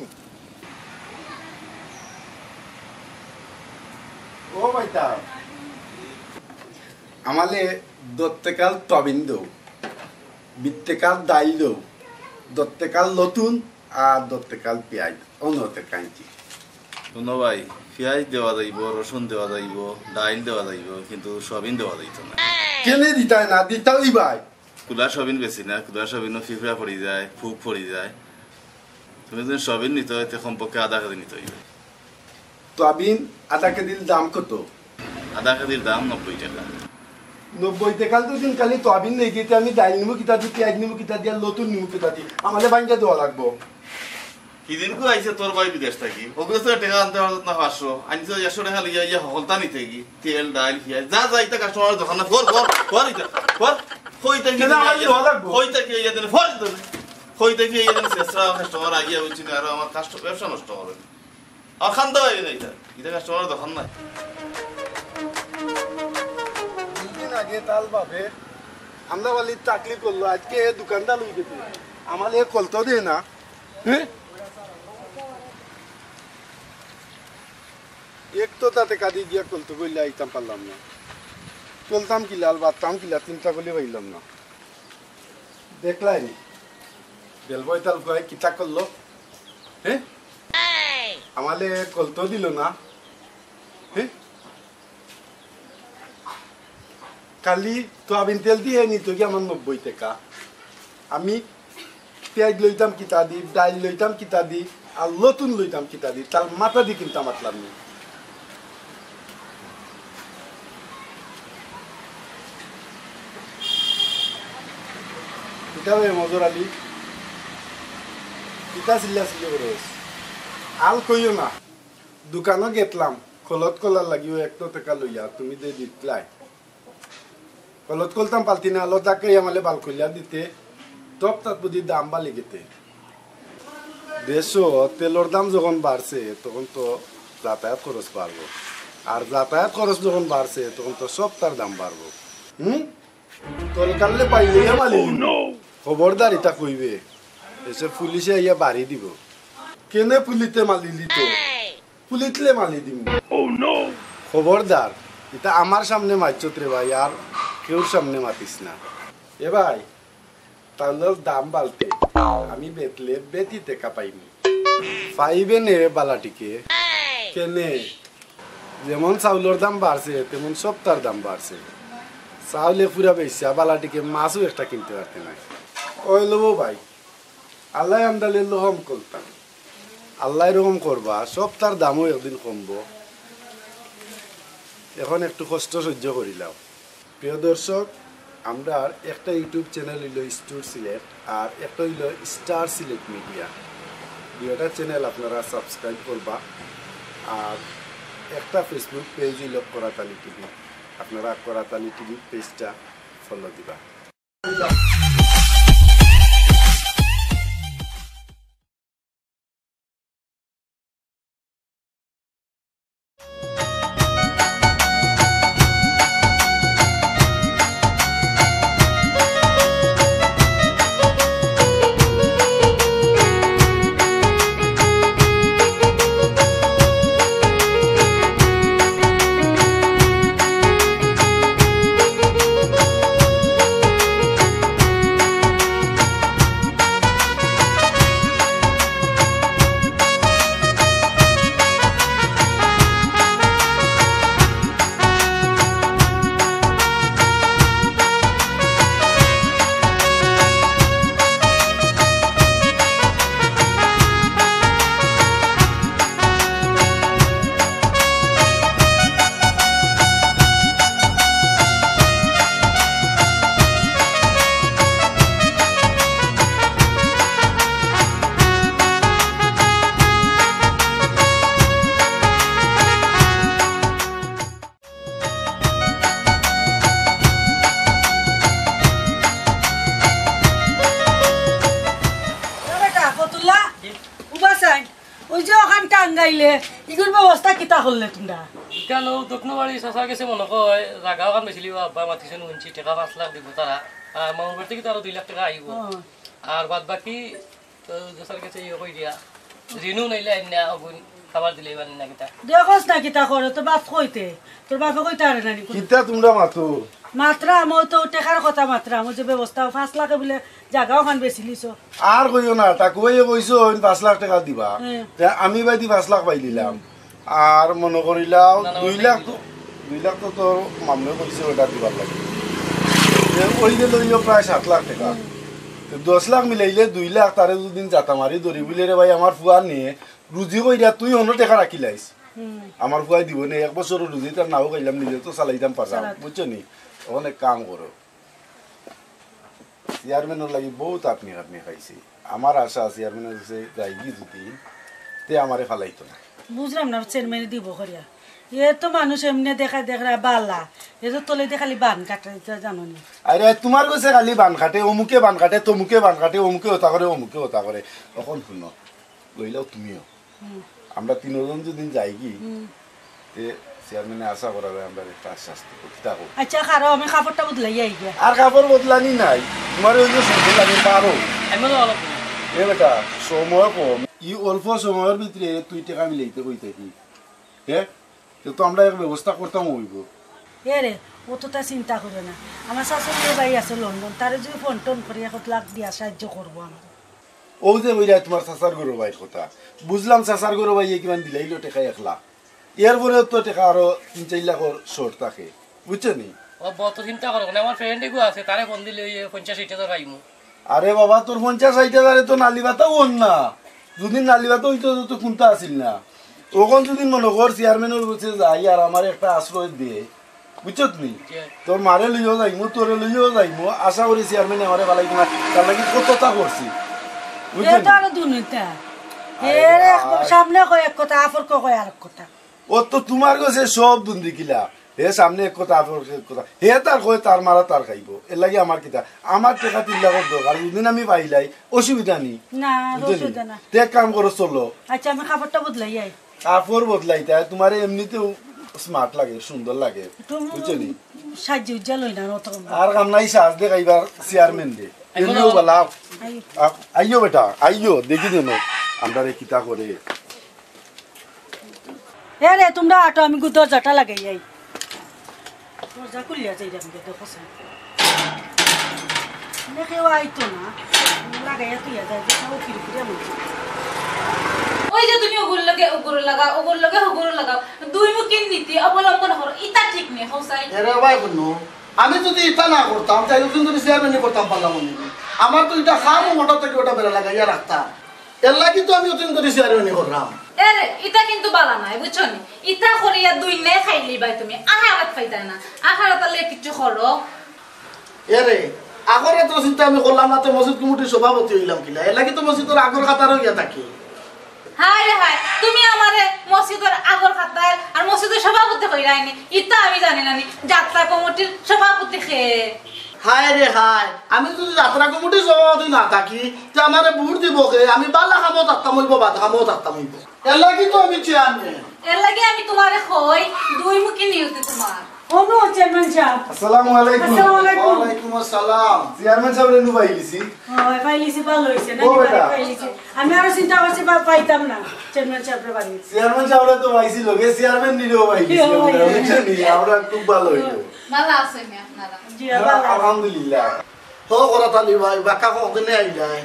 ও ভাইটা আমালে দত্তেকাল তবিন দেও বিত্তেকাল দাইল দেও দত্তেকাল নতুন আর দত্তেকাল পেঁয়াজ অন্যতে কাঁচি শোনো ভাই পেঁয়াজ দেওয়া যাইব রসুন দেওয়া যাইব ডাইল দেওয়া যাইব কিন্তু সবিন দেওয়া যাইত না কেনে দিতাই না দিতাই ভাই কুলা সবিন বেশি না কুলা সবিনও ফিফড়া পড়ি যায় ফুক পড়ি যায় তুমি যদি সবিন নিতে হয় কমপক্ষে আধা কেজি নিতে হইবে তবিন আধা কেজির দাম কত আধা কেজির দাম 90 টাকা 90 টাকা তো দিন খালি তবিন নেই গিয়ে আমি ডাইল নিবো কিতা দি পেঁয়াজ নিবো কিতা দিয়া নতুন নিবো কিতা দি আমাদের বাঞ্জা দেওয়া লাগবো কিদিন কো আইছে তোর ভাই বিদেশ থাকি ওগুলো তো টাকা আনতে পারত না 500 আনছে 100 টাকা লিয়া ইয়া হলতা নিতে কি তেল ডাল পেঁয়াজ যা যাইতা কাস্টমার দোকান না ফর ইতা ফর কইতা কি না কইতা কি ইয়া দেন ফর দিতে কইতা কি ইয়া দেন সেসরা কাস্টমার আইয়া হইছে আর আমার কাস্টমার ব্যবসা নষ্ট হবে আর খান্দা হই না এটা কাস্টমার দোকান না দিন আগে তাল বাবে আমরা वाली চাকরি করলো আজকে দোকানদার লই গেছে আমালে কলতো দে না হ্যাঁ এক তো তাতে কাদি গিয়া কলতো কইলা আইতাম পারলাম না চলতাম কি লাল বাতাম কি চিন্তা করলে পাইলাম না দেখলাই নি বেলবই তাল কয় কিতা করলো হ্যাঁ আমালে কলতো দিল না হ্যাঁ কালি তো আবিন তেল দিয়ে নিত কি আমার 90 টাকা আমি পেঁয়াজ লইতাম কিতা দি ডাইল লইতাম কিতা দি আর লতুন লইতাম কিতা দি তার মাথা দি কিনতাম মাতলাম নি কিতা রে মজুর আলী কিতা সিল্লা সিল্লি করে আল কইও না দোকানও গেতলাম কলত কলার লাগিও 1 টাকা লইয়া তুমি যে দিতলাই কলত কলতাম পালতি না আলো তাকে আমালে বাল কইলা দিতে টপ তাত বুদ্ধি দাম বালি গেতে দেশো তেলর দাম যখন বাড়ছে তখন তো যাতায়াত খরচ বাড়বো আর যাতায়াত খরচ যখন বাড়ছে তখন তো সব তার দাম বাড়বো তোর কালে পাইলে মালি খবরদার এটা কইবে এসে পুলিশে ইয়া বাড়ি দিব কেনে পুলিতে মালিলি তো পুলিতলে মালি দিব খবরদার এটা আমার সামনে মারছত রে ভাই আর কেউর সামনে মাতিস না এ ভাই তাহলে দাম বালতে আমি বেতলে বেতি টেকা পাইনি পাইবে নে বালাটিকে কেনে যেমন চাউলের দাম বাড়ছে তেমন সব তার দাম বাড়ছে চাউলে পুরা বেশা বালাটিকে মাছও একটা কিনতে পারতে না ওই লোবো ভাই আল্লাহ আমদালে লোহম করতাম আল্লাহ এরকম করবা সব তার দামও একদিন কমবো এখন একটু কষ্ট সহ্য করিলাম প্রিয় দর্শক আমরা একটা ইউটিউব চ্যানেল হইল স্টুর সিলেট আর একটা হইল স্টার সিলেট মিডিয়া দুইটা চ্যানেল আপনারা সাবস্ক্রাইব করবা আর একটা ফেসবুক পেজ হইল করাতালি টিভি আপনারা করাতালি টিভি পেজটা ফলো দিবা গাইলে ইগুর ব্যবস্থা কিতা করলে তোমরা কেন দক্ষিণবাড়ি চাষার কাছে মনে কয় জায়গাও কান বেছিলি আব্বা মাতিছেন শুনছি টাকা 5 লাখ দিব তারা আর মামুর বাড়ি থেকে তো আরো 2 লাখ টাকা আইব আর বাদ বাকি চাষার কাছে ইয়ে কই দিয়া ঋণও নাইলে আইনা অগুন খাবার দিলে বানি না কিতা দেখোস না কিতা করে তো বাপ কইতে তোর বাপে কইতে আরে নানি কিতা তোমরা মাতো মাত্রা মই তো টাকার কথা মাত্রা মই যে ব্যবস্থা 5 লাখ বলে জায়গাও খান বেছিলিছো আর কইও না তা কইয়ে কইছো 5 লাখ টাকা দিবা আমি বাইদি 5 লাখ পাই দিলাম আর মনে করিলাও 2 লাখ তো তোর মামলে কইছে ওটা দিবার লাগে ওই যে লইও প্রায় 7 লাখ টাকা 10 লাখ মিলাইলে 2 লাখ তারে দুদিন জাতা মারি ধরি বলে রে ভাই আমার ফুয়া নিয়ে রুজি কইরা তুই অন্য টাকা রাখিলাইস আমার ফুয়াই দিব না 1 বছর রুজি তার নাও কইলাম নিজে তো চালাইতাম পারলাম বুঝছো নি অনেক কাম করো চেয়ারম্যানের লাগি বহুত আপনি খাইছি আমার আশা চেয়ারম্যানের কাছে যাইবি যদি তে আমারে ফালাইতো না বুঝলাম না চেয়ারম্যানে দিব করিয়া এ তো মানুষ এমনি দেখা বালা এ তো তলে খালি বান কাটে জানো নি আরে তোমার কাছে খালি বান কাটে অমুকে বান কাটে তমুকে বান কাটে অমুকে হতা করে অমুকে হতা করে তখন শুনো লইলাও তুমিও আমরা তিনজন যদি যাই কি তে চেয়ারম্যানে আশা করা যায় আমরা একটা শাস্তি করতে থাকো আচ্ছা খারো আমি কাপড়টা বদলাই আই গিয়া আর কাপড় বদলানি নাই তোমার ওই যে সময় লাগে পারো এমন অল্প এ বেটা সময় কম ই অল্প সময়ের ভিতরে তুই টাকা মিলাইতে কইতে কি হ্যাঁ তো আমরা এক ব্যবস্থা করতাম হইব এ রে ও তো তা চিন্তা করে না আমার শাশুড়ি ভাই আছে লন্ডন তারে যদি ফোন টোন করে 1 লাখ দিয়া সাহায্য করবো আমার ও যে ওইরা তোমার চাচার গরু ভাইয়ের কথা বুঝলাম চাচার গরু ভাই কিমান দিলাইলো টাকা 1 লাখ এরপরে তো টাকা আরো 3-4 লাখের শর্ট থাকে বুঝছো নি ও বহুত চিন্তা করো না আমার ফ্রেন্ড এগু আছে তারে ফোন দিলে 50-60 টাকা আইমু আরে বাবা তোর 50-60 হাজারে তো নালিবাতাও হন না যদি নালিবাতা হইতো তো কোনটা আসিল না তখন যদি মনে কর চেয়ারম্যানের কাছে যাই আর আমার একটা আশ্রয় দিয়ে বুঝছো তুমি তোর মারে লইও যাইমু তোরে লইও যাইমু আশা করি চেয়ারম্যানে আমারে ভালাই তোমার তার লাগি কতটা করছি বুঝছো এটা আর দুনিটা সামনে কয় এক কথা আফর কয় আর এক কথা ও তো তোমার কাছে সব দুন্দি কিলা হে সামনে এক কথা আফর এক কথা হে তার কয় তার মারা তার খাইব এর লাগি আমার কিতা আমার টাকা 3 লাখের দরকার যদি আমি পাইলাই অসুবিধা নেই না অসুবিধা না তে কাম করো চলো আচ্ছা আমি কাপড়টা বদলাই আই কাপড় বদলাইতে তোমার এমনিতেও স্মার্ট লাগে সুন্দর লাগে বুঝছো নি সাজ উজ্জ্বল হই না তো আর কাম নাই সাজ দে খাইবার চেয়ারম্যান দে এমনিও বলা আইও বেটা আইও দেখি দেন আমরা রে কিতা করে এ রে তোমরা আটো আমি দরজাটা লাগাই আই দরজা খুলিয়া যাই দেখো দেখো দেখে আইতো না লাগাইয়া তুইয়া যায় দেখো ফিরে ফিরে বলছি ওই যে তুমি ওগুলো লাগাও ওগুলো লাগাও দুই মুখ কিন নিতে অবলম্বন করো ইটা ঠিক নেই হসাই এরে ভাই কোন আমি যদি এটা না করতাম তাই কিন্তু চেয়ারম্যানই করতাম পারলাম না আমার তো এটা খাম ওটা থেকে ওটা বেড়া লাগাইয়া রাখতাম এর লাগি তো আমি অতিন করে চেয়ারম্যানই করলাম এরে ইটা কিন্তু বালা নাই বুঝছো নি ইটা করিয়া দুই নে খাইলি ভাই তুমি আহারাত পাইতা না আহারাত আলে কিছু করো এরে আগরে তো চিন্তা আমি করলাম না তো মসজিদ কমিটির সভাপতি হইলাম কিনা এর লাগি তো মসজিদের আগর খাতার হইয়া থাকি হাই রে হাই তুমি আমারে মসজিদের আগর খাতায় আর মসজিদের সভাপতি কইরাইনি ইটা আমি জানি না নি যাত্রা কমিটির সভাপতি খে হায় রে হায় আমি যদি যাত্রা কমিটির সভাপতি না থাকি তে আমারে ভোট দিব কে আমি বালা খামো থাকতাম হইব বাদ খামো থাকতাম হইব এর লাগি তো আমি চেয়ারম্যান এর লাগি আমি তোমারে কই দুই মুখী নিউতে তোমার অনু চেয়ারম্যান সাহেব আসসালামু আলাইকুম আসসালামু আলাইকুম ওয়া আলাইকুম আসসালাম চেয়ারম্যান সাহেব রেনু পাইলিছি ওই পাইলিছি ভালো হইছে না পাইলিছি আমি আরো চিন্তা করছি পাইতাম না চেয়ারম্যান সাহেবের বাড়ি চেয়ারম্যান সাহেব তো পাইছি লগে চেয়ারম্যান নিলেও পাইছি আমরা খুব ভালো হইলো ভালো আছেন আপনারা জি ভালো আলহামদুলিল্লাহ হো করাতালি ভাই বাকা কখনে আইলাই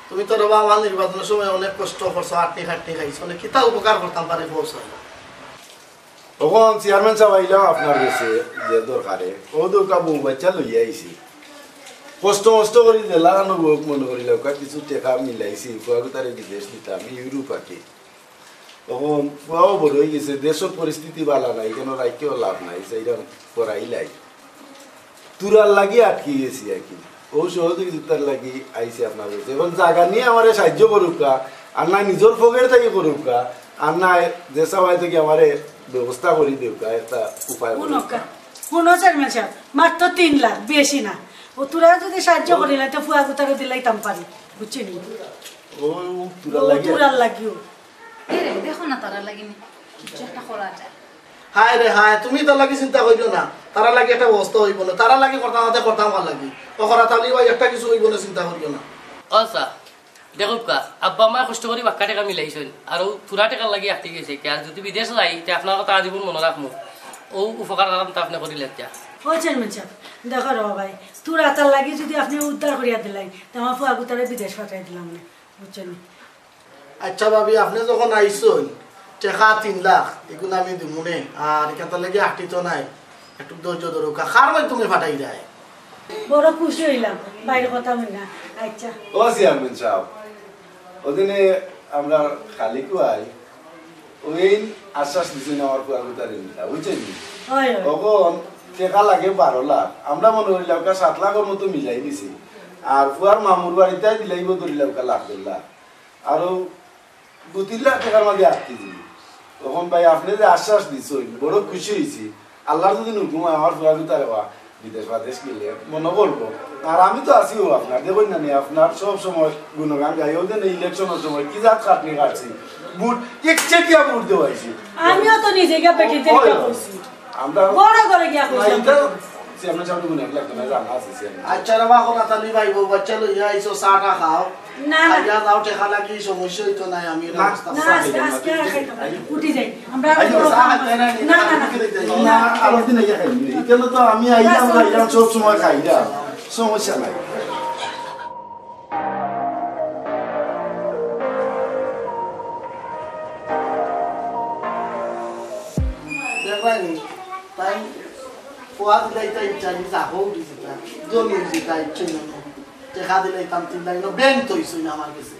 তুমি তো রবা আমার নির্বাচনের সময় অনেক কষ্ট করছো আটনি খাটনি খাইছো অনেক কিতা উপকার করতাম পারে পৌঁছাই তখন চেয়ারম্যান সাহেব আইলাম আপনার কাছে যে দরকারে ও দরকার বউ বাচ্চা লইয়া আইছি কষ্ট মষ্ট করি লাগানো বউ মনে করিল কিছু টেকা মিলাইছি ফুয়াগো তারে বিদেশ দিতাম ইউরোপ আঁকি তখন ফুয়াও বড় হয়ে গেছে দেশের পরিস্থিতি ভালো নাই কেন রাইকেও লাভ নাই সেইরকম পড়াইলাই তুরার লাগি আটকে গেছি আর কি ও সহযোগিতার লাগি আইসি আপনার কাছে এবং জায়গা নিয়ে আমার সাহায্য করুকা আর না নিজের ফকের থেকে করুকা আর না যে সবাই থেকে আমার ব্যবস্থা করে দেউকা একটা উপায় শুনো চেয়ারম্যান সাহেব মাত্র 3 লাখ বেশি না ও তোরা যদি সাহায্য করিলে তো ফুয়া গুতারে দিলাইতাম পারি বুঝছিনি ও তুরার লাগিও এরে দেখো না তারা লাগিনি কিছু একটা করা যায় হায় রে হায় তুমি তার লাগি চিন্তা করিও না তারা লাগি একটা অবস্থা হইব না তারা লাগি করতাম ভাল লাগি ওরা তালি ভাই একটা কিছু হইব না চিন্তা করিও না আচ্ছা দেখো কা আব্বা মা কষ্ট করে বাক্কা টাকা মিলাইছেন আর তুরা টাকা লাগি আটকে গেছে আর যদি বিদেশ যাই তে আপনার কথা আজীবন মনে রাখবো ও উপকার আরামটা আপনি করিলে এতিয়া ও চেয়ারম্যান সাহেব দেখো রে ভাই তোরা তার লাগি যদি আপনি উদ্ধার করিয়া দিলাই তো আমার ফুয়া গুতারে বিদেশ পাঠাই দিলাম না বুঝছেন আচ্ছা ভাবি আপনি যখন আইসন টেকা 3 লাখ এগুলো আমি দিমুনে আর এখানটা লেগে আটি তো নাই একটু ধৈর্য ধরো কার ভাই তুমি ফাটাই দেয় বড় খুশি হইলাম বাইরের কথা মনে না আচ্ছা ও চেয়ারম্যান সাহেব ওদিনে আমরা খালি কুয়াই ওই আশ্বাস দিচ্ছেন আমার ফুয়াগো তারে নিলা বুঝছেন তখন টেকা লাগে 12 লাখ আমরা মনে করিলাম 7 লাখের মতো মিলাই দিছি আর ফুয়ার মামুর বাড়িতে দিলাইব ধরিলাম লাখ 2 লাখ আরো 2-3 লাখ টাকার মাঝে আটকে দিবি তখন ভাই আপনি যে আশ্বাস দিচ্ছেন বড় খুশি হয়েছি আল্লাহর যদি নুকুম আমার ফুয়াগো তারে বিদেশ বাদেশ গেলে মনে করবো আর আমি তো আছিও আপনার দেখুন না আপনার সব সময় গুণগান গাই ওদের ইলেকশনের সময় কি জাত কাটনি কাটছি বুট একচেটিয়া বুট দেওয়াইছি আমিও তো নিজে গিয়া পেটি দিয়ে কইছি আমরা বড় করে গিয়া কইছি আমরা চাও তো গুণগান লাগতো না জানা আছে আচ্ছা রে বা কথা তালি ভাই বউ বাচ্চা লইয়া আইছো চাটা খাও না না আইয়া দাও টেকা লাগি সমস্যা হইতো নাই আমি না আজকে উঠি যাই আমরা না না আর দিন আইয়া খাই কেন তো আমি আইলাম সব সময় খাই না সমস্যা নাই দেখলানি তাই পোয়া দিলাইতা ইচ্ছা নি যাবো দিছিতা জমি দিতা ইচ্ছা না টেকা দিলাইতাম 3 লাখ না ব্যাংক তো ইছুই না আমার কাছে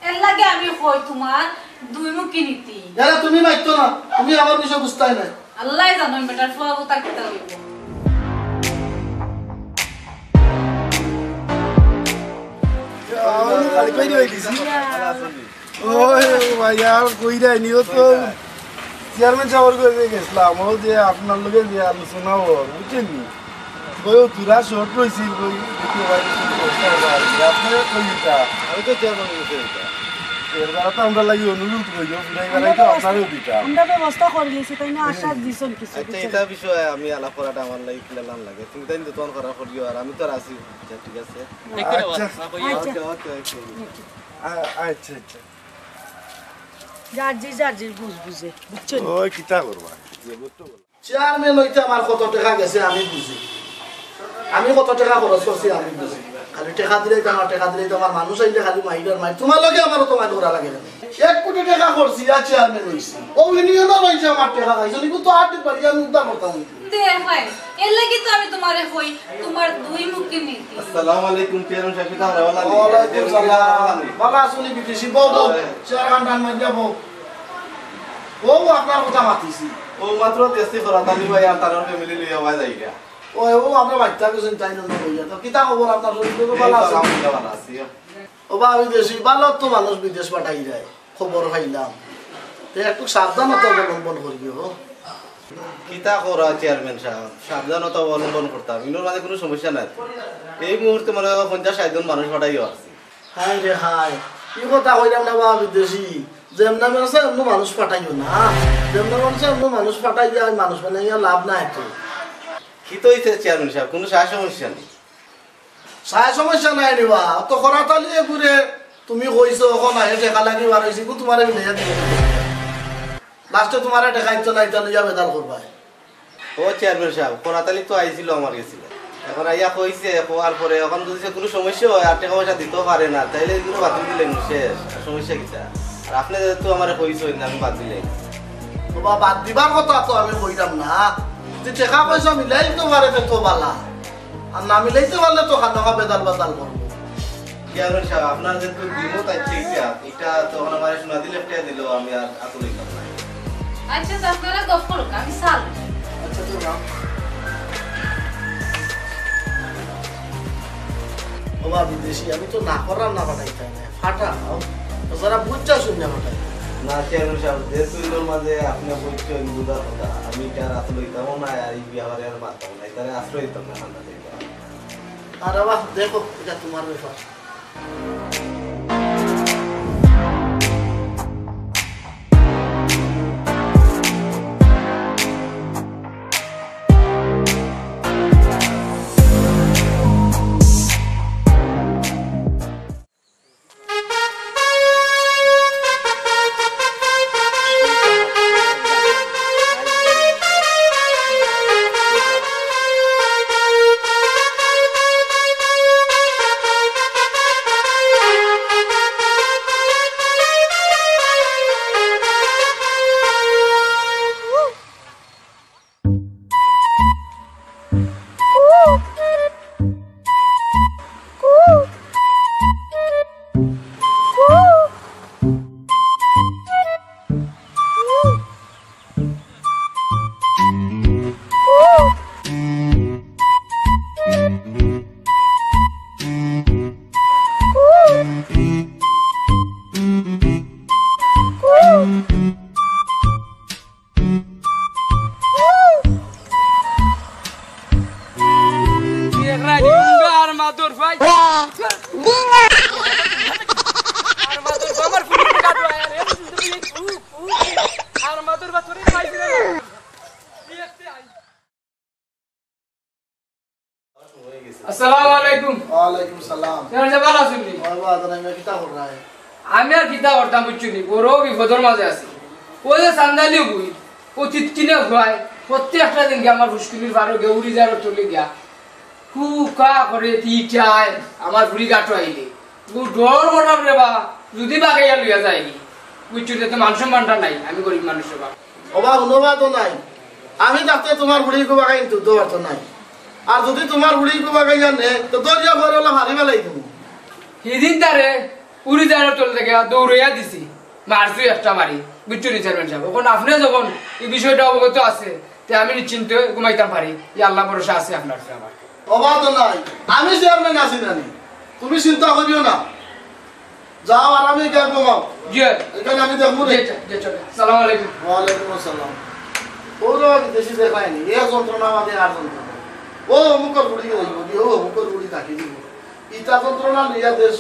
এর লাগে আমি কই তোমার দুই মুখী নীতি যারা তুমি মাইতো না তুমি আমার বিষয় বুঝতাই না আল্লাহ জানো বেটার ফুয়া বুতা কিতা হইব খালি কই দিই দিছি ওই ভাইয়া কই রাই নিও তো চেয়ারম্যান সাহেবের কাছে গেছিলাম ও যে আপনার লগে যে আলোচনা বুঝছেন ওই তুরা শর্ট রয়েছিল ওই আপনার কইটা আমি তো চেয়ারম্যান গেছে এবার তো আমরা লাগি অনুরোধ করিও পুরাই বেলায় তো আপনারও দিতা আমরা ব্যবস্থা করে লিছি তাই না আশ্বাস দিছন কিছু আচ্ছা এটা বিষয় আমি আলাপ করাটা আমার লাগি প্ল্যান লাগে তুমি তাই দোকান করা করিও আর আমি তো রাজি ঠিক আছে আচ্ছা ওকে আচ্ছা আচ্ছা জার্জি বুঝে বুঝছো ওই কিতা করবা চেয়ারম্যান হইতে আমার কত টাকা গেছে আমি বুঝি আমি কত টাকা খরচ করছি আমি বুঝি খালি টাকা দিলেই তো আমার টাকা দিলেই তো আমার মানুষ আইলে খালি মাইডার মাই তোমার লগে আমারও তো মাইড করা লাগে 1 কোটি টাকা করছি আর চেয়ারম্যান হইছি ও ইউনিয়নের হইছে আমার টাকা খাইছো নিকু তো আট পারি আমি উদ্ধার করতাম দে ভাই এর লাগি তো আমি তোমারে কই তোমার দুই মুখে নীতি আসসালামু আলাইকুম চেয়ারম্যান সাহেব কিতা ভালো লাগে ওয়ালাইকুম সালাম বাবা শুনি বিদেশি বউ চেয়ারম্যান ডান মার যাব ও আপনার কথা মাতিছি ও মাত্র তেস্তি খরাতানি ভাই আর তার ফ্যামিলি লইয়া ওয়া যাইগা ও আপনার বাচ্চা কিছু চাই না হইয়া তো কিতা খবর আপনার শরীর তো ভালো আছে ভালো আছি ও বা বিদেশি ভালো তো মানুষ বিদেশ পাঠাই যায় খবর পাইলাম তো একটু সাবধানতা অবলম্বন করিও কিতা করা চেয়ারম্যান সাহেব সাবধানতা অবলম্বন করতাম ইনোর মাঝে কোনো সমস্যা নাই এই মুহূর্তে মনে হয় 50-60 জন মানুষ পাঠাইও আছে হাই রে হাই কি কথা কইলাম না বা বিদেশি যেমন আছে এমন মানুষ পাঠাইও না যেমন আছে এমন মানুষ পাঠাই যায় মানুষ বানাইয়া লাভ নাই তো কি তো হইছে চেয়ারম্যান সাহেব কোনো সমস্যা নেই সমস্যা নাই নিবা তো করাতালি ঘুরে তুমি কইছো এখন আহে টাকা লাগি বার হইছি তোমারে নিয়া দিব লাস্টে তোমারে দেখাইতো নাই তো নিয়া বেদাল করবা ও চেয়ারম্যান সাহেব করাতালি তো আইছিল আমার গেছিল এখন আইয়া কইছে কোয়ার পরে এখন যদি কোনো সমস্যা হয় আর টাকা পয়সা দিতেও পারে না তাইলে এগুলো বাতিল দিলেন শেষ সমস্যা কিটা আর আপনি তো আমারে কইছো না আমি বাদ দিলেন বাবা বাদ দিবার কথা তো আমি কইলাম না যে টাকা পয়সা মিলাই তো পারে তো বালা আর না মিলাইতে পারলে তো খানা বেদাল বাদাল করবো চেয়ারম্যান সাহেব আপনার যে দিমো তাই ঠিক এটা তখন আমার শোনা দিলে একটা দিল আমি আর আতো লইতাম না আচ্ছা তো আপনারা গপ করুক আমি সাল আচ্ছা তো নাও বাবা বিদেশি আমি তো না করার না পাঠাইতাম না ফাটাও তো যারা বুঝছা শুনে ফাটাই না চেয়ারম্যান সাহেব যেহেতু ইলোর মাঝে আপনি বলছেন বুঝার কথা আমি এটা আতো লইতাম না আর এই বিহারে আর মারতাম না তাহলে আশ্রয় দিতাম না ঠান্ডা থেকে আরে বাহ দেখো এটা তোমার ব্যাপার আসসালামু আলাইকুম ওয়ালাইকুম সালাম কেন যে ভালো আছেন নি বাবা আদরা আমি কিতা কর রায় আমি আর কিতা করতাম বুঝছুনি বড় বিপদের মাঝে আছি ওই যে সান্দালি বই ও তিতকিনে ভয় প্রত্যেকটা দিন গিয়ে আমার মুশকিলের বারো গেউরি যারো চলে গিয়া কুকা করে তিটায় আমার বুড়ি গাটো আইলে ডর বনাম রে বা যদি বাগাইয়া লইয়া যায়নি বুঝছুনি তো মান সম্মানটা নাই আমি গরিব মানুষের বা অবাক অনুবাদ নাই আমি তাতে তোমার বুড়ি কো বাগাই তো দর তো নাই আর যদি তোমার বুড়ি কো বাগাই জানে তো দরিয়া ঘরে হলো হারি বেলাই তুমি সেদিন তারে উড়ি যাওয়ার চলে থেকে দৌড়াইয়া দিছি মারছি একটা মারি বুঝছুনি চেয়ারম্যান সাহেব এখন আপনি যখন এই বিষয়টা অবগত আছে তে আমি নিশ্চিন্ত ঘুমাইতাম পারি যে আল্লাহ ভরসা আছে আপনার আমার অবাক নাই আমি চেয়ারম্যান আছি জানি তুমি চিন্তা করিও না যাও আর আমি কে ঘুমাও জি এখানে আমি দেখবো রে সালাম আলাইকুম ওয়ালাইকুম আসসালাম ওরা দেশি দেখায়নি এ যন্ত্রণা আমাদের আর যন্ত্রণা ও অমুকর বুড়ি যাইব কি ও অমুকর বুড়ি তাকে দিব ইটা যন্ত্রণা লইয়া দেশ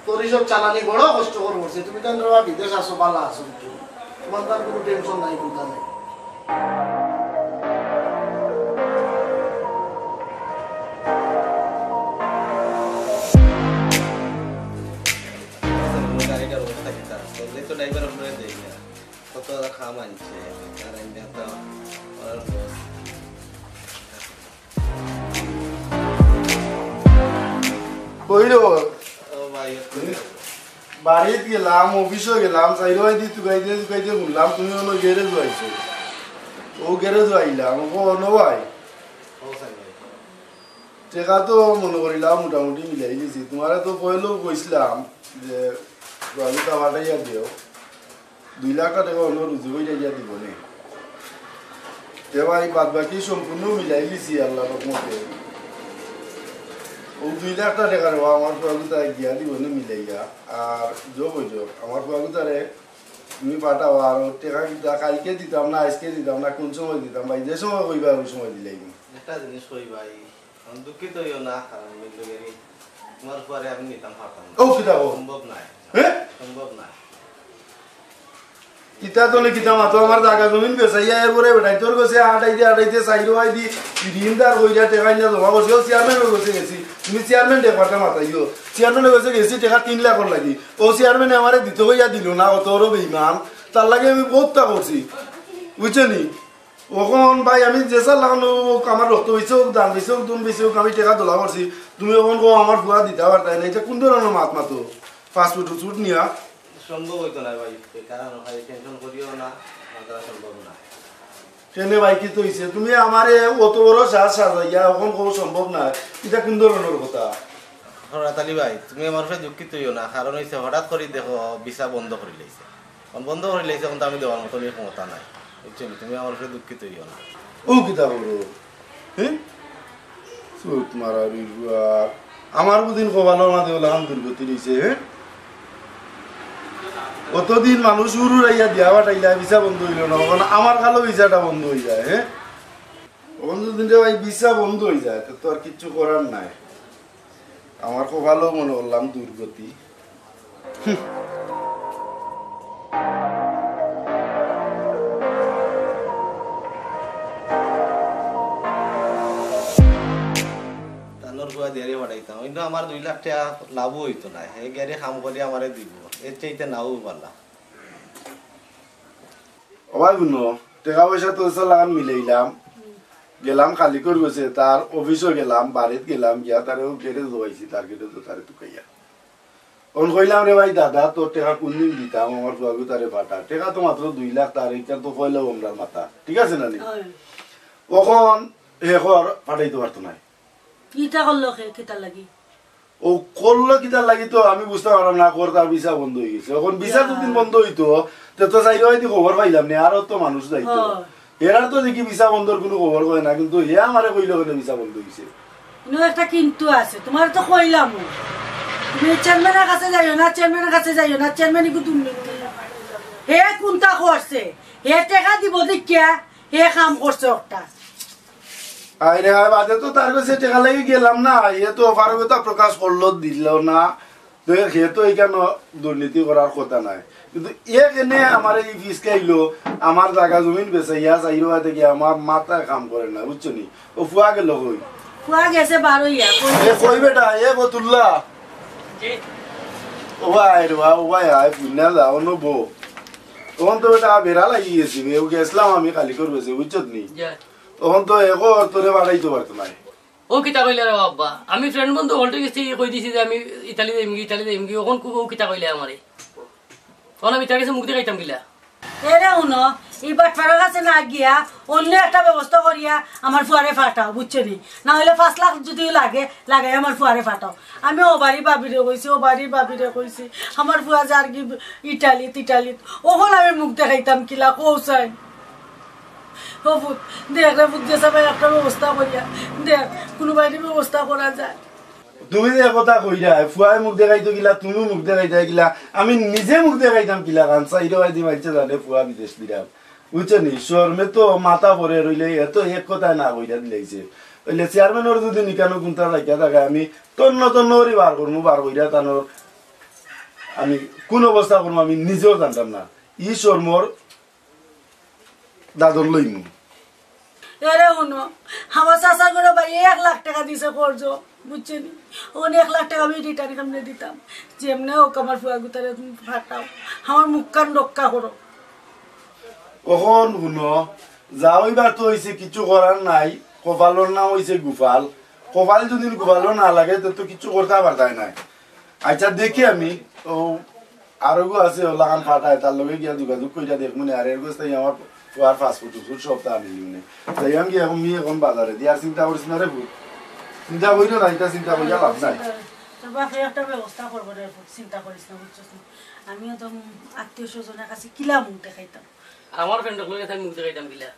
পরিষদ চালানি বড় কষ্ট করে বসে তুমি তো বিদেশ আসো বালা আসো তোমার তার কোনো টেনশন নাই চিন্তা নাই কত খাম আনছে বইলো ও ভাই বাড়িতে গেলাম অফিসে গেলাম চাইরো দি তুকাইতে শুনলাম তুমি অন্য গ্যারেজ আইছো ও গ্যারেজ আইলাম ও নবাই টেকা তো মনে করিলাম মোটামুটি মিলাই দিছি তোমার তো কইলেও কইছিলাম যে আমি টাকাটা ইয়া দিও 2 লাখ টাকা অন্য রুজু হয়ে দিয়া দিব নে দেওয়াই বাদ বাকি সম্পূর্ণ মিলাই দিছি আল্লাহর রহমতে ও 2 লাখ টাকার আমার প্রভুতা গিয়া দিব নে মিলাইয়া আর আমার প্রভুতারে তুমি পাঠাও আর টাকা কিটা কালকে দিতাম না আজকে দিতাম না কোন সময় দিতাম ভাই যে সময় কইবা ওই সময় দিলাই একটা জিনিস কই ভাই দুঃখিত হইও না কারণ মিলগেরি তোমার পরে আমি নিতাম পারতাম না ও কিটা সম্ভব না হ্যাঁ সম্ভব না কিতা তোলে কিতা মাতো আমার জায়গা জমিন বেচাইয়া এরপরে বেটাই তোর কাছে আটাইতে চাইরো আই দি ঋণদার কইরা টাকা নিয়ে জমা করছি ও চেয়ারম্যানের কাছে গেছি তুমি চেয়ারম্যান দেখবারটা মাতাইও চেয়ারম্যানের কাছে গেছি টাকা 3 লাখ লাগি ও চেয়ারম্যান আমারে দিতে হইয়া দিল না ও তোর বেঈমান তার লাগে আমি বহুতটা করছি বুঝছনি ওখন ভাই আমি যেসা লাগানো আমার রক্ত হয়েছে দান হয়েছে দুন বেশি আমি টাকা তোলা করছি তুমি ওখন কো আমার ফুয়া দিতে পারতাই না এটা কোন ধরনের মাত মাতো পাসপোর্ট ছুট নিয়া সম্ভব হইতো না ভাই কারণ ভাই টেনশন করিও না আমার সম্ভব না কেনে ভাই কি তো হইছে তুমি আমারে অত বড় সাজ সাজাইয়া ওখন কো সম্ভব না এটা কোন ধরনের কথা হরাতালি ভাই তুমি আমার সাথে দুঃখিত হইও না কারণ হইছে হঠাৎ করে দেখো ভিসা বন্ধ করে লইছে বন্ধ করে লইছে এখন তো আমি দেওয়ার মতো ক্ষমতা নাই বুঝছেন তুমি আমার সাথে দুঃখিত হইও না ও কিতা বলো হ্যাঁ সুত মারা বিগুয়া আমার বুদিন কবালো না দেওলা হাম দুর্গতি রইছে হ্যাঁ অতদিন মানুষ উড়াইয়া দিয়া বাটাইলা ভিসা বন্ধ হইল না কারণ আমার কালো ভিসাটা বন্ধ হয়ে যায় হ্যাঁ বন্ধ দিনটা ভাই ভিসা বন্ধ হয়ে যায় তো আর কিচ্ছু করার নাই আমার খুব ভালো মনে করলাম দুর্গতি তানোর গুয়া দেরি বাড়াইতাম কিন্তু আমার 2 লাখ টাকা লাভও হইতো না এই গাড়ি কাম করে আমারে দিব এর চাইতে নাও পারলা অবাই গুনো টাকা পয়সা তো লাগান মিলাইলাম গেলাম খালি করে গেছে তার অফিসও গেলাম বাড়িতে গেলাম গিয়া তারেও গেটে দোয়াইছি তার গেটে তো তারে তুকাইয়া অন কইলাম রে ভাই দাদা তোর টাকা কোনদিন দিতাম আমার বাবু তারে পাঠা টাকা তো মাত্র 2 লাখ তার এটা তো কইলাম আমরার মাথা ঠিক আছে না নি ওখন হেখর পাঠাইতে পারতো না কিটা করলো কিটা লাগি ও করলো কিটা লাগি তো আমি বুঝতে পারলাম না কর তার ভিসা বন্ধ হয়ে গেছে এখন ভিসা দুদিন বন্ধ হইতো তো চাইলে হয়তো খবর পাইলাম না আরো তো মানুষ যাইতো এরার তো দেখি ভিসা বন্ধর কোনো খবর কয় না কিন্তু হে আমারে কইলো কেন ভিসা বন্ধ হইছে ইনো একটা কিন্তু আছে তোমার তো কইলাম তুমি চেয়ারম্যানের কাছে যাইও না চেয়ারম্যান তুমি হে কোনটা করছে হে টাকা দিব দেখিয়া হে কাম করছে একটা আরে বাদে তো তার কাছে টাকা লাগি গেলাম না এ তো অপারগতা প্রকাশ করলো দিল না সে তো এখানে দুর্নীতি করার কথা নাই কিন্তু এখানে আমার এই ফিস খাইলো আমার জায়গা জমিন বেচাইয়া চাইরো থেকে আমার মাথা কাম করে না বুঝছো নি ও ফুয়া গেল কই ফুয়া গেছে বারোইয়া কই বেটা এ বতুল্লা ও ভাই রে ও ভাই আই পুনা যাও নো বো তখন তো বেটা বেড়া লাগি গেছি ও গেছিলাম আমি খালি করে বেছে বুঝছো নি তখন তো এগো তোরে বাড়াইতে পারতো না ও কিতা কইলে রে বাবা আমি ফ্রেন্ড বন্ধু হলতে গেছি কই দিছি যে আমি ইতালি যাইমগি ওখন ও কিতা কইলে আমারে তখন আমি তার কাছে মুখ দেখাইতাম গিলা এরে উনো এই বাটপাড়ার কাছে না গিয়া অন্য একটা ব্যবস্থা করিয়া আমার ফুয়ারে ফাটাও বুঝছো নি না হলে 5 লাখ যদি লাগে আমার ফুয়ারে ফাটাও আমি ও বাড়ি বাবিরে কইছি আমার ফুয়া যার কি ইটালি ওখন আমি মুখ দেখাইতাম কিলা কৌসাই ও ফুট দেখ রে ফুট দিয়ে সবাই একটা ব্যবস্থা করিয়া দেখ কোনো বাইরে ব্যবস্থা করা যায় তুমি যে কথা কইরা ফুয়াই মুখ দেখাইতো গিলা তুমি মুখ দেখাইতা গিলা আমি নিজে মুখ দেখাইতাম কিলা কান চাইরো আইদি মাইছে জানে ফুয়া বিদেশ দিলাম বুঝছো নি শর্মে তো মাথা পরে রইলে এত এক কথা না কইরা দিলাইছে ওইলে চেয়ারম্যানের যদি নিকানো কোনটা রাখিয়া থাকে আমি তন্ন ওরি বার কইরা তানোর আমি কোন অবস্থা করবো আমি নিজেও জানতাম না ই শর্মর দাদর লইমু এরে উনো আমার চাষা করে ভাই 1 লাখ টাকা দিছে খরচ বুঝছেন ওখানে 1 লাখ টাকা আমি রিটার্ন কেমনে দিতাম যেমনে হোক আমার ফুয়া গুতারে ফাটাও আমার মুখ কান রক্ষা করো কখন শুনো যাওইবার তো হয়েছে কিছু করার নাই কপালর নাম হয়েছে গোপাল কপাল যদি গোপালও না লাগে তো কিছু করতে পারতাই নাই আচ্ছা দেখি আমি ও আরো গো আছে লাগান ফাটায় তার লগে গিয়া যোগাযোগ কইরা দেখমু না আর এর গোস্তাই আমার ফুয়ার পাসপোর্ট সব তা আনি নিউনে তাই আমি কি এখন মি এখন বাজারে দিয়ার চিন্তা করিস না রে ভূত চিন্তা কইরো না এটা চিন্তা কইরা লাভ নাই তোর বাপে একটা ব্যবস্থা করবো রে চিন্তা করিস না বুঝছিস আমিও তো আত্মীয় স্বজনের কাছে কিলা মুখ দেখাইতাম আমার ফ্রেন্ড লগে থাকি মুখ দেখাইতাম কিলা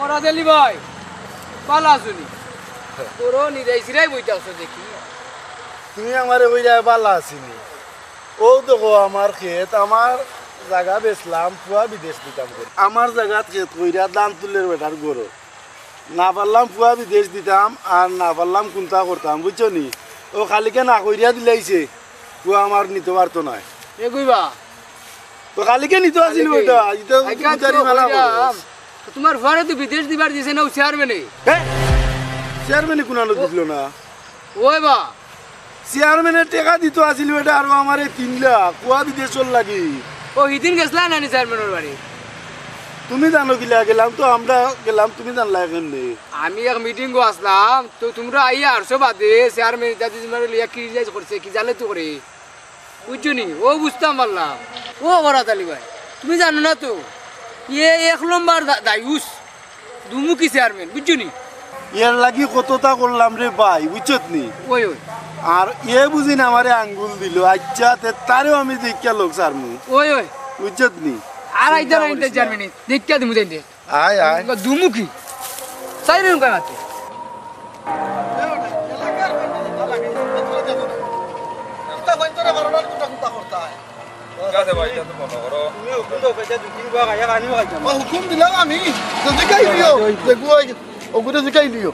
ওরা দিলি ভাই ভালো আসুনি তোরও নিরাইছিরাই বইতে আসো দেখি তুমি আমারে ওইরা বালা আসিনি ও দেখো আমার ক্ষেত আমার জায়গা বেচলাম পুয়া বিদেশ দিতাম আমার জায়গাত ক্ষেত কইরা দাম তুলের বেটার গরো না পারলাম পুয়া বিদেশ দিতাম আর না পারলাম কোনটা করতাম বুঝছো নি ও খালিকে না কইরা দিলাইছে পুয়া আমার নিতে পারতো নয় এ কইবা তো খালিকে নিতে আসিল ওইটা তোমার ঘরে তো বিদেশ দিবার দিছে না ও চেয়ারম্যানে চেয়ারম্যানে কোনানো দিছিল না ওই বা চেয়ারম্যানের টাকা দিত আসিল এটা আর আমার 3 লাখ কুয়া বিদেশর লাগি ও হিদিন গেছলা নানি চেয়ারম্যানের বাড়ি তুমি জানো কিলা গেলাম তো আমরা গেলাম তুমি জানলা কেমনে আমি এক মিটিং গো আসলাম তো তোমরা আইয়া আরছো বাদে চেয়ারম্যান দাদি তোমার লিয়া ক্রিটিসাইজ করছে কি জানে তো করে বুঝছো নি ও বুঝতাম পারলাম ও বড় তালি ভাই তুমি জানো না তো ইয়ে 1 নম্বর দায়ুস দুমুখী চেয়ারম্যান বুঝছো নি এর লাগি কতটা করলাম রে ভাই বুঝছত নি ওই ওই আর এ বুঝি না আমারে আঙ্গুল দিল আচ্ছা তারেও আমি দেখা লোক সারমু ওই ওই বুঝছত নি আর আইদা না চেয়ারম্যান দেখা দিমু দেন দে আয় আয় দুমুখী সাইরেন কই মাতে হুকুম দিলাম আমি জিকাই দিও দেখবো ওগুলো জিকাই দিও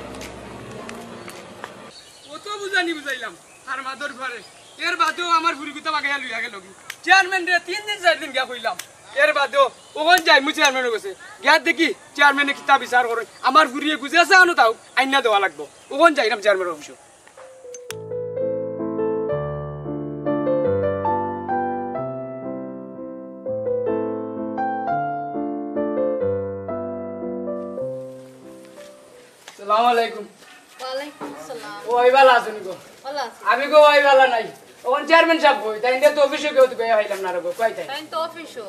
কত বুঝানি বুঝাইলাম আর মাদর ঘরে এর বাদেও আমার ফুরিগুতা বাগাইয়া লইয়া গেল কি চেয়ারম্যান রে 3 দিন 4 দিন গিয়া কইলাম এর বাদেও ওখান যাই মু চেয়ারম্যানের কাছে গিয়া দেখি চেয়ারম্যানে কিতা বিচার করে আমার ফুরিয়ে গুজে আছে আনো তাও আইনা দেওয়া লাগবো ওখান যাইলাম চেয়ারম্যানের অফিসে আসসালামু আলাইকুম ওয়ালাইকুম আসসালাম ওই ভালো আছেন গো ভালো আছি আমি গো ওই ভালো নাই ওখান চেয়ারম্যান সাহেব কই তাই তো অফিসে গিয়ে তো গিয়ে হইলাম না রে গো কই তাই তো অফিসও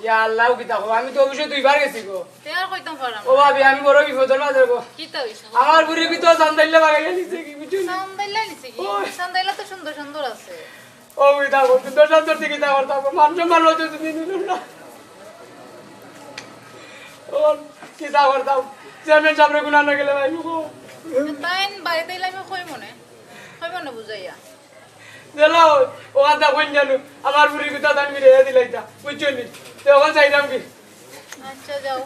ইয়া আল্লাহ কি দেখো আমি তো অফিসে 2 বার গেছি গো তে আর কইতাম পারাম ও ভাবি আমি বড় বিপদের মাঝে গো কি তো হইছে আমার বুড়ি কি তো সান্দাইলে বাগাইয়া নিছে কি বুঝুন সান্দাইলা নিছে কি সান্দাইলা তো সুন্দর সুন্দর আছে ও ওই দেখো সুন্দর সুন্দর থেকে তা করতাম মানুষ ভালো তো তুমি নিল না ও কি তা করতাম চেয়ারম্যান সামনে গুনা না গেলে ভাই গো তাইন বাড়িতে এলে আমি কই মনে বুঝাইয়া দেলা ও আদা কই জানো আমার বুড়ি কি তো দান মিরে দিলাইতা বুঝছো নি তো ওখান চাইলাম কি আচ্ছা যাও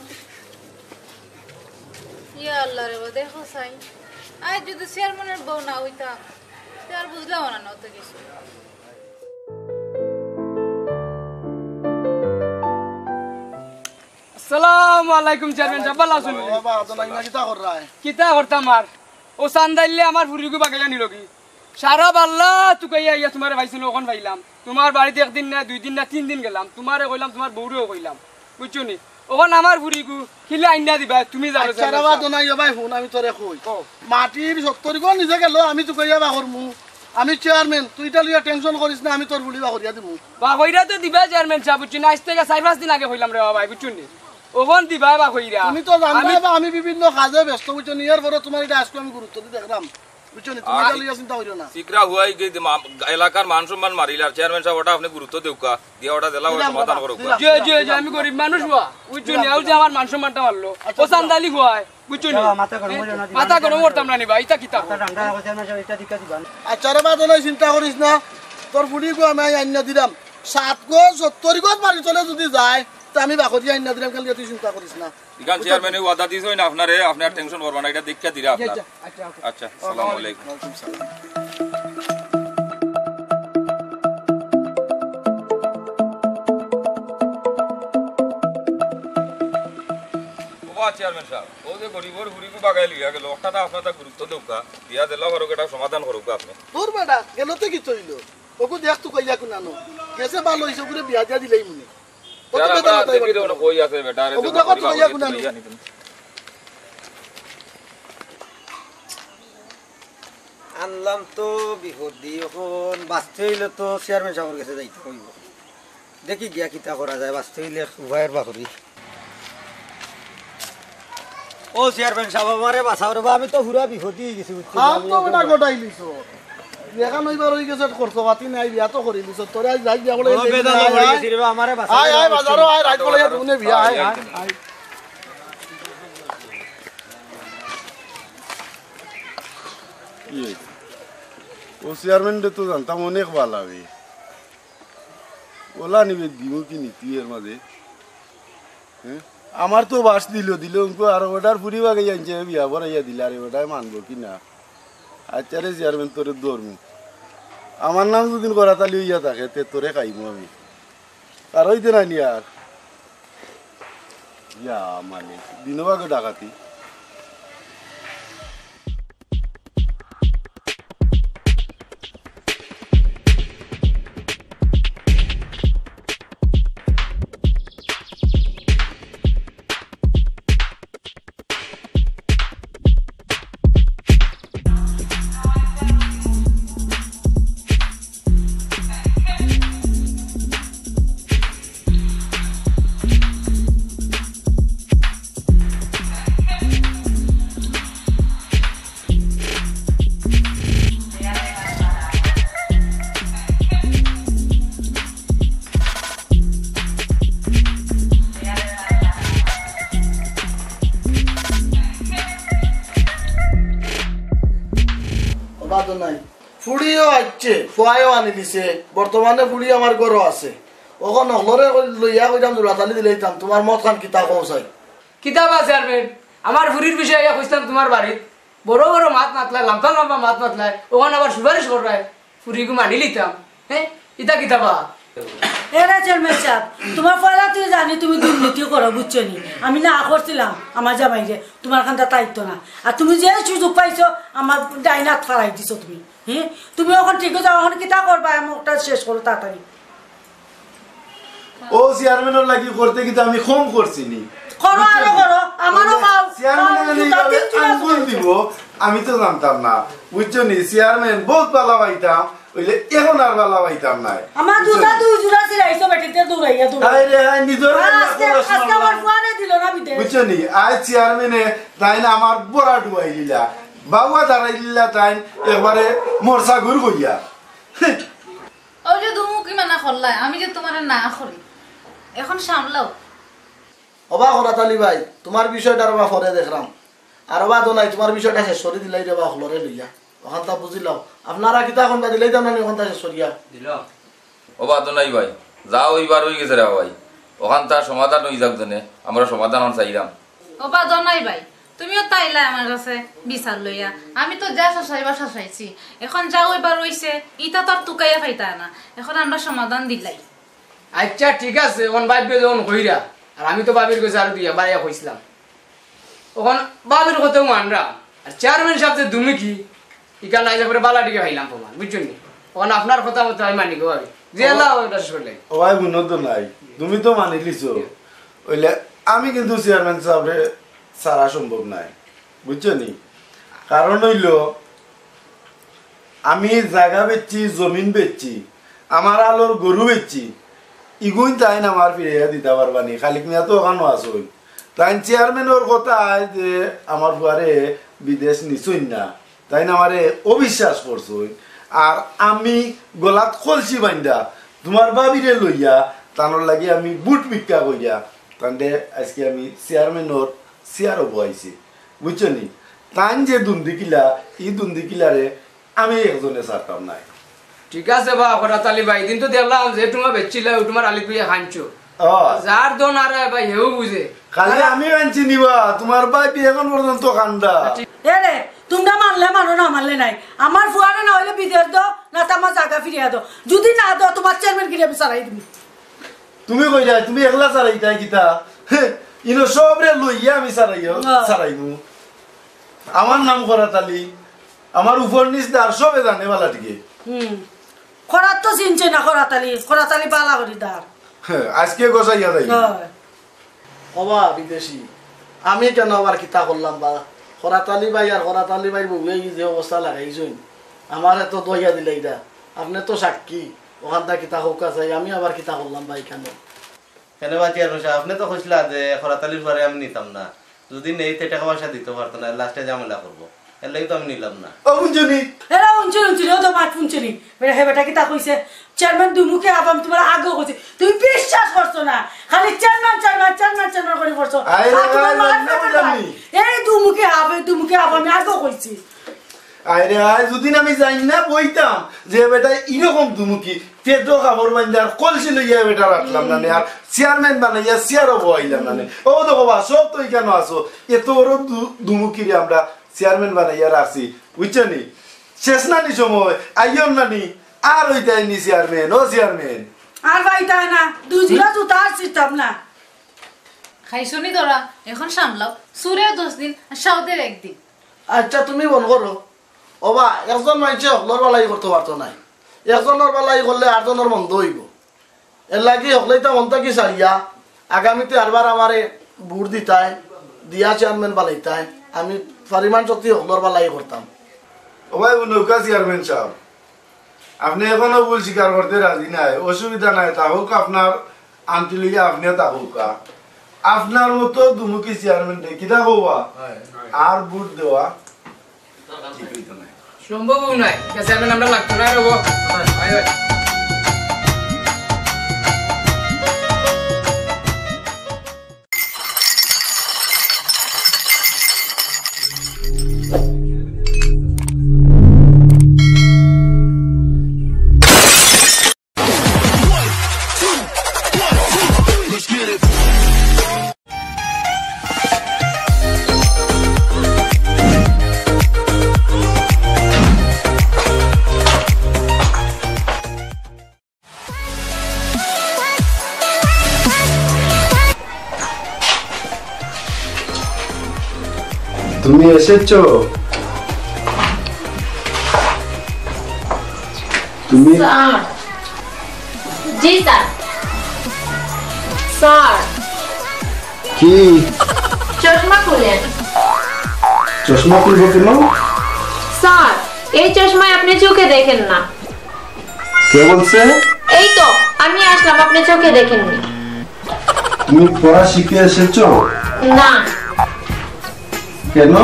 ইয়া আল্লাহ রে দেখো সাই আজ যদি চেয়ারম্যানের বউ না হইতা তে আর বুঝলাম না অত কিছু আসসালামু আলাইকুম চেয়ারম্যান সাহেব ভালো আছেন বাবা তো না কিতা কর রায় কিতা করতাম আর ও সান্দাইলে আমার ফুরিগু বাগাইয়া নিল কি সারা বাল্লা তুকাইয়া ইয়া তোমারে ভাইছিল ওখান ভাইলাম তোমার বাড়িতে 1 দিন না 2 দিন না 3 দিন গেলাম তোমারে কইলাম তোমার বউরেও কইলাম বুঝছো নি ওখান আমার ফুরিগু খিলে আইনা দিবা তুমি জানো সারা বাদ নাই ভাই ফোন আমি তোরে কই মাটির 70 গো নিজে গেল আমি তুকাইয়া বা করমু আমি চেয়ারম্যান তুই তা লিয়া টেনশন করিস না আমি তোর বুড়ি বা করিয়া দিমু বা কইরা তো দিবা চেয়ারম্যান সাহেব বুঝছো না আজ থেকে 4-5 দিন আগে কইলাম রে ভাই বুঝছো নি ওখান দিবা বা কইরা তুমি তো জানবা বা আমি বিভিন্ন কাজে ব্যস্ত বুঝছো নি এর পরে তোমার এটা আজকে আমি গুরুত্ব দি দেখলাম বুঝছো নি তুমি তা লিয়া চিন্তা করিও না সিকরা হুয়াই গে এলাকার মান সম্মান মারিলার চেয়ারম্যান সাহেব ওটা আপনি গুরুত্ব দেউকা দিয়া ওটা দেলা ওটা সমাধান করুক জি জি জি আমি গরিব মানুষ হওয়া বুঝছো নি আউ যে আমার মান সম্মানটা মারলো ও সান্দালি হওয়ায় বুঝছো নি মাথা গরম করতাম না নি ভাই এটা কিতা আচ্ছা রে বাদ নাই চিন্তা করিস না তোর বুড়ি গো আমি আইনা দিলাম 7 গো 70 গো মারি চলে যদি যায় তা আমি বাকরি আইনা দিলাম কাল তুই চিন্তা করিস না ইগান চেয়ারম্যান ওয়াদা দিছই না আপনারে আপনার টেনশন করবা না এটা দেখা দিরা আপনার আচ্ছা আসসালামু আলাইকুম চেয়ারম্যান সাহেব ও যে গরিবর হুড়িকু বাগাই লিয়া গেল ওটা আপনার গুরুত্ব দেউকা দিয়া দিলা বড় এটা সমাধান করুক আপনি তোর বেটা গেল তো কি চইল ওকে দেখ তুই পাইয়া কোনানো গেছে ভালো হইছে করে বিয়া দিয়া দিলেই মনে কই আছে বেটা আরে আনলাম তো বিপদি এখন বাঁচতে হইলে তো চেয়ারম্যান সাহেবের কাছে যাইতে হইব দেখি গিয়া কিতা করা যায় বাঁচতে হইলে উভয়ের বাকরি ও চেয়ারম্যান সাহেব আমারে বাঁচাও রে আমি তো পুরা বিপদি হয়ে গেছি হাম তো বেটা গোটাই লিছো দেখা নইবার হই গেছে খরচ পাতি নাই বিয়া তো করি লিছো তোরে আজ যাই দিয়া বলে আমারে বাঁচাও আয় আয় বাজারও আয় রাত বলে তুমি বিয়া আয় আয় ও চেয়ারম্যানটা তো জানতাম অনেক ভালো হবে ওলা নিবে দিব কি নীতি এর মাঝে হ্যাঁ আমার তো বাস দিল উনকো আর ওটার ফুরি বাগে আনছে বিয়া বড়াইয়া দিল আর ওটাই মানবো কি না আচ্ছা রে চেয়ারম্যান তোরে ধরমু আমার নাম যদি করা তালি হইয়া থাকে তে তোরে খাইমু আমি আর হইতে না নি আর ইয়া মানে দিনবাগে ডাকাতি ফুড়িও আসছে ফুয়াইও আনি দিছে বর্তমানে ফুড়ি আমার ঘরও আছে ওখন হলরে লইয়া কইতাম দুলাতালি দিলেইতাম তোমার মত খান কিতা কও চাই কিতাব আছে আর আমার ফুরির বিষয়ে কইতাম তোমার বাড়িত বড় বড় মাত মাতলাই লম্বা লম্বা মাত মাতলাই ওখানে আবার সুপারিশ করবাই ফুরিকে মানি লিতাম হ্যাঁ ইতা কিতাবা এরা চেয়ারম্যান সাহেব তোমার পয়লা তুই জানি তুমি দুর্নীতি করো বুঝছো নি আমি না করছিলাম আমার জামাইরে তোমার খানটা দায়িত্ব না আর তুমি যে সুযোগ পাইছো আমার ডাইনাত ফারাই দিছো তুমি হ্যাঁ তুমি ওখান ঠিক যাও ওখানে কিতা করবা আমারটা শেষ করো তাড়াতাড়ি ও চেয়ারম্যানের লাগি করতে কিন্তু আমি কম করছি নি করো আরো করো আমারও পাও আঙ্গুল দিব আমি তো জানতাম না বুঝছো নি চেয়ারম্যান বহুত ভালো পাইতাম ওইলে এখন আর ভালো পাইতাম না আমার দুটা দুই জোড়া ছিলাইছো বেটিতে দৌড়াইয়া আজকে আমার ফুয়ারে দিল না বিদে বুঝছো নি আজ চেয়ারম্যানে তাই না আমার বড়া ডুয়াই দিলা বাবা দাঁড়াই দিলা তাই একবারে মরসা ঘুর গইয়া ওই যে তুমি কি মানা করলাই আমি যে তোমার না করি এখন সামলাও অবাক হরা তালি ভাই তোমার বিষয়টা আর পরে দেখলাম আর অবাক নাই তোমার বিষয়টা শেষ করে দিলাই রে বা হলরে লইয়া ওখান তা বুঝিলাম আপনারা কিতা কোনটা দিলাই দাম না ওখান তা শেষ করিয়া দিল ওবা তো নাই ভাই যাও এইবার হই গেছে রে ভাই ওখান তা সমাধান হই যাক জনে আমরা সমাধান হন চাইলাম ওবা দনাই ভাই তুমিও তাইলা আমার কাছে বিচার লইয়া আমি তো যা শাসাইবা শাসাইছি এখন যাও এবার হইছে ইটা তো আর তুকাইয়া পাইতা না এখন আমরা সমাধান দিলাই আচ্ছা ঠিক আছে ওখান ভাববে যখন কইরা আর আমি তো বাবির কাছে আর দিয়া বাড়িয়া কইছিলাম ওখান বাবির কথাও মানরা আর চেয়ারম্যান সাহেব যে তুমি কি ইকা নাই করে বালাটিকে খাইলাম প্রমাণ বুঝছো নি ওখান আপনার কথা মতো আমি মানি গো ভাবি যে এলাও ওটা শুনলে ও ভাই গুণত নাই তুমি তো মানি লিছো ওইলে আমি কিন্তু চেয়ারম্যান সাহেবরে সারা সম্ভব নাই বুঝছো নি কারণ হইল আমি জায়গা বেচছি জমিন বেচছি আমার আলোর গরু বেচছি ইগুন তাই না আমার ফিরে দিতে পারবানি খালিক মিয়া তো ওখানে আসই তাই চেয়ারম্যানের কথা যে আমার ফুয়ারে বিদেশ নিছই না তাই না আমারে অবিশ্বাস করছই আর আমি গলাত খলছি বান্ধা তোমার বাবিরে লইয়া তানোর লাগি আমি বুট ভিক্ষা কইয়া তাহলে আজকে আমি চেয়ারম্যানের চেয়ারও বইছি বুঝছো নি তাই যে দুন্দিকিলা এই দুন্দিকিলারে আমি একজনে ছাড়তাম নাই ঠিক আছে বা ওরা তালি ভাই দিন তো দেখলাম যে তোমার বেচছিলে তোমার আলিক বিয়ে খানছো যার দন আর ভাই হেউ বুঝে খালি আমি আনছি নিবা তোমার ভাই এখন পর্যন্ত কান্দা এরে তোমরা মানলে মানো না মানলে নাই আমার ফুয়ারে না হইলে বিদেশ দাও না তো আমার জায়গা ফিরিয়ে দাও যদি না দাও তোমার চেয়ারম্যান কিনে আমি সারাই দিবি তুমি কই যাই তুমি একলা সারাই তাই কিতা ইনো সবরে লইয়া আমি সারাইমু আমার নাম করা তালি আমার উপর নিচ দার সবে জানে বালাটিকে খরাত তো চিনছে না খরাতালি বালা হরিদার আজকে গোসাইয়া যাই অবা বিদেশি আমি কেন আবার কিতা করলাম বা খরাতালি ভাই আর খরাতালি ভাই বউয়ে যে অবস্থা লাগাইছই আমার এত দইয়া দিলে এটা আপনি তো সাক্ষী ওখান থেকে কিতা হোক আছে আমি আবার কিতা করলাম ভাই কেন কেন বা চেয়ারম্যান সাহেব আপনি তো কইছিলা যে খরাতালির পরে আমি নিতাম না যদি নেই তো টাকা পয়সা দিতে পারতো না লাস্টে ঝামেলা করবো এর লাগি তো আমি নিলাম না ও বুঝনি এরা উঞ্চুনি ও তো মাঠ পুঞ্চুনি বেটা হে বেটা কিতা কইছে চেয়ারম্যান দুমুখে আবাম তোমার আগে কইছে তুমি বিশ্বাস করছো না খালি চেয়ারম্যান করে পড়ছো এই দুমুখে আবাম আগে কইছি আরে আয় যদি আমি জানি না বইতাম যে বেটা এরকম দুমুখী পেটো কাপড় বান্ধার কলসি লইয়া বেটা রাখলাম না আর চেয়ারম্যান বানাইয়া চেয়ারও বইলাম না ও দেখো বা সব তুই কেন আসো এত বড় দুমুখী আমরা চেয়ারম্যান বানাইয়া রাখছি বুঝছো নি শেষ নানি সময় আইয়ন নানি আর ওইটাই নি চেয়ারম্যান ও চেয়ারম্যান আর ভাইটাই না দুজিরা জুতা আর সিস্টেম না খাইছনি তোরা এখন সামলাও সুরেও 10 দিন আর সাউদের একদিন আচ্ছা তুমি বল করো ওবা একজন মানুষে হকলর বালাই করতে পারতো নাই একজনের বালাই করলে আটজনের মন্দ হইব এর লাগি হকলেই তো মনটা কি সারিয়া আগামীতে আরবার আমারে বুট দিতায় দিয়া চেয়ারম্যান বালাইতায় আমি পরিমাণ শক্তি হকলর বালাই করতাম ও ভাই নৌকা চেয়ারম্যান সাহেব আপনি এখনো ভুল স্বীকার করতে রাজি নাই অসুবিধা নাই তা হোক আপনার আনতে লিগে আপনিও তা হোক আপনার মতো দুমুখী চেয়ারম্যান কিতা হওয়া আর বুট দেওয়া ঠিক হইতো না সম্ভব নাই চেয়ারম্যান আমরা লাগতো না রব তুমি এসেছো তুমি জি স্যার স্যার কি চশমা খুলেন চশমা খুলবো কেন স্যার এই চশমায় আপনি চোখে দেখেন না কে বলছে এই তো আমি আসলাম আপনি চোখে দেখেননি তুমি পড়া শিখে এসেছো না কেন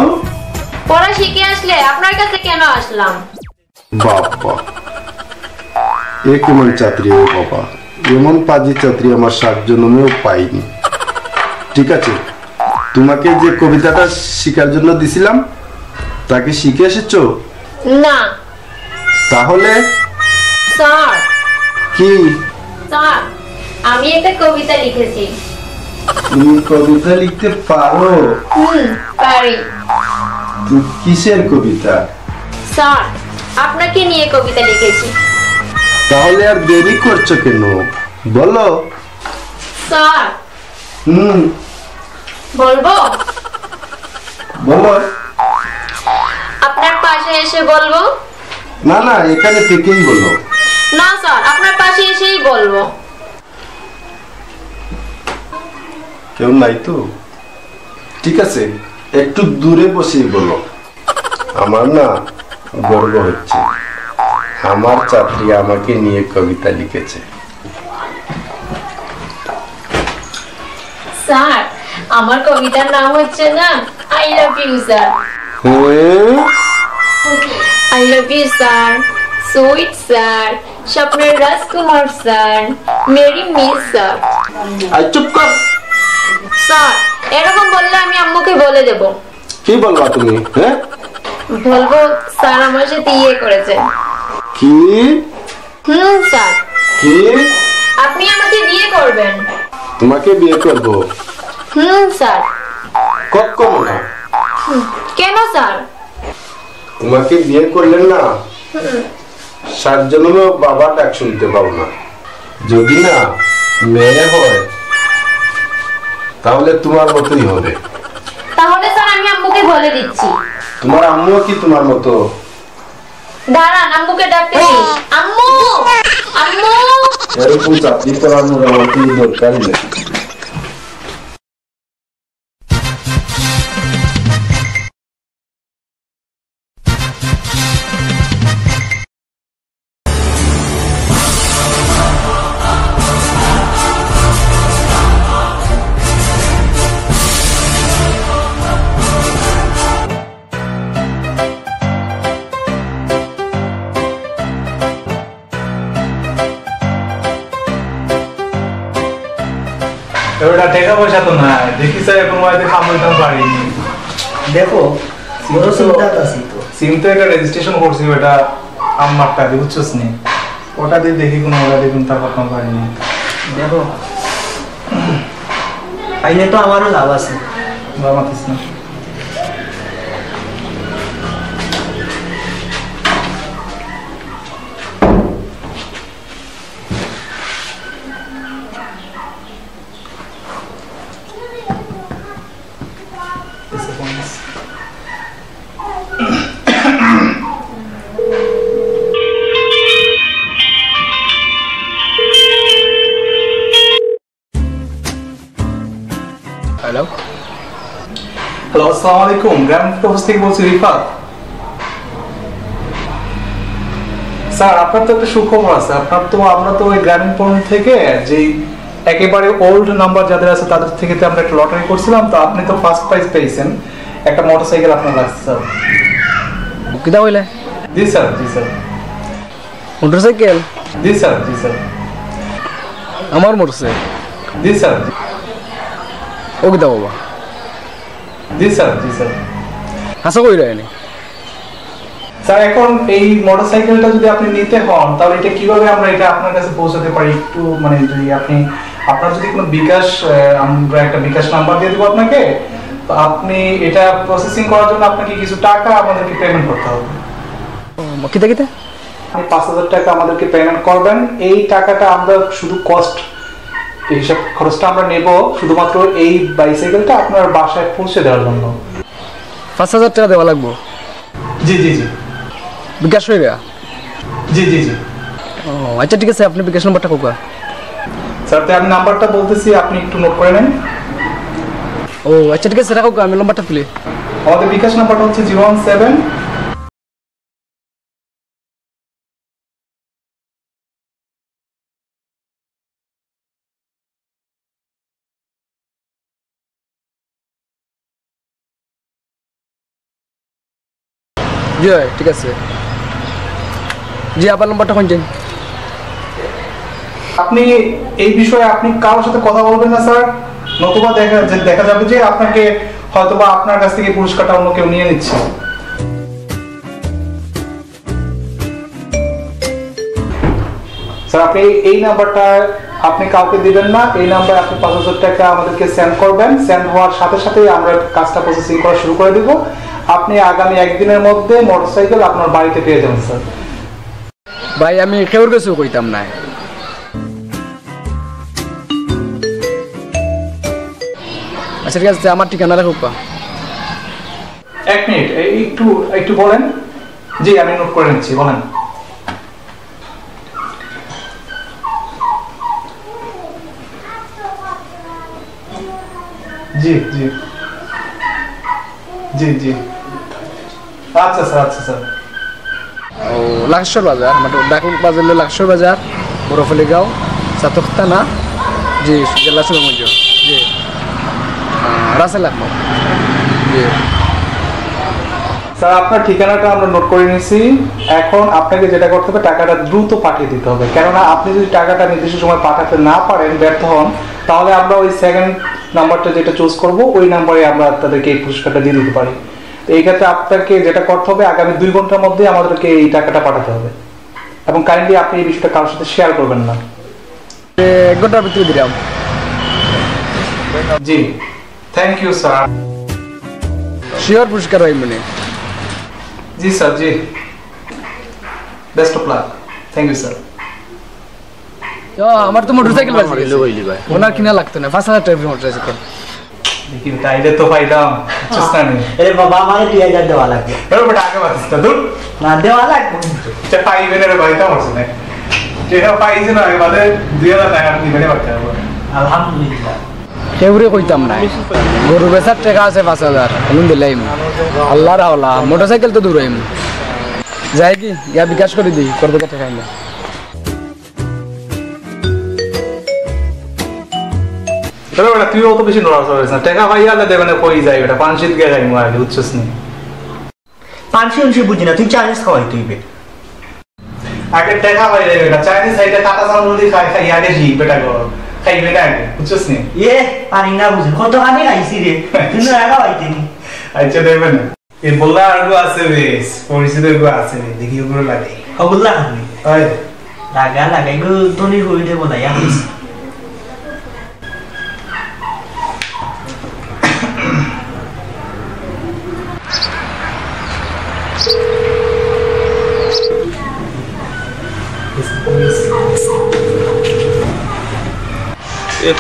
পড়া শিখে আসলে আপনার কাছে কেন আসলাম বাবা এ কেমন চাকরি ও বাবা এমন পাজি চাকরি আমার 7 জন্মেও পাইনি ঠিক আছে তোমাকে যে কবিতাটা শেখার জন্য দিছিলাম তাকে শিখে এসেছো না তাহলে স্যার কি স্যার আমি একটা কবিতা লিখেছি তুমি কবিতা লিখতে পারো পারি কিসের কবিতা স্যার আপনাকে নিয়ে কবিতা লিখেছি তাহলে আর দেরি করছো কেন বলো স্যার বলবো বলো আপনার পাশে এসে বলবো না না এখানে থেকেই বলো না স্যার আপনার পাশে এসেই বলবো কেউ নাই তো ঠিক আছে একটু দূরে বসে বলো আমার না গর্ব হচ্ছে আমার ছাত্রী আমাকে নিয়ে কবিতা লিখেছে স্যার আমার কবিতার নাম হচ্ছে না I love you sir I love you sir sweet sir স্বপ্নের রাজকুমার স্যার মেরি মিস স্যার চুপ কর স্যার এরকম বললে আমি আম্মুকে বলে দেব কি বলবা তুমি হ্যাঁ বলবো স্যার আমার সাথে ইয়ে করেছে কি স্যার কি আপনি আমাকে বিয়ে করবেন তোমাকে বিয়ে করব স্যার কখনো না কেন স্যার তোমাকে বিয়ে করলেন না 7 জন্মেও বাবা ডাক শুনতে পাবো না যদি না মেয়ে হয় তাহলে তোমার মতোই হবে তাহলে স্যার আমি আম্মুকে বলে দিচ্ছি তোমার আম্মু কি তোমার মতো দাঁড়ান আম্মুকে ডাকতে দিই। আম্মু আম্মু এরকম চাকরি করানোর আমার কি দরকারই নেই। ওটা টাকা পয়সা তো নাই, দেখি স্যার এখন হয়তো কামড়িতাম পারিনি। দেখো বড় চিন্তা আছে তো, সিম তো একটা রেজিস্ট্রেশন করছি, ওটা আমারটা দিয়ে বুঝছস নি, ওটা দিয়ে দেখি কোনো ওটা দেখুন তার কথা পারিনি। দেখো আইলে তো আমারও লাভ আছে। বাবা মাতিস না। হ্যালো হ্যালো, আসসালামু আলাইকুম। গ্রাম অফিস থেকে বলছি রিফাত। স্যার আপনার তো একটা সুখবর আছে। আমরা তো ওই গ্রামীণ ফোন থেকে যে একেবারে ওল্ড নাম্বার যাদের আছে তাদের থেকে আমরা একটা লটারি করছিলাম, তো আপনি তো ফার্স্ট প্রাইজ পেয়েছেন, একটা মোটরসাইকেল আপনার লাগছে স্যার। কিটা হইলে? জি স্যার, জি স্যার। মোটরসাইকেল? জি স্যার, জি স্যার। আমার মোটরসাইকেল? জি স্যার। ও কিটা বাবা? জি স্যার, জি স্যার। হাসা কই রায়নি স্যার এখন এই মোটরসাইকেলটা যদি আপনি নিতে হন তাহলে এটা কিভাবে আমরা এটা আপনার কাছে পৌঁছাতে পারি একটু, মানে যদি আপনি আপনার যদি কোনো বিকাশ, আমরা একটা বিকাশ নাম্বার দিয়ে দেবো আপনাকে, তো আপনি এটা প্রসেসিং করার জন্য আপনাকে কিছু টাকা আমাদেরকে পেমেন্ট করতে হবে। কিটা কিটা? আপনি 5,000 টাকা আমাদেরকে পেমেন্ট করবেন। এই টাকাটা আমরা শুধু কস্ট হিসাব খরচটা আমরা নেব শুধুমাত্র এই বাইসাইকেলটা আপনার বাসায় পৌঁছে দেওয়ার জন্য। 5,000 টাকা দেওয়া লাগবো? জি জি জি। বিকাশ হয়ে গেয়া? জি জি জি। ও আচ্ছা ঠিক আছে, আপনি বিকাশ নাম্বারটা কোকা? স্যার তো আমি নাম্বারটা বলতেছি, আপনি একটু নোট করে নেন। ও আচ্ছা ঠিক আছে, রাখো, আমি নাম্বারটা তুলি। আমাদের বিকাশ নাম্বারটা হচ্ছে 017 জি ঠিক আছে। জি আপনার নাম্বারটা কোন দিন? আপনি এই বিষয়ে আপনি কারোর সাথে কথা বলবেন না স্যার, নতুবা দেখা যাবে যে আপনাকে হয়তোবা আপনার কাছ থেকে পুরস্কারটা অন্য কেউ নিয়ে নিচ্ছে। স্যার আপনি এই নাম্বারটা আপনি কাউকে দিবেন না, এই নাম্বারে আপনি 5,000 টাকা আমাদেরকে সেন্ড করবেন। সেন্ড হওয়ার সাথে সাথেই আমরা কাজটা প্রসেসিং করা শুরু করে দিব। আপনি আগামী একদিনের মধ্যে মোটরসাইকেল আপনার বাড়িতে পেয়ে যাবেন স্যার। ভাই আমি কেউর কিছু কইতাম না। আচ্ছা ঠিক আছে, আমার ঠিকানা রাখো। 1 মিনিট, একটু বলেন। জি আমি নোট করে নিচ্ছি, বলেন। জি জি জি জি। আচ্ছা স্যার, আচ্ছা স্যার। ও লাক্সর বাজার, মানে ডাকুক বাজার লাক্সর বাজার, বরফলি গাঁও, সাতক্ষানা, জি জেলা সুনামগঞ্জ, জি রাসেল আহমদ, জি। স্যার আপনার ঠিকানাটা আমরা নোট করে নিয়েছি। এখন আপনাকে যেটা করতে হবে, টাকাটা দ্রুত পাঠিয়ে দিতে হবে, কেননা আপনি যদি টাকাটা নির্দিষ্ট সময় পাঠাতে না পারেন, ব্যর্থ হন, তাহলে আমরা ওই সেকেন্ড নাম্বারটা যেটা চুজ করব ওই নাম্বারে আমরা তাদেরকে এই পুরস্কারটা দিয়ে দিতে পারি। তো এই ক্ষেত্রে আপনাকে যেটা করতে হবে, আগামী 2 ঘন্টার মধ্যে আমাদেরকে এই টাকাটা পাঠাতে হবে, এবং কাইন্ডলি আপনি এই বিষয়টা কারোর সাথে শেয়ার করবেন না। 1 ঘন্টার ভিতরে দিলাম। জি থ্যাংক ইউ স্যার। শিওর পুরস্কার হয় মানে? জি স্যার, জি। Best of luck. Thank you sir. আমার তো মোটরসাইকেল বাজে, ওনার কিনা লাগতো না। 5,000 টাকা মোটরসাইকেল দেখি তাইলে তো পাইলাম। বাবা আমার 2,000 দেওয়া লাগবে। আগে বাতিস না, দূর। না দেওয়া লাগবে এটা পাইবেন রে ভাই তা বলছ না যেটা পাইছে না এবারে 2000 টাকা দিবেনে বাচ্চা আলহামদুলিল্লাহ কেউরে কইতাম না গরু বেচার টাকা আছে 5000 এখন দিলাইম আল্লাহর হাওলা মোটরসাইকেল তো দূরাইম যাই কি ইয়া বিকাশ করে দিই করবে টাকা আইলে চলো বেটা তুইও তো বেশি নড়াচড়া করিস না টাকা পাইয়া আলে দেবে না কই যাই বেটা পাঁচশিত গে যাই মার বুঝছস নি পাঁচশি উনশি বুঝি না তুই চাইনিজ খাওয়াই তুইবে আগে টাকা পাই যাই বেটা চাইনিজ সাইডে কাটা সামনে দি খাই খাই আগে জি বেটা গো খাইবে না আগে বুঝছস নি পানি না বুঝি কত কানে খাইছি রে তুই না আগা পাইতে নি আচ্ছা দেবে না এই বললা আরগো আছে বেশ পরিচিত গো আছে দেখি ওগুলো লাগে ওগুলা খাবি ওই লাগাই গো তোনি হই দে বলা ইয়া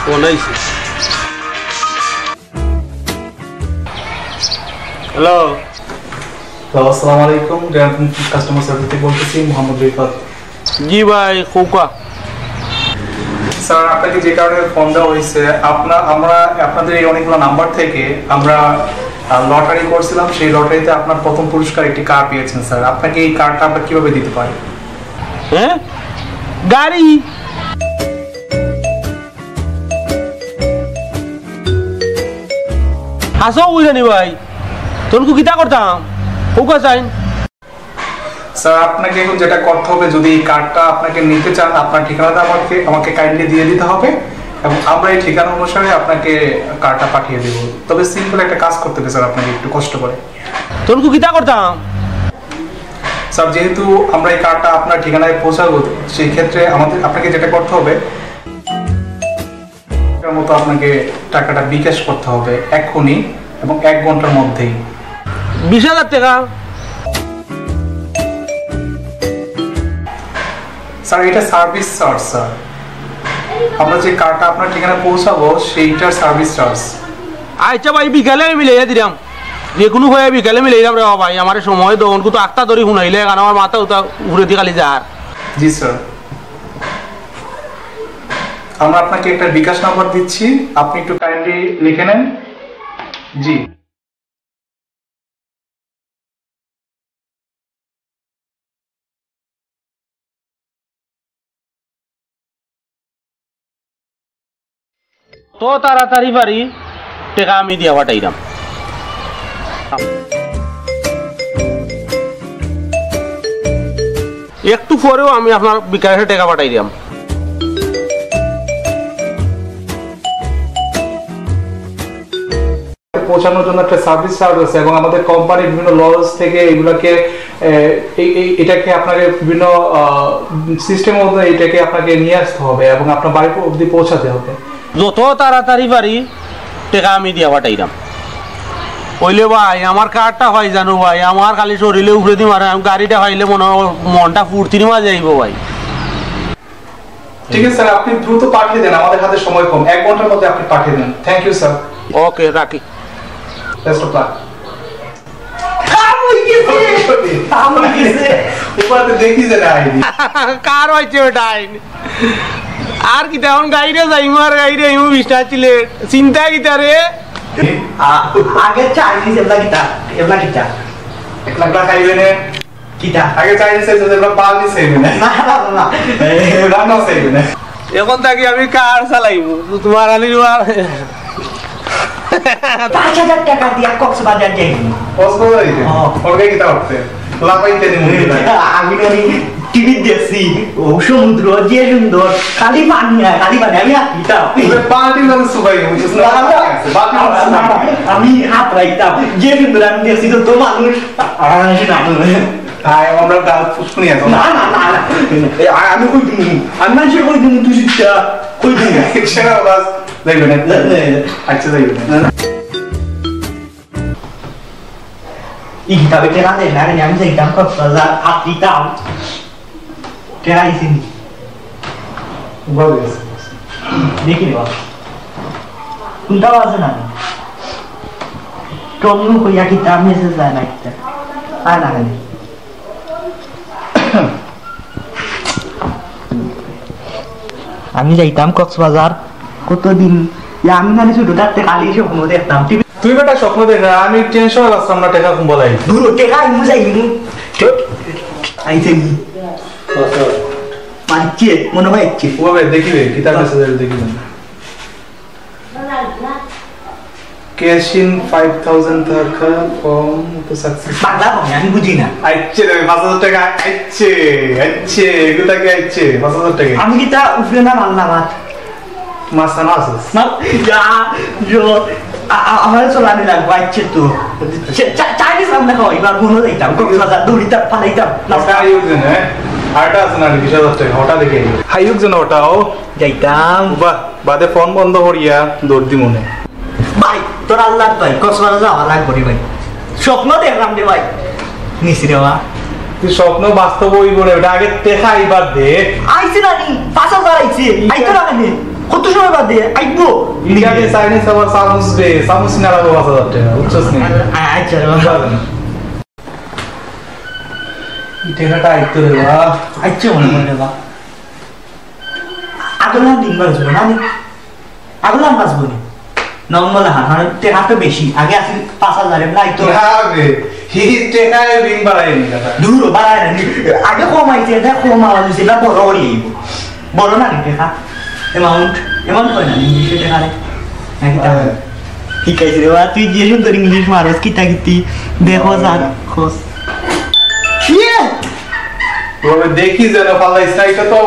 ফোন আইছে হ্যালো আসসালামু আলাইকুম কাস্টমার সার্ভিস থেকে বলতেছি মোহাম্মদ রিফাত জি ভাই খোকা স্যার আপনাকে যে কারণে ফোন দেওয়া হয়েছে আমরা আপনাদের এই অনেকগুলো নাম্বার থেকে আমরা লটারি করছিলাম সেই লটারিতে আপনার প্রথম পুরস্কার একটি কার পেয়েছেন স্যার আপনাকে এই কারটা আমরা কিভাবে দিতে পারি হ্যাঁ গাড়ি হাসো বুঝানি ভাই তোর কিতা করতাম খোকা চাই স্যার আপনাকে এখন যেটা করতে হবে যদি এই কার্ডটা আপনাকে নিতে চান আপনার ঠিকানাটা আমাকে কাইন্ডলি দিয়ে দিতে হবে এবং আমরা এই ঠিকানা অনুসারে আপনাকে কার্ডটা পাঠিয়ে দেব তবে সিম্পল একটা কাজ করতে হবে স্যার আপনাকে একটু কষ্ট করে তোর কিতা করতাম স্যার যেহেতু আমরা এই কার্ডটা আপনার ঠিকানায় পৌঁছাবো সেই ক্ষেত্রে আপনাকে যেটা করতে হবে মতো আপনাকে টাকাটা বিকাশ করতে হবে এখনই এবং 1 ঘন্টার মধ্যেই 20,000 টাকা স্যার এটা সার্ভিস চার্জ স্যার আমরা যে কার্ডটা আপনার ঠিকানায় পৌঁছাবো সেইটার সার্ভিস চার্জ আচ্ছা ভাই বিকালে আমি মিলাইয়া দিলাম যে কোনো হয়ে বিকালে মিলাইলাম রে ভাই আমার সময় দোন কিন্তু আখটা ধরে শুনাইলে কারণ আমার মাথা উঠা ঘুরে দিয়ে খালি যার জি স্যার আমরা আপনাকে একটা বিকাশ নাম্বার দিচ্ছি আপনি একটু কাইন্ডলি লিখে নেন জি তো তাড়াতাড়ি পারি টাকা আমি দিয়া পাঠাইলাম একটু পরেও আমি আপনার বিকাশে টাকা পাঠাই দিলাম পৌঁছানোর জন্য একটা সার্ভিস চার্জ আছে এবং আমাদের কোম্পানির বিভিন্ন লজ থেকে এগুলোকে এটাকে আপনাকে বিভিন্ন সিস্টেমের মধ্যে এটাকে আপনাকে নিয়ে আসতে হবে এবং আপনার বাড়ি অবধি পৌঁছাতে হবে যত তাড়াতাড়ি পারি টাকা আমি দিয়া পাঠাইলাম কইলে ভাই আমার কার্ডটা হয় জানো ভাই আমার খালি শরীরে উপরে দিই মারে আমি গাড়িটা পাইলে মনটা ফুর্তির মাঝে যাইব ভাই ঠিক আছে স্যার আপনি দ্রুত পাঠিয়ে দেন আমাদের হাতে সময় কম 1 ঘন্টার মধ্যে আপনি পাঠিয়ে দেন থ্যাংক ইউ স্যার ওকে রাখি বেস্ট অফ লাক কার হয়েছে ওটা আইনি আর কি তেমন গাড়িরে যাইমু আর গাড়িরে আইমু বিষ্টা ছিলে চিন্তা কিতা রে আগে চাইনিজ এবলা কিটা একলা খাইবে না কিটা আগে চাইনিজ এসে এবলা পানি খাইবে না না রান্না খাইবে না এখন থাকি আমি কার চালাইবো তোমার আনি আর 5,000 টাকা দিয়া কক্সবাজার যাইনি কক্সবাজার যাইতে ওকে কিতা করতে লাগাইতে নি মুই আমি করি টিভি দেখছি ও সমুদ্র যে সুন্দর খালি পানি আমি আইতাম পার্টি মানে সুবাই বুঝছ না আমি হাত রাইতাম যে সুন্দর আমি দেখছি তো মানুষ আমরা গাল ফুসকুনি আছে না আমি কই দিমু আমি মানুষের কই দিমু তুই শিক্ষা কই দিমু সেটা বাস যাইবে না আচ্ছা যাইবে না ই তবে কে রাতে না আমি যাইতাম কক্সবাজার হাত দিতাম কে আইছিস বলিস দেখি বাবা কোনটা আছে না টমনু কইয়া কি তা মেসেজ যায় না কিটা আর না আমি যাইতাম কক্সবাজার কতদিন আমি না শুধু থাকতে খালি স্বপ্ন দেখতাম তুই বেটা স্বপ্ন দেখা আমি টেনশনে আসতাম না টাকা কম বলাই দূর টাকা আমি যাইনি আইছে মানছে মনে হয় ইচ্ছে ওবে দেখিবে কিতাব মেসেজ দেখিবে cash in 5000 টাকা from to success বাংলা কম আমি বুঝি না আইছে রে 5000 টাকা আইছে গুতা কে আইছে 5000 টাকা আমি কি তা উফরে না মানলা বাত মাসানা আছে না ইয়া জো আমার চলানি লাগবে আইছে তো চাইনিজ আমরা কই এবার মনে যাইতাম কক্সবাজার দৌড়িতাম পালাইতাম না কাইও জানে আটা আছে না 20000 টাকা ওটা দেখে হাইউক জানো ওটাও যাইতাম বাদে ফোন বন্ধ করিয়া দৌড় দি মনে ভাই তোর আল্লাহ ভাই কক্সবাজার যাওয়া লাগবে ভাই স্বপ্ন দেখলাম রে ভাই নিছি রে তুই স্বপ্ন বাস্তব হইব না ওটা আগে দেখা আইবার দে আইছে না নি 5000 আইছে আইতো না কেন কত সময় বাদ দে আইবো ইন্ডিয়াকে চাইনিজ আবার সামুস দে সামুস না লাগবে 5000 টাকা উচ্চস নি আচ্ছা রে বাবা ইটেটা আইতো রে বাবা আচ্ছা মনে মনে বাবা আগলা দিন বাজবো না আগলা বাজবো না নরমাল হান টাকা তো বেশি আগে আছে 5000 এর নাই তো হবে হি টাকায় রিং বাড়াই নি কথা দূর বাড়াই না আগে কমাইছে এটা কমাওয়া দিছে না বড় হইব বড় না টাকা অ্যামাউন্ট হয় না ইংলিশে টাকা রে নাকি তা ঠিক আছে রে তুই যে সুন্দর ইংলিশ মারস কিতা কিতি দেখো যাক খোস কি ওবে দেখি যেন ফালাইছ না এটা তো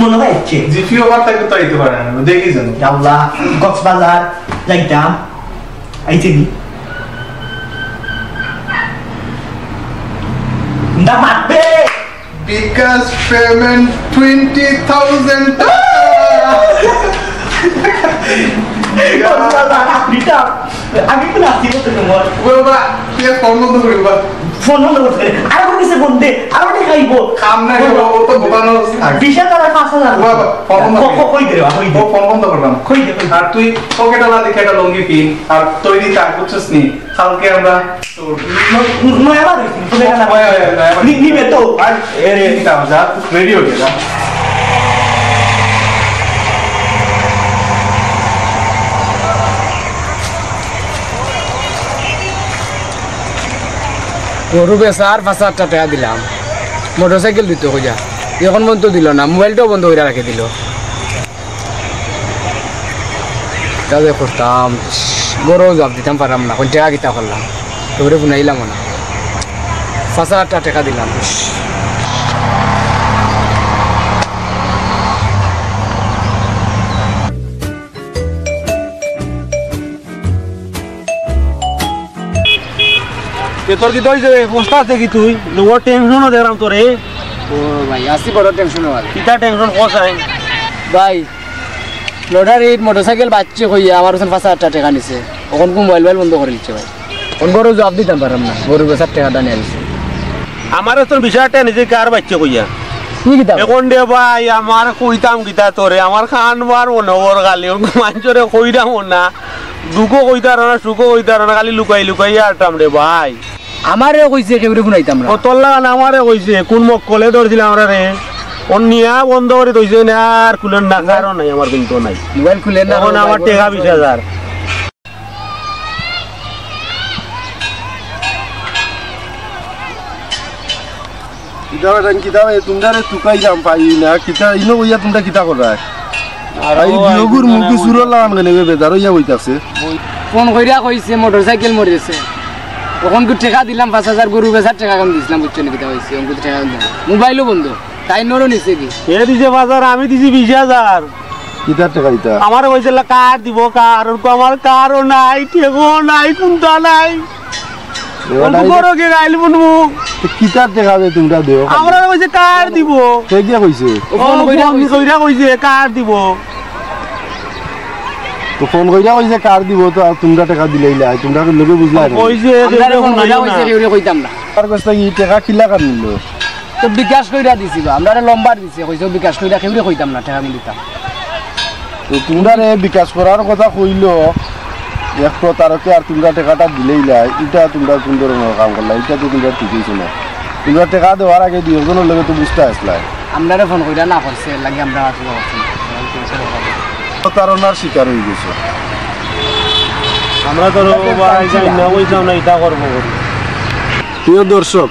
মনে হচ্ছে জিপিও বার থেকে তো আইতে পারে না দেখি যেন আল্লাহ কক্সবাজার যাইতাম আইছে কি না মারবে বিকাশ পেমেন্ট 20000 টাকা কক্সবাজার আপনিটা আমি তো নাচি করতে তোমার বাবা তুই ফোন বন্ধ করিস বা ফোন বন্ধ করতে আর কোন কিছু বন্ধ আর ওটা খাইবো কাম না ও তো দোকানে বিশাল টাকা 5000 বাবা ফোন বন্ধ কই দে কই দে ফোন বন্ধ করলাম কই দে আর তুই পকেটলা দেখে একটা লঙ্গি পিন আর তৈরি কাজ করছিস নি কালকে আমরা নয়া বাড়ি তুমি না নিবে তো আর এরে এটা যা রেডি হয়ে যা গরু বেচার 5000 টাকা দিলাম মোটরসাইকেল দিতে খোঁজা এখন বন্ধ দিল না মোবাইলটাও বন্ধ করে রেখে দিল তাদের করতাম গরু জবাব দিতাম পারলাম না কোন টাকা কিতা করলাম তোরে বুনাইলাম না 5000 টাকা দিলাম তোর কি তুই পোস্ট আছে কি তুই লোয়ার টেনশনও দেখলাম তোরে ও ভাই আসি বড় টেনশন হয় কিটা টেনশন কোসাই ভাই লটারি মোটরসাইকেল বাচ্চা কইয়া আমার ওখানে 5000 টাকা নিছে এখন মোবাইল বন্ধ করে দিচ্ছে ভাই কোন গরু জবাব দিতাম পারলাম না গরু বেচার টাকাটা নিয়ে আসছে আমার তোর বিষয়টা নিজে কার বাচ্চা কইয়া এখন দে ভাই আমার কইতাম কিতা তোরে আমার খানবার মনোবর গালি মানুষরে কইরাম না দুঃখও কইতার না সুখও কইতার না খালি লুকাই লুকাই আরতাম রে ভাই আমারে কইছে কেউরে শুনাইতাম না তোর লাগান আমারে কইছে কোন মক্কলে ধরছিল আমরা রে অন্যা বন্ধ করে দইছে না আর খুলেন না কারণ নাই আমার কিন্তু নাই মোবাইল খুলেন না এখন আমার টাকা 20000 কিতাব তোমরা টুকাই যাম পাই না কিতা ইনো কইয়া তোমরা কিতা করা আর এই বিয়োগুর মুখি সুরল লাগান গনে বেজার হইয়া হইতাছে ফোন কইরা কইছে মোটরসাইকেল মরেছে তখন কি টাকা দিলাম 5000 গরু বেচার টাকা কম দিছিলাম বুঝছেন কিতা হইছে অঙ্ক টাকা দিলাম মোবাইলও বন্ধ তাই নরো নিছে কি এ দিছে বাজার আমি দিছি 20000 কিতা টাকা দিতা আমার কইছে কার দিব কার আর আমার কারও নাই ঠেকো নাই কোনটা নাই বড় কে গাইল বনবো কিতা টাকা দে তোমরা দেও আমরা কইছে কার দিব কে দিয়া কইছে ফোন কইরা কইছে কার দিব তো ফোন কইরা কইছে কার দিব তো তোমরা টাকা দিলেইলা তোমরা লগে বুঝলা না কইছে আমরা ফোন কইরা কইছে কেউরে কইতাম না আর কইছে কি টাকা কিলা কার নিল তো বিকাশ কইরা দিছি বা আমরা লম্বার দিছি কইছে বিকাশ কইরা কেউরে কইতাম না টাকা দিতাম তো তোমরা রে বিকাশ করার কথা কইলো এক প্রতারকে আর তোমরা টাকাটা দিলেইলা এটা তোমরা কোন ধরনের কাম করলা এটা তো তোমরা ঠিক হইছে না তোমরা টাকা দেওয়ার আগে দুজনের লগে তো বুঝতে আসলাই আমরা ফোন কইরা না করছে লাগে আমরা আসলে প্রতারণার শিকার হয়ে গেছে আমরা তো না ওইটাও না এটা করবো প্রিয় দর্শক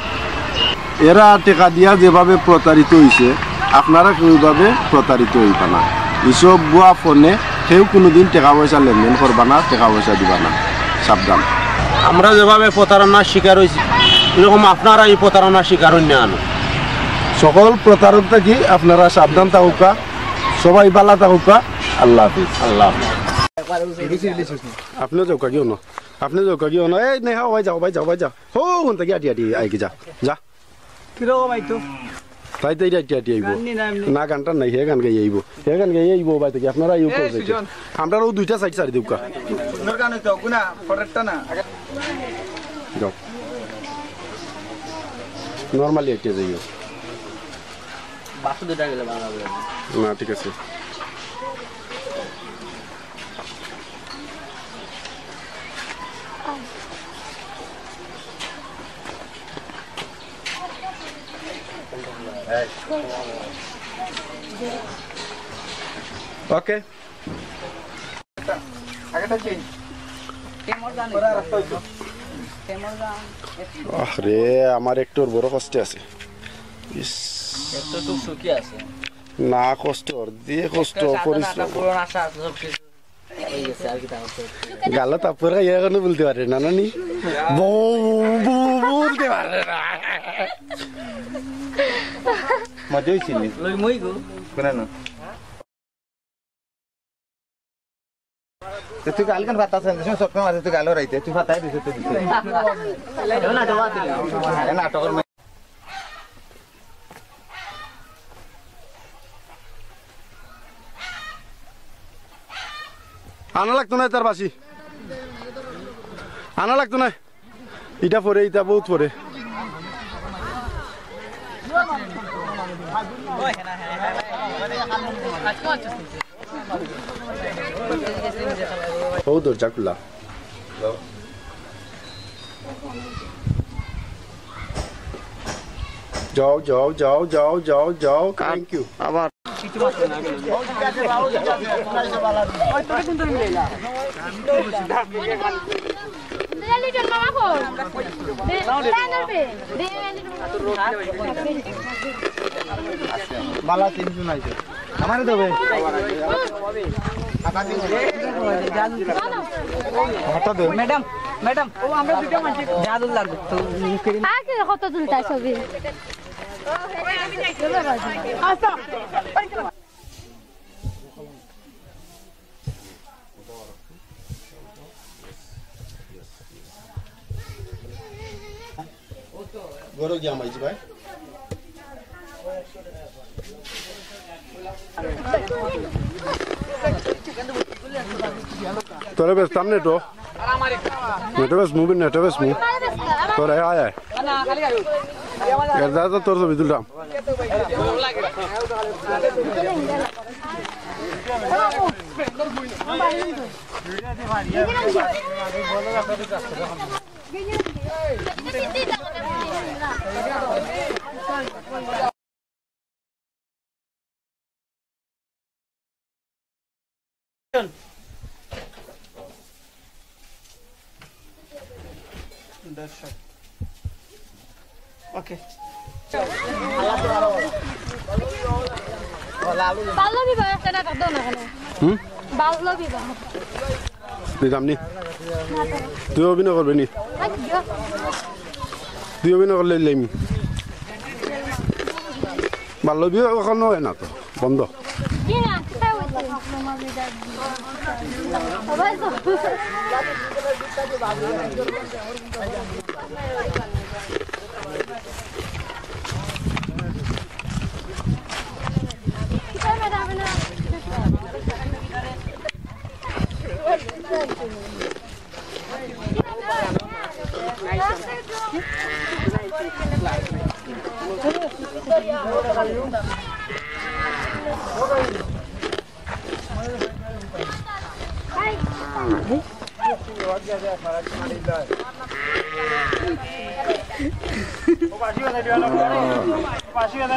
এরা টাকা দিয়া যেভাবে প্রতারিত হয়েছে আপনারা কেউভাবে প্রতারিত হইবা না এসব বুয়া ফোনে কেউ কোনোদিন টাকা পয়সা লেনদেন করবা না টাকা পয়সা দিবা না সাবধান আমরা যেভাবে প্রতারণার শিকার হয়েছি এরকম আপনারা এই প্রতারণার শিকার হন না সকল প্রতারক থেকে আপনারা সাবধান থাকুকা সবাই ভালো থাকুকা আল্লাহ হাফিজ আল্লাহ আপনি যাও কাকিও না আপনি যাও কাকিও না এই নেহা ভাই যাও হো কোন থেকে আটি আটি আইকে যা যা কিরকম ভাই তো তাই তাই আটি আটি আইব না গানটা নাই হে গান গাই আইব হে গান গাই আইব ভাই থেকে আপনারা ইউ করছে আমরাও দুইটা সাইড সারি দেউকা সুন্দর গান তো গুনা পরেরটা না যাও নরমালি আটি যাইও বাসু দুটা গেলে ভালো হবে না ঠিক আছে ওকে আরে আমার একটু বড় কষ্ট আছে না কষ্ট দিয়ে কষ্ট পরিশ্রম গালা তারপর এখানে বলতে পারে না নানি বলতে পারে না মজা হয়েছিল না তুই কালকান ভাত আছে সব মাঝে তুই গালো রাইতে তুই ভাতাই দিছিস তুই দিছিস নাটকের আনা লাগতো না তার বাসি আনা লাগতো না এটা পরে এটা বহুত পরে ও দরজা খোলা যাও যাও যাও যাও যাও যাও থ্যাংক ইউ আবার মালা তিনজন আইছে আমারে দেবে ম্যাডাম ম্যাডাম ও আমরা দুটো মানছি জাদু লাগবে তো আগে কত দুলটা ছবি আচ্ছা গরো গিয়া মাইছি ভাই তোরে বেশ সামনে তো নেটে বেশ মুভ তোরে আয় আয় তো তোর ছবি তুললাম ওকে বাল্য বিবাহ একটা নাটক দাও না কেন বাল্য বিবাহ দিতাম নি তুই অভিনয় করবি নি তুই অভিনয় করলে লাইম বাল্য বিবাহ এখন হয় না তো বন্ধ ও বাসি কথা